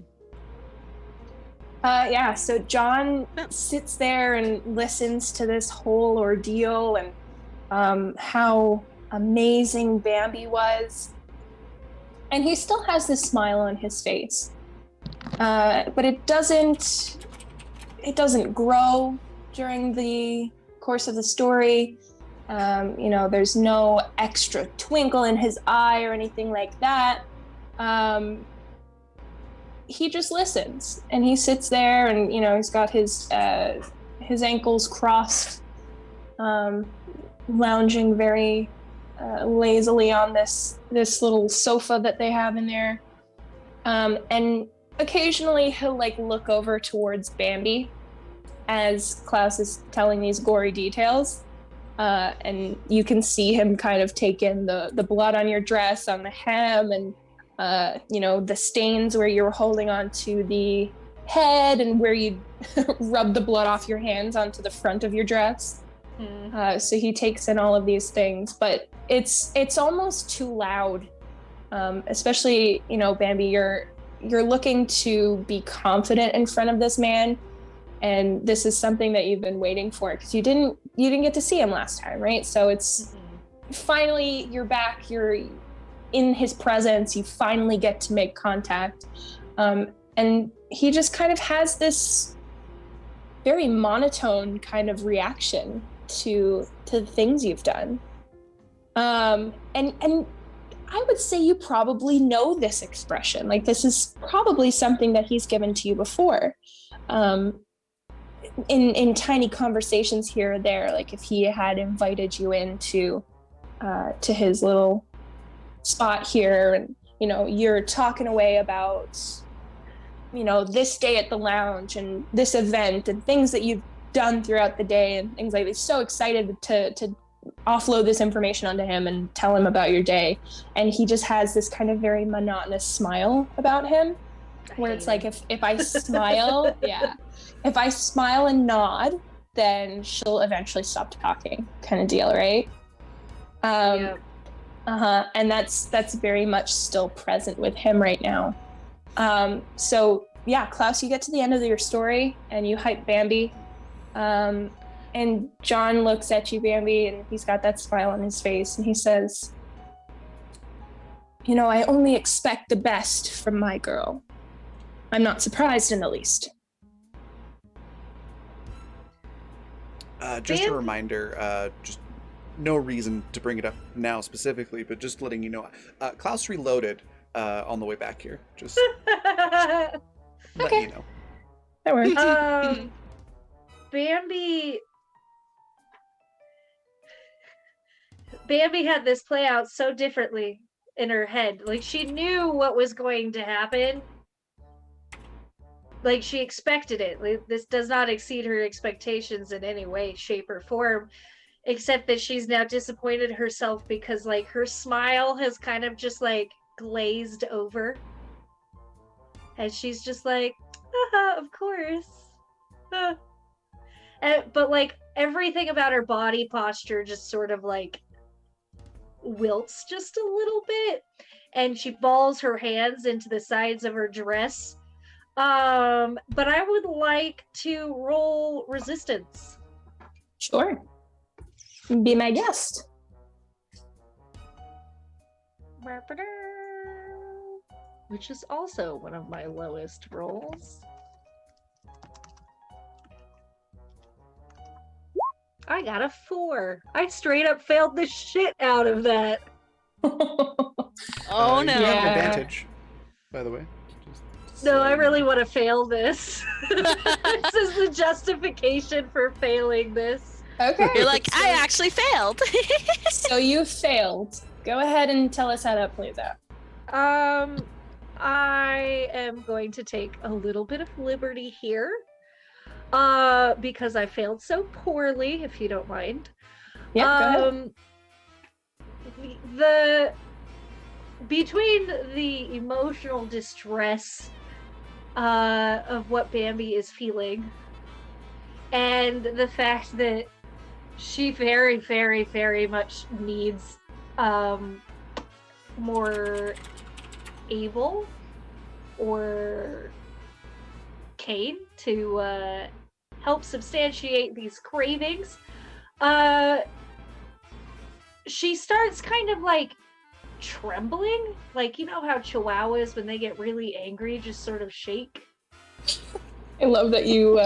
S4: Yeah, so John sits there and listens to this whole ordeal and how amazing Bambi was. And he still has this smile on his face. But it doesn't grow during the course of the story. There's no extra twinkle in his eye or anything like that. He just listens and he sits there and he's got his ankles crossed, lounging very lazily on this little sofa that they have in there, and occasionally he'll like look over towards Bambi as Klaus is telling these gory details, and you can see him kind of take in the blood on your dress, on the hem, and the stains where you were holding on to the head and where you rub the blood off your hands onto the front of your dress. So he takes in all of these things, but it's almost too loud, especially Bambi, you're looking to be confident in front of this man, and this is something that you've been waiting for because you didn't get to see him last time, right? So it's finally you're back, you're in his presence, you finally get to make contact, and he just kind of has this very monotone kind of reaction to the things you've done. And I would say you probably know this expression. Like this is probably something that he's given to you before. In tiny conversations here or there, like if he had invited you into to his little spot here, and you're talking away about this day at the lounge and this event and things that you've done throughout the day and things like this. So excited to offload this information onto him and tell him about your day, and he just has this kind of very monotonous smile about him, where it's like if I smile, if I smile and nod, then she'll eventually stop talking, kind of deal, right?
S2: Yep.
S4: And that's very much still present with him right now. So yeah, Klaus, you get to the end of your story and you hype Bambi. And John looks at you, Bambi, and he's got that smile on his face, and he says, I only expect the best from my girl. I'm not surprised in the least.
S1: Just a reminder, just no reason to bring it up now specifically, but just letting you know, Klaus reloaded on the way back here. Just letting you know.
S4: That works.
S2: Bambi had this play out so differently in her head. Like, she knew what was going to happen. Like, she expected it. Like, this does not exceed her expectations in any way, shape, or form, except that she's now disappointed herself because, like, her smile has kind of just, like, glazed over. And she's just like, of course. But, like, everything about her body posture just sort of, like, wilts just a little bit, and she balls her hands into the sides of her dress. But I would like to roll resistance.
S4: Sure. Be my guest.
S2: Which is also one of my lowest rolls. I got a 4. I straight up failed the shit out of that.
S3: Oh
S1: You
S3: no.
S1: have
S4: Yeah.
S1: an advantage, by the way. Just
S2: No, I
S1: saying.
S2: really want to fail this. This is the justification for failing this.
S4: Okay.
S3: You're like, I actually failed.
S4: So you failed. Go ahead and tell us how that plays out.
S2: I am going to take a little bit of liberty here. Because I failed so poorly, if you don't mind.
S4: Yeah, go ahead.
S2: Between the emotional distress of what Bambi is feeling and the fact that she very, very, very much needs more Abel or Cain to help substantiate these cravings, she starts kind of like trembling, like, you know how chihuahuas, when they get really angry, just sort of shake.
S4: I love that you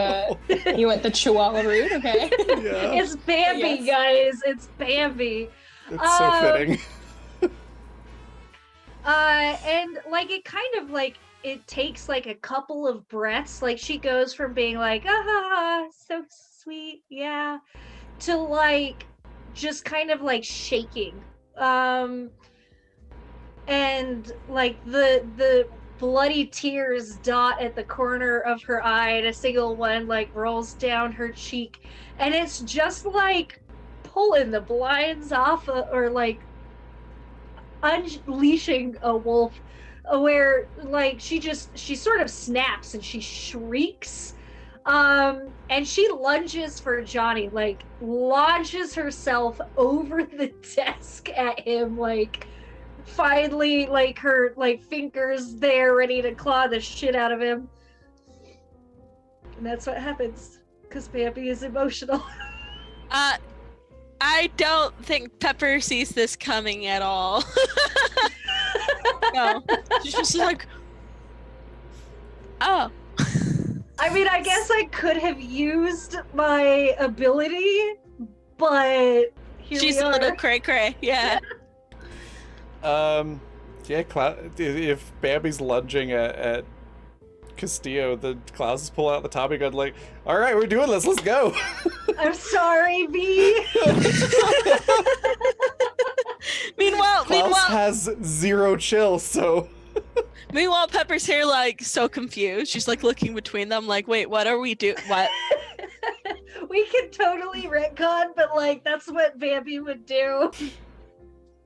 S4: you went the chihuahua route. Okay.
S1: Yeah,
S2: It's Bambi,
S4: Yes.
S2: guys. It's Bambi.
S1: it's so fitting.
S2: And like it kind of like it takes like a couple of breaths. Like she goes from being like, so sweet, yeah, to like just kind of like shaking. And like the bloody tears dot at the corner of her eye, and a single one like rolls down her cheek, and it's just like pulling the blinds off or like unleashing a wolf, where like she sort of snaps and she shrieks, and she lunges for Johnny, like launches herself over the desk at him, like finally like her like fingers there ready to claw the shit out of him. And that's what happens because Bambi is emotional.
S3: I don't think Pepper sees this coming at all. No. She's just like, oh.
S2: I mean, I guess I could have used my ability, but here
S3: She's
S2: we
S3: a
S2: are.
S3: little cray cray. Yeah.
S1: Yeah, if Bambi's lunging at Castillo, the Klaus pull out the Tommy gun like, all right, we're doing this, let's go.
S2: I'm sorry, V.
S1: Klaus has 0 chill, so...
S3: Meanwhile, Pepper's here, like, so confused. She's, like, looking between them, like, wait, what are we doing? What?
S2: We can totally retcon, but like that's what Bambi would do.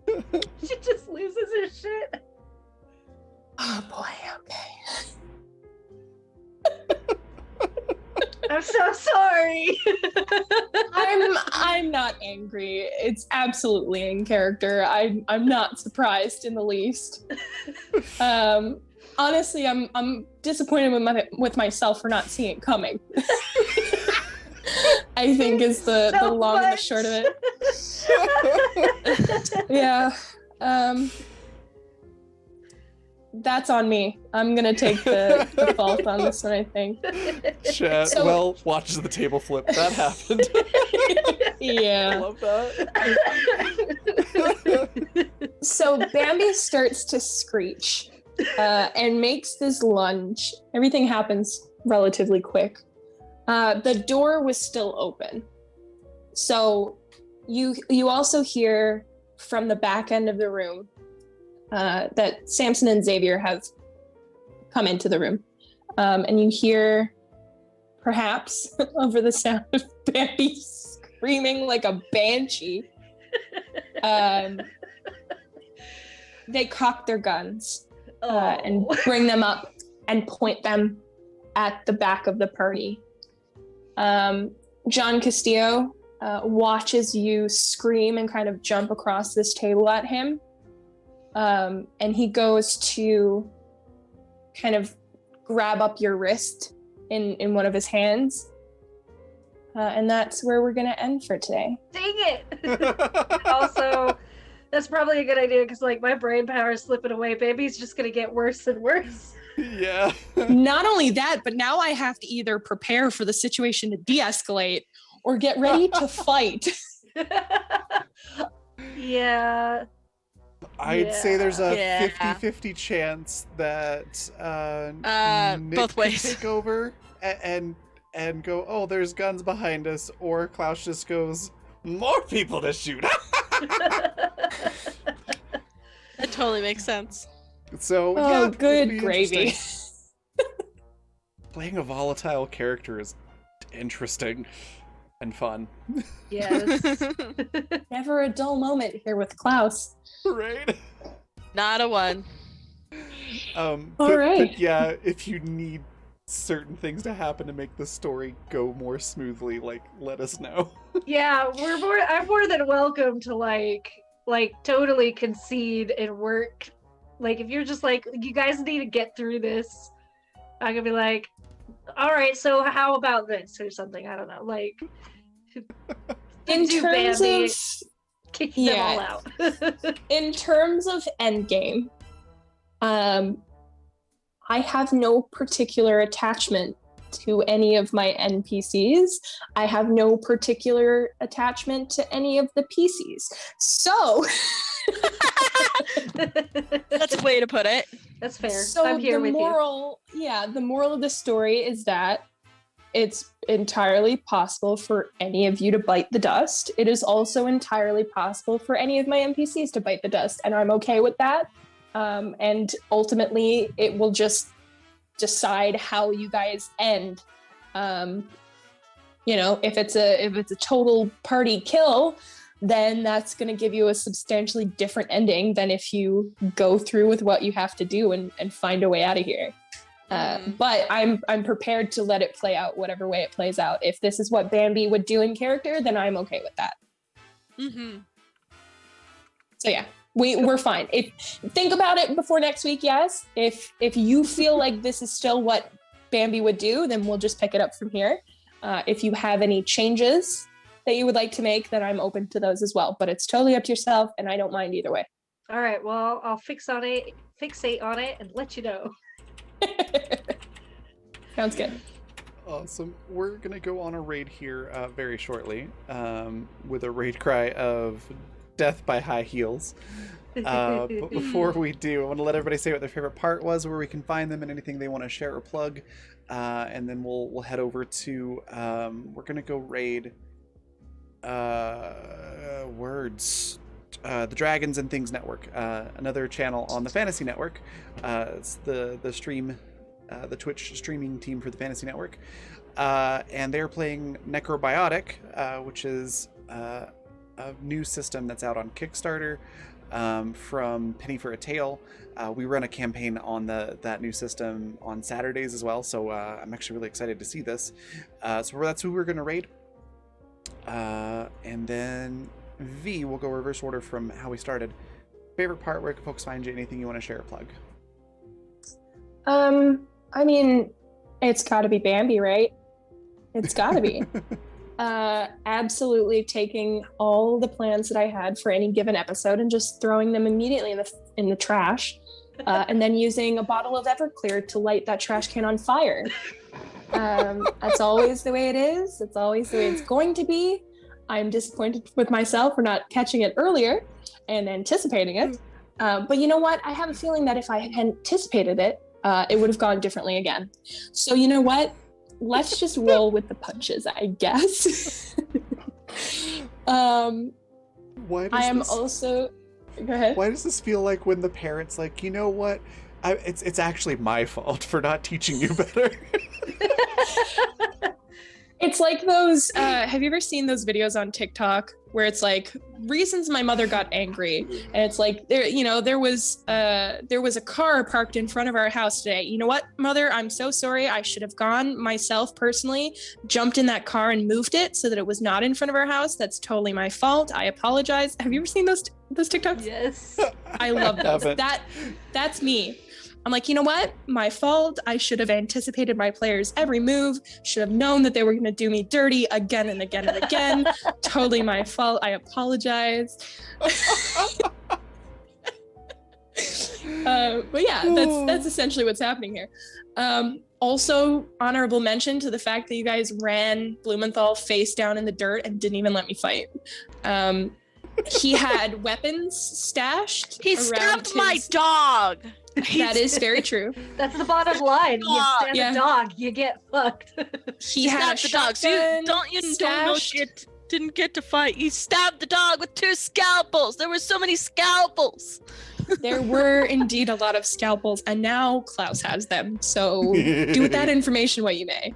S2: She just loses her shit.
S4: Oh boy, okay.
S2: I'm so sorry.
S4: I'm not angry. It's absolutely in character. I'm not surprised in the least. Honestly, I'm disappointed with myself for not seeing it coming. I think is the
S2: So
S4: long and the
S2: much.
S4: short of it. Yeah. That's on me. I'm gonna take the fault on this one, I think.
S1: Chat,
S4: So-
S1: well, watches the table flip. That happened. I
S4: Yeah.
S1: love that.
S4: So Bambi starts to screech and makes this lunge. Everything happens relatively quick. The door was still open. So you also hear from the back end of the room that Samson and Xavier have come into the room. And you hear, perhaps over the sound of Bambi screaming like a banshee, they cock their guns and bring them up and point them at the back of the party. John Castillo watches you scream and kind of jump across this table at him. And he goes to kind of grab up your wrist in one of his hands. And that's where we're going to end for today.
S2: Dang it. Also, that's probably a good idea because like my brain power is slipping away. Baby's just gonna get worse and worse.
S1: Yeah.
S5: Not only that, but now I have to either prepare for the situation to de-escalate or get ready to fight.
S2: Yeah.
S1: I'd say there's a
S3: Yeah.
S1: 50-50 chance that Nick
S3: both
S1: could
S3: ways.
S1: take over and go, oh, there's guns behind us, or Klaus just goes, more people to shoot.
S3: That totally makes sense.
S1: So
S4: Oh,
S1: yeah, it'll
S4: good
S1: be
S4: gravy.
S1: interesting. Playing a volatile character is interesting and fun.
S2: Yes.
S4: Never a dull moment here with Klaus.
S1: Right?
S3: Not a one.
S4: All
S1: But
S4: right.
S1: yeah, if you need certain things to happen to make the story go more smoothly, like, let us know.
S2: Yeah, I'm more than welcome to like totally concede and work. Like if you're just like, you guys need to get through this, I could be like, all right, so how about this or something? I don't know. Like
S4: In
S2: do
S4: terms
S2: Bambi,
S4: of
S2: kick them all out.
S4: endgame, I have no particular attachment to any of my NPCs. I have no particular attachment to any of the PCs. So,
S3: That's a way to put it.
S2: That's fair.
S4: so
S2: I'm here
S4: the
S2: with
S4: moral, yeah, the moral of the story is that it's entirely possible for any of you to bite the dust. It is also entirely possible for any of my NPCs to bite the dust, and I'm okay with that. And ultimately, it will just decide how you guys end. If it's a total party kill, then that's going to give you a substantially different ending than if you go through with what you have to do and find a way out of here. But I'm prepared to let it play out whatever way it plays out. If this is what Bambi would do in character, then I'm okay with that.
S3: Mm-hmm.
S4: So yeah, we're fine. Think about it before next week, yes. If you feel like this is still what Bambi would do, then we'll just pick it up from here. If you have any changes that you would like to make, then I'm open to those as well. But it's totally up to yourself, and I don't mind either way.
S2: you. All right, well, I'll fixate on it and let you know.
S4: Sounds good.
S1: Awesome. We're gonna go on a raid here very shortly, with a raid cry of death by high heels. But before we do, I want to let everybody say what their favorite part was, where we can find them, and anything they want to share or plug. And then we'll head over to we're gonna go raid words. The Dragons and Things Network, another channel on the Fantasy Network. It's the stream, the Twitch streaming team for the Fantasy Network, and they're playing Necrobiotic, which is a new system that's out on Kickstarter from Penny for a Tale. We run a campaign on that new system on Saturdays as well, so I'm actually really excited to see this. So that's who we're going to raid, and then V, we'll go reverse order from how we started. Favorite part, where can folks find you? Anything you want to share or plug?
S4: I mean, it's got to be Bambi, right? It's got to be. Absolutely taking all the plans that I had for any given episode and just throwing them immediately in the trash, and then using a bottle of Everclear to light that trash can on fire. That's always the way it is. It's always the way it's going to be. I'm disappointed with myself for not catching it earlier and anticipating it. But you know what? I have a feeling that if I had anticipated it, it would have gone differently again. So you know what? Let's just roll with the punches, I guess.
S1: Why does
S4: also... Go ahead.
S1: Why does this feel like when the parents like, you know what? It's actually my fault for not teaching you better.
S5: It's like those, have you ever seen those videos on TikTok where it's like reasons my mother got angry, and it's like there was a car parked in front of our house today. You know what, mother? I'm so sorry. I should have gone myself personally, jumped in that car and moved it so that it was not in front of our house. That's totally my fault. I apologize. Have you ever seen those TikToks?
S2: Yes.
S5: I love those.
S1: Haven't.
S5: That's me. I'm like, you know what? My fault. I should have anticipated my players' every move. Should have known that they were going to do me dirty again and again and again. Totally my fault. I apologize. But yeah, that's essentially what's happening here. Also, honorable mention to the fact that you guys ran Blumenthal face down in the dirt and didn't even let me fight. He had weapons stashed.
S3: He
S5: around
S3: stabbed my
S5: his-
S3: dog.
S5: That is very true.
S2: That's the bottom line. You stand
S5: Yeah.
S2: a dog, you get fucked.
S5: He had a
S3: Stabbed the dog. So
S5: shotgun
S3: don't know
S5: stashed.
S3: you didn't get to fight. He stabbed the dog with 2 scalpels. There were so many scalpels.
S5: There were indeed a lot of scalpels, and now Klaus has them. So do with that information what you may.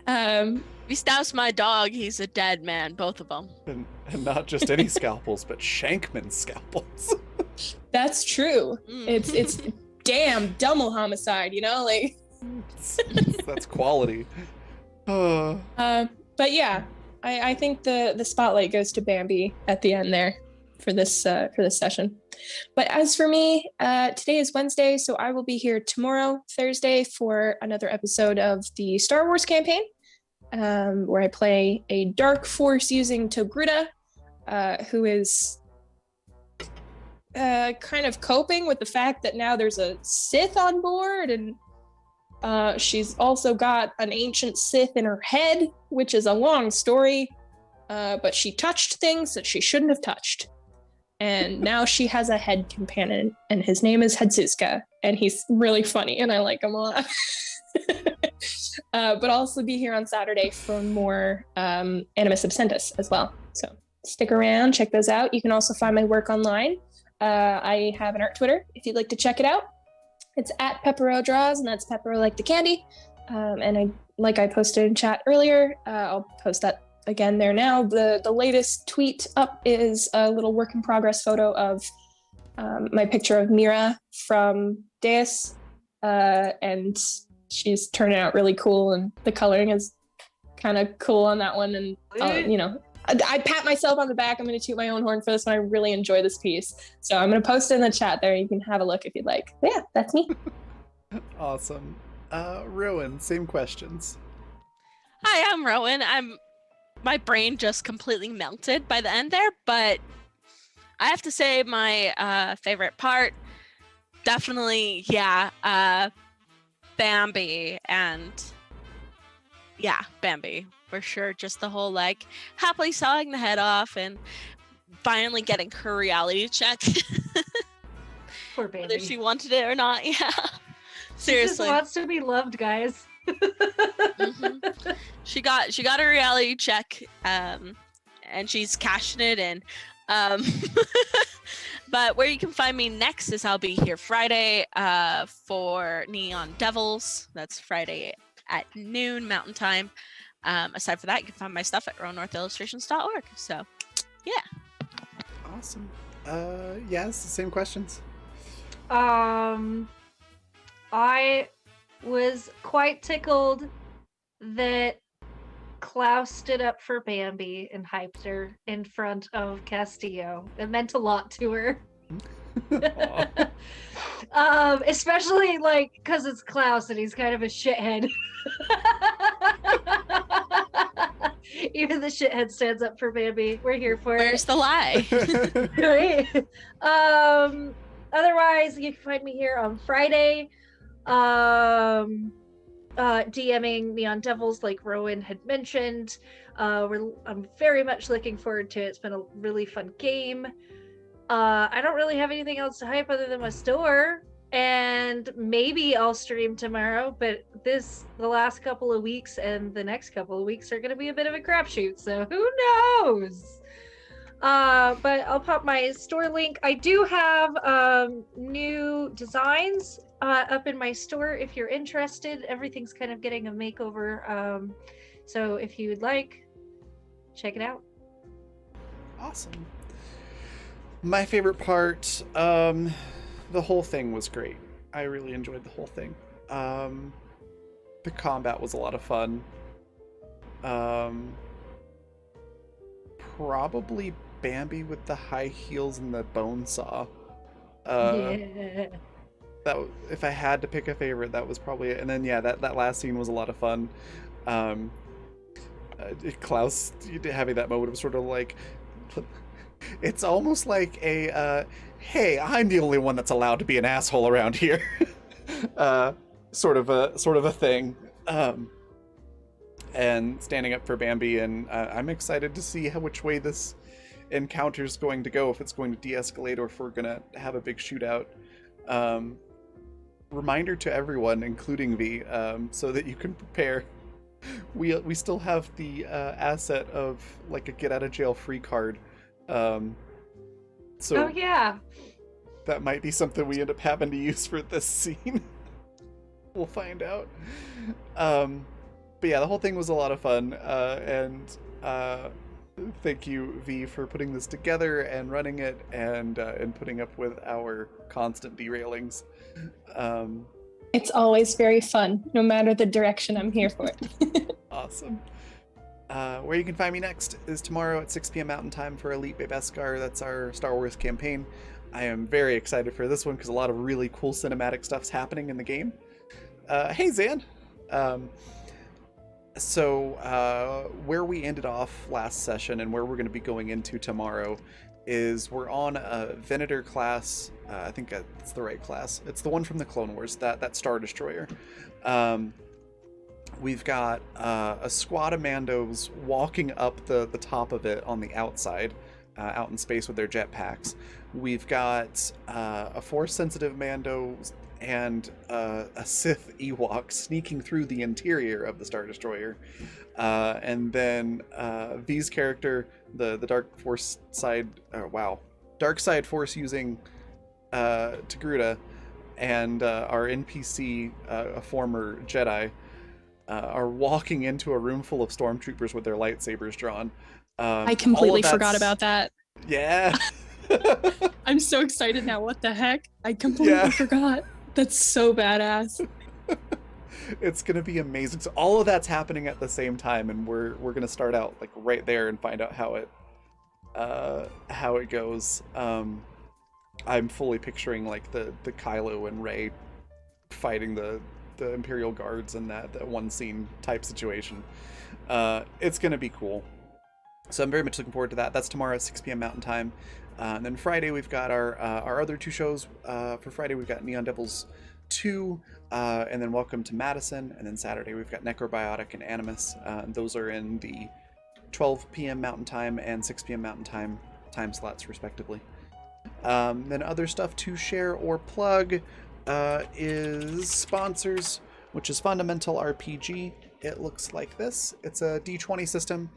S3: If he stabs my dog, he's a dead man, both of them.
S1: and not just any scalpels, but Shankman scalpels.
S5: That's true.
S3: Mm.
S5: It's damn double homicide, like.
S1: That's quality.
S5: But yeah, I think the spotlight goes to Bambi at the end there for this session. But as for me, today is Wednesday, so I will be here tomorrow, Thursday, for another episode of the Star Wars campaign, where I play a Dark Force using Togruta, who is kind of coping with the fact that now there's a Sith on board, and she's also got an ancient Sith in her head, which is a long story, but she touched things that she shouldn't have touched. And now she has a head companion, and his name is Hetsuska, and he's really funny, and I like him a lot. But I'll also be here on Saturday for more Animus Absentus as well. So stick around, check those out. You can also find my work online. I have an art Twitter if you'd like to check it out. It's at Peppero Draws, and that's Peppero like the candy. And I posted in chat earlier, I'll post that again there now. The latest tweet up is a little work in progress photo of my picture of Mira from Deus, and she's turning out really cool, and the coloring is kind of cool on that one. And I pat myself on the back. I'm going to toot my own horn for this one. I really enjoy this piece. So I'm going to post it in the chat there. You can have a look if you'd like. But yeah, that's me.
S1: Awesome. Rowan, same questions.
S3: Hi, I'm Rowan. My brain just completely melted by the end there, but I have to say my favorite part, definitely, Bambi, and Yeah, Bambi for sure. Just the whole like happily sawing the head off and finally getting her reality check,
S2: Poor baby.
S3: whether she wanted it or not. Yeah,
S2: She just
S3: seriously.
S2: wants to be loved, guys.
S3: Mhm. She got a reality check, and she's cashing it in. Um, but where you can find me next is I'll be here Friday for Neon Devils. That's Friday at noon Mountain Time. Aside from that, you can find my stuff at rowannorthillustrations.org. So, yeah.
S1: Awesome. Yes, same questions.
S2: I was quite tickled that Klaus stood up for Bambi and hyped her in front of Castillo. It meant a lot to her. Especially like because it's Klaus and he's kind of a shithead. Even the shithead stands up for Bambi. We're here for
S3: Where's the lie?
S2: it. Right? Otherwise, you can find me here on Friday. DMing Neon Devils, like Rowan had mentioned. I'm very much looking forward to it. It's been a really fun game. I don't really have anything else to hype other than my store, and maybe I'll stream tomorrow. But the last couple of weeks and the next couple of weeks are going to be a bit of a crapshoot. So who knows? But I'll pop my store link. I do have new designs up in my store if you're interested. Everything's kind of getting a makeover. So if you would like, check it out.
S1: Awesome. My favorite part, the whole thing was great. I really enjoyed the whole thing. The combat was a lot of fun. Probably Bambi with the high heels and the bone saw.
S2: Yeah.
S1: If I had to pick a favorite, that was probably it. And then yeah, that last scene was a lot of fun. Klaus having that moment of sort of like, it's almost like a hey, I'm the only one that's allowed to be an asshole around here. sort of a thing. And standing up for Bambi, and I'm excited to see which way this encounter's going to go, if it's going to de-escalate or if we're gonna have a big shootout. Reminder to everyone, including V, so that you can prepare. We still have the asset of like a get out of jail free card. So
S2: Oh yeah.
S1: that might be something we end up having to use for this scene. We'll find out. But yeah, the whole thing was a lot of fun, and thank you, V, for putting this together and running it, and putting up with our constant derailings.
S5: It's always very fun, no matter the direction. I'm here for it.
S1: Awesome. Where you can find me next is tomorrow at 6 p.m. Mountain Time for Elite Beskar. That's our Star Wars campaign. I am very excited for this one because a lot of really cool cinematic stuff's happening in the game. Hey, Zan. So where we ended off last session and where we're going to be going into tomorrow is we're on a Venator class. I think it's the right class. It's the one from the Clone Wars, that Star Destroyer. We've got a squad of Mandos walking up the top of it on the outside, out in space with their jetpacks. We've got a Force-sensitive Mando and a Sith Ewok sneaking through the interior of the Star Destroyer. And then V's character, the Dark Force side, Dark Side Force using Togruta, and our NPC, a former Jedi, are walking into a room full of stormtroopers with their lightsabers drawn.
S5: I completely forgot about that.
S1: Yeah.
S5: I'm so excited now. What the heck? I completely forgot. That's so badass.
S1: It's gonna be amazing. So all of that's happening at the same time, and we're gonna start out like right there and find out how it goes. I'm fully picturing like the Kylo and Rey fighting the Imperial Guards in that one scene type situation. It's gonna be cool. So I'm very much looking forward to that. That's tomorrow at 6 p.m. Mountain Time. And then Friday we've got our other two shows. For Friday we've got Neon Devils 2, and then Welcome to Madison, and then Saturday we've got Necrobiotic and Animus. Those are in the 12 p.m. Mountain Time and 6 p.m. Mountain time slots, respectively. Then other stuff to share or plug is sponsors, which is Fundamental RPG. It looks like this. It's a D20 system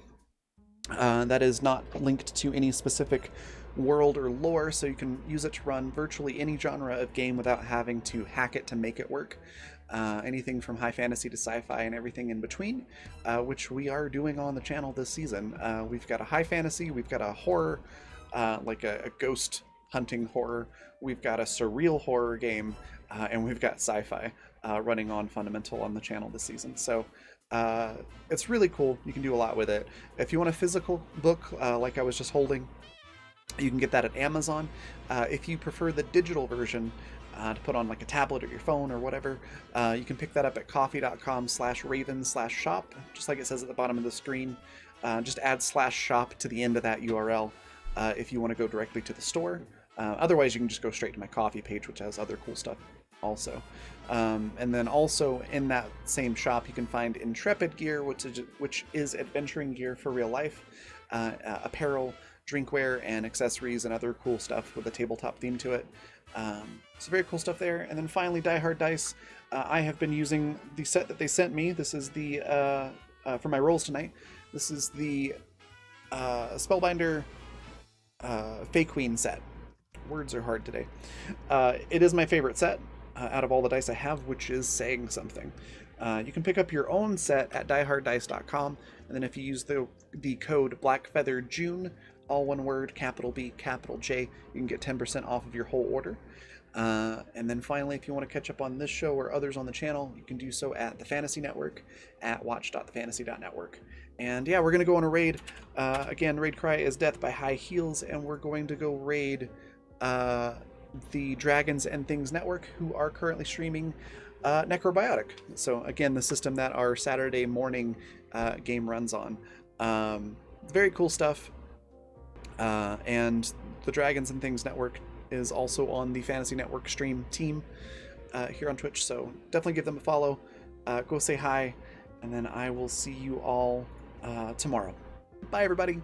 S1: that is not linked to any specific world or lore, so you can use it to run virtually any genre of game without having to hack it to make it work. Anything from high fantasy to sci-fi and everything in between, which we are doing on the channel this season. We've got a high fantasy, we've got a horror, like a ghost hunting horror, we've got a surreal horror game, and we've got sci-fi running on Fundamental on the channel this season. So it's really cool. You can do a lot with it. If you want a physical book, like I was just holding, you can get that at Amazon. If you prefer the digital version to put on like a tablet or your phone or whatever, you can pick that up at coffee.com/raven/shop, just like it says at the bottom of the screen. Just add /shop to the end of that URL if you want to go directly to the store. Otherwise, you can just go straight to my Coffee page, which has other cool stuff also. And then also in that same shop, you can find Intrepid gear, which is adventuring gear for real life, apparel, drinkware, and accessories, and other cool stuff with a tabletop theme to it. So very cool stuff there. And then finally, Die Hard Dice. I have been using the set that they sent me. This is the for my rolls tonight. This is the Spellbinder Fey Queen set. Words are hard today. It is my favorite set out of all the dice I have, which is saying something. You can pick up your own set at dieharddice.com, and then if you use the code BlackFeatherJune, all one word, capital B, capital J, you can get 10% off of your whole order. And then finally, if you want to catch up on this show or others on the channel, you can do so at the Fantasy Network at watch.thefantasy.network. And yeah, we're going to go on a raid. Again, raid cry is Death by High Heels, and we're going to go raid the Dragons and Things Network, who are currently streaming Necrobiotic. So again, the system that our Saturday morning game runs on. Very cool stuff. And the Dragons and Things Network is also on the Fantasy Network stream team here on Twitch, so definitely give them a follow. Go say hi, and then I will see you all tomorrow. Bye, everybody.